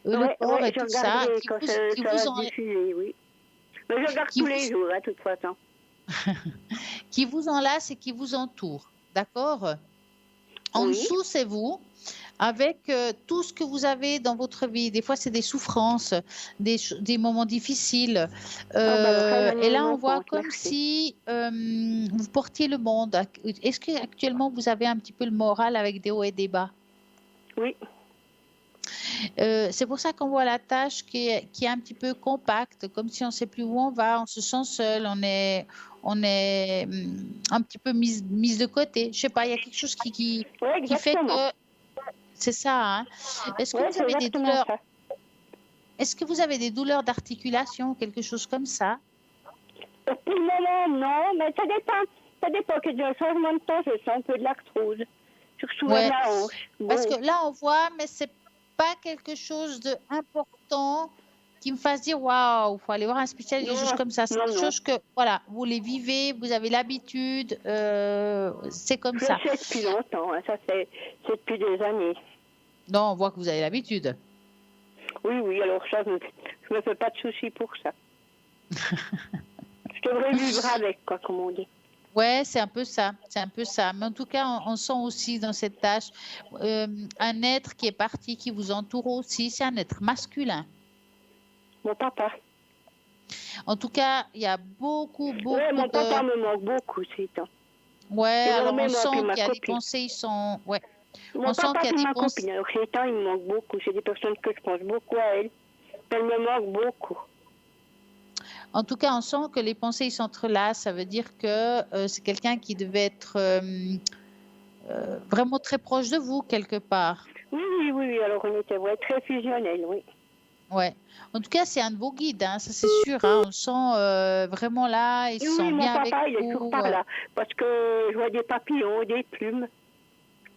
le Ouais, corps et je tout ça regarderai quand ça qui va vous, se diffuser, oui. Mais je regarde qui tous vous, les jours, de toute façon. qui vous enlace et qui vous entoure. D'accord? En Oui. dessous, c'est vous, avec tout ce que vous avez dans votre vie. Des fois, c'est des souffrances, des moments difficiles. Oh, ben alors ça, j'en ai Et eu là, on mon voit compte, comme merci. si vous portiez le monde. Est-ce qu'actuellement, vous avez un petit peu le moral avec des hauts et des bas? Oui. C'est pour ça qu'on voit la tâche qui est un petit peu compacte, comme si on ne sait plus où on va, on se sent seul, on est un petit peu mise de côté. Je sais pas, il y a quelque chose Oui, qui fait exactement. que c'est ça, hein. Est-ce que Oui, vous c'est avez des exactement douleurs? ça. Est-ce que vous avez des douleurs d'articulation, quelque chose comme ça? Pour le moment, non, mais ça dépend. Ça dépend que d'un changement de temps, je sens un peu de l'arthrose. Surtout à Ouais, la hanche. parce que Bon. là on voit, mais c'est pas quelque chose d'important qui me fasse dire waouh, faut aller voir un spécialiste, des choses Non, comme ça. C'est non, des non. choses que voilà, vous les vivez, vous avez l'habitude, c'est comme Je ça. le sais depuis longtemps, hein, ça c'est depuis des années. Non, on voit que vous avez l'habitude. Oui, oui, alors ça, je me fais pas de soucis pour ça. Je devrais vivre avec, quoi, comme on dit. Ouais, c'est un peu ça, c'est un peu ça. Mais en tout cas, on sent aussi dans cette tâche un être qui est parti, qui vous entoure aussi. C'est un être masculin. Mon papa. En tout cas, il y a beaucoup, Ouais, beaucoup mon de. papa me manque beaucoup, c'est temps. Ouais, alors on Énormément, puis sent ma qu'il y a des copine. pensées, ils sont. Ouais, Mon on sent papa qu'il y a puis des ma pensées. copine, alors ces temps, il me manque beaucoup. C'est des personnes que je pense beaucoup à elles. Elles me manquent beaucoup. En tout cas, on sent que les pensées ils s'entrelacent. Ça veut dire que c'est quelqu'un qui devait être vraiment très proche de vous quelque part. Oui, oui, oui, oui, alors on était ouais, très fusionnels, oui. Ouais. En tout cas, c'est un de vos guides, hein, ça c'est sûr. Hein. On le sent vraiment là, il Oui, se oui, sent mon bien avec papa, il est toujours vous. par là. Parce que je vois des papillons, des plumes.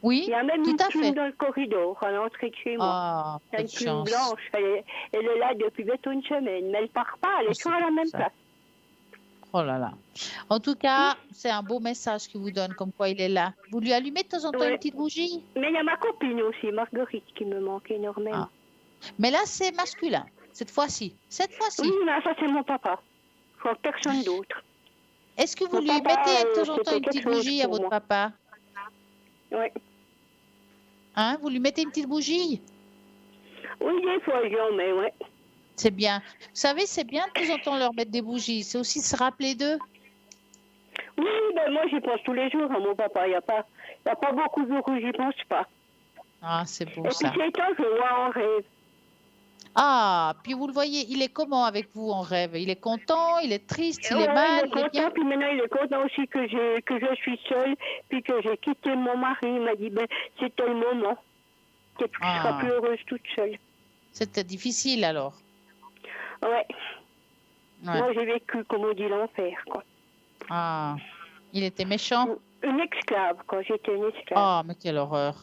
Oui, Il y a même tout une à plume fait. dans le corridor, à l'entrée de chez moi. Ah, Il y a une quelle plume chance. blanche, elle est là depuis bientôt une semaine, mais elle part pas, elle Oh, est c'est toujours à la beau, même ça. place. Oh là là. En tout cas, c'est un beau message qu'il vous donne, comme quoi il est là. Vous lui allumez de temps en temps une Ouais. petite bougie? Mais il y a ma copine aussi, Marguerite, qui me manque énormément. Ah. Mais là, c'est masculin, cette fois-ci. Cette Oui, fois-ci. mais ça c'est mon papa. Je crois personne d'autre. Est-ce que vous Mon lui papa, mettez de temps en temps c'était une quelque petite chose bougie à pour votre moi. papa? Oui. Hein? Vous lui mettez une petite bougie? Oui, des fois, j'en mets, ouais. C'est bien. Vous savez, c'est bien de temps en temps leur mettre des bougies. C'est aussi se rappeler d'eux. Oui, ben moi j'y pense tous les jours à mon papa. Il n'y a pas beaucoup de jours où j'y pense pas. Ah, c'est beau Et puis ça. ces temps, je le vois en rêve. Ah, puis vous le voyez, il est comment avec vous en rêve? Il est content, il est triste, il est Ouais, il mal, est il est bien? content, puis maintenant il est content aussi que je suis seule, puis que j'ai quitté mon mari. Il m'a dit, ben, c'était le moment, que tu seras Ah, plus heureuse toute seule. c'était difficile alors. Ouais, Ouais. moi j'ai vécu, comme on dit, l'enfer, quoi. Ah, il était méchant. Une esclave, quoi, j'étais une esclave. Ah, mais quelle horreur.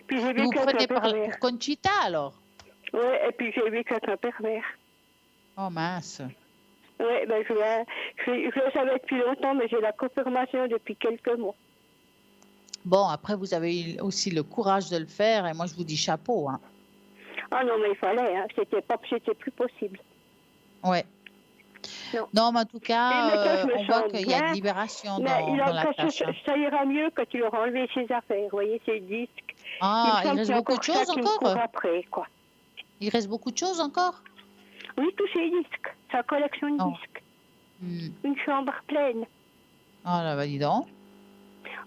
Puis j'ai Et vous vécu avec un prenez pervers. pour Conchita alors? Ouais, et puis j'ai vécu avec un pervers. Oh mince. Ouais, ben je le savais depuis longtemps, mais j'ai la confirmation depuis quelques mois. Bon, après, vous avez eu aussi le courage de le faire et moi, je vous dis chapeau, hein. Ah non, mais il fallait, hein. C'était plus possible. Ouais. Non. Non, mais en tout Et maintenant, je cas, me on voit sens qu'il y a une bien. libération Mais dans la tâche, hein. ça ira mieux quand il aura enlevé ses affaires. Vous voyez, ses disques. Il me Ah, il semble reste qu'il y a beaucoup de encore ça choses qui me court encore? après, quoi. Il reste beaucoup de choses encore? Oui, tous ses disques. Sa collection de Oh. disques. Hmm. Une chambre pleine. Ah là, bah dis donc.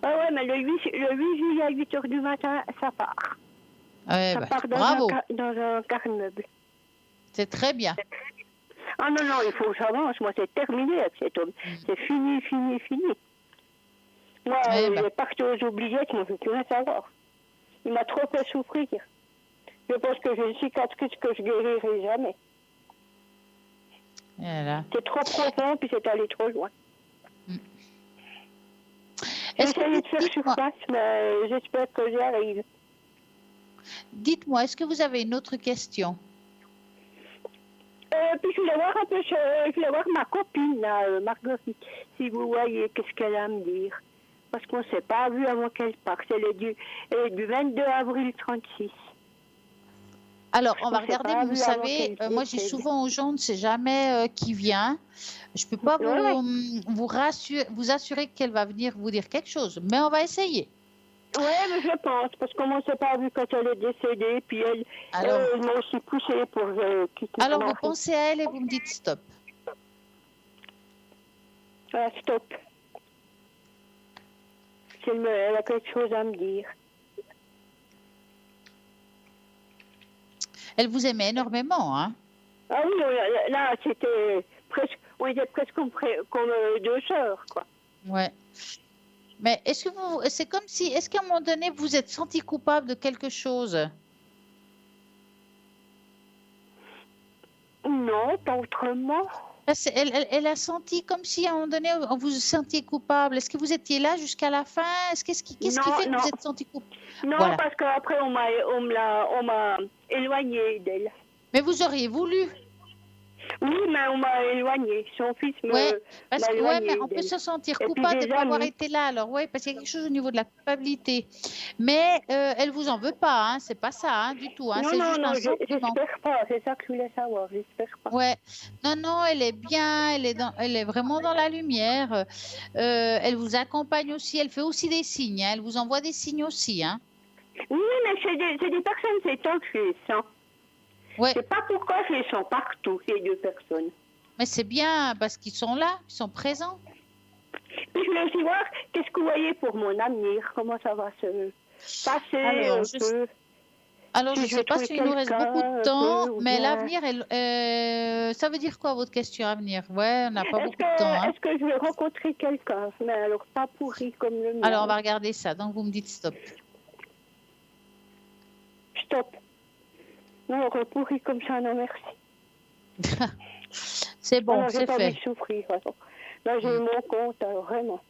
Ah ouais, mais le 8 juillet à 8 h du matin, ça part. Ouais, Ça bah, part bravo, dans un garde-meuble. c'est très bien. Ah non, non, il faut que j'avance. Moi, c'est terminé avec cet homme. C'est fini, fini, fini. Moi, Eh ben. les pactes aux oubliettes, moi, je ne veux plus rien savoir. Il m'a trop fait souffrir. Je pense que j'ai une cicatrice que je guérirai jamais. Voilà. C'est trop profond, puis c'est allé trop loin. Est-ce que J'essaye de faire dites-moi, surface, mais j'espère que j'y arrive. dites-moi, est-ce que vous avez une autre question? Puis je voulais voir un peu, je voulais voir ma copine, là, Marguerite, si vous voyez qu'est-ce qu'elle a à me dire. Parce qu'on ne s'est pas vu avant qu'elle parte. Elle est du 22 avril 36. Alors, on va On s'est regarder, pas mais vous vu avant savez, qu'elle moi, je dis décède. souvent aux gens, on ne sait jamais qui vient. Je ne peux pas Ouais. vous assurer qu'elle va venir vous dire quelque chose, mais on va essayer. Oui, mais je pense, parce qu'on ne s'est pas vu quand elle est décédée, puis elle m'a aussi poussé pour quitter Alors, mon vous mari. pensez à elle et vous me dites stop. Ah, stop. Si elle a quelque chose à me dire. Elle vous aimait énormément, hein? Ah oui, là, c'était presque, on était presque comme deux sœurs, quoi. Ouais. Mais c'est comme si, est-ce qu'à un moment donné, vous êtes senti coupable de quelque chose? Non, pas autrement. Parce elle a senti comme si à un moment donné, vous vous sentiez coupable. Est-ce que vous étiez là jusqu'à la fin? Qu'est-ce qui fait que vous êtes senti coupable? Non, Voilà. parce qu'après, on m'a éloigné d'elle. Mais vous auriez voulu. Oui, mais on m'a éloigné. Son fils Ouais, m'a mais éloigné on peut d'elle. se sentir Et puis coupable de des ne pas avoir amis. été là. Alors, ouais, parce qu'il y a quelque chose au niveau de la culpabilité. Mais elle vous en veut pas, hein. C'est pas ça, hein, du tout. Hein. Non, C'est non, juste non, un sentiment. j'espère pas. C'est ça que je voulais savoir. J'espère pas. Ouais. Non, non, elle est bien. Elle est vraiment dans la lumière. Elle vous accompagne aussi. Elle fait aussi des signes. Hein. Elle vous envoie des signes aussi, hein. Oui, mais c'est des personnes, c'est tant que je les sens. Ouais. Je sais pas pourquoi je les sens partout, ces deux personnes. Mais c'est bien parce qu'ils sont là, ils sont présents. Puis je voulais aussi voir qu'est-ce que vous voyez pour mon avenir, comment ça va se passer Alors, je ne Si je sais pas trouve s'il nous reste beaucoup de quelqu'un, temps, ou mais bien- l'avenir, ça veut dire quoi votre question avenir? Ouais, on n'a pas beaucoup de temps. Hein. Est-ce que je vais rencontrer quelqu'un, mais alors pas pourri comme le mien? Alors, on va regarder ça. Donc, vous me dites stop. Stop. Non, alors pourri comme ça, non merci. C'est bon, Alors, j'ai c'est pas envie fait. de souffrir. Alors. Là, j'ai mon compte, alors vraiment.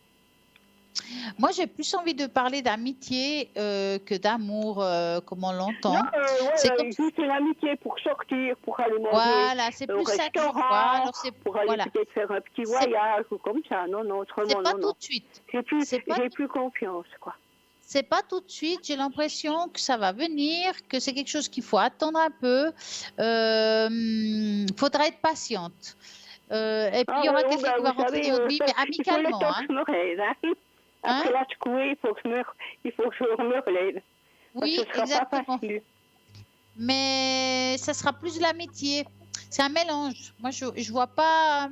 Moi, j'ai plus envie de parler d'amitié que d'amour, comme on l'entend. Non, C'est comme juste une amitié pour sortir, pour aller manger Voilà, c'est au plus ça que je vois. restaurant, Alors, pour aller voilà. peut-être faire un petit voyage ou comme ça. Non, non, C'est autrement, pas non, tout non. de suite. J'ai plus confiance, quoi. C'est pas tout de suite. J'ai l'impression que ça va venir, que c'est quelque chose qu'il faut attendre un peu. Faudra être patiente. Et puis, il y aura quelqu'un qui va rentrer dans votre vie, mais Il faut le amicalement. temps Hein. que je me relève. Hein. Après la secouée, il faut que je me relève. Oui, Parce que ce sera exactement. pas facile. Mais ça sera plus de l'amitié. C'est un mélange. Moi, je vois pas.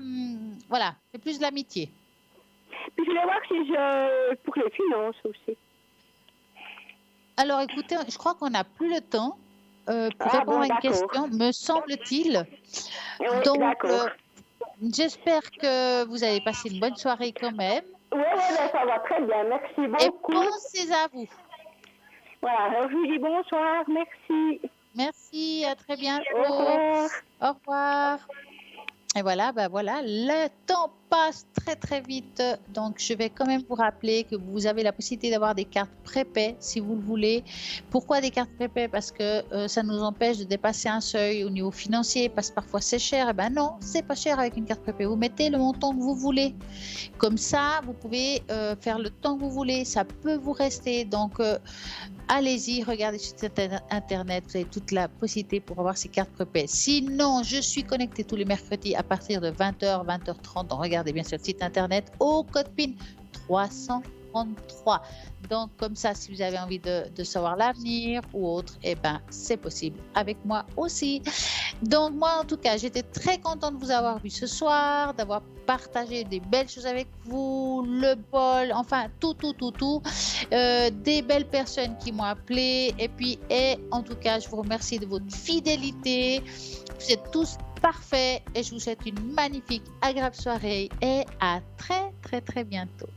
Voilà, c'est plus de l'amitié. Puis je voulais voir si pour les finances aussi. Alors, écoutez, je crois qu'on n'a plus le temps pour répondre à une question, me semble-t-il. Oui, Donc, d'accord. j'espère que vous avez passé une bonne soirée quand même. Oui, ça va très bien. Merci Et beaucoup. pensez à vous. Voilà, alors je vous dis bonsoir. Merci. Merci, à très bientôt. Au revoir. Au revoir. Et voilà, ben voilà, le temps passe très très vite, donc je vais quand même vous rappeler que vous avez la possibilité d'avoir des cartes prépaies si vous le voulez. Pourquoi des cartes prépaies? Parce que ça nous empêche de dépasser un seuil au niveau financier, parce que parfois c'est cher. Eh ben non, c'est pas cher avec une carte prépay. Vous mettez le montant que vous voulez. Comme ça, vous pouvez faire le temps que vous voulez. Ça peut vous rester. Donc, allez-y, regardez sur Internet. Vous avez toute la possibilité pour avoir ces cartes prépay. Sinon, je suis connectée tous les mercredis à partir de 20h, 20h30. Donc, regardez bien sur le site Internet au code PIN 333. Donc, comme ça, si vous avez envie de savoir l'avenir ou autre, eh ben, c'est possible avec moi aussi. Donc, moi, en tout cas, j'étais très contente de vous avoir vu ce soir, d'avoir partagé des belles choses avec vous, le bol, enfin, tout. Des belles personnes qui m'ont appelé. Et en tout cas, je vous remercie de votre fidélité. Vous êtes tous parfaits et je vous souhaite une magnifique, agréable soirée et à très, très, très bientôt.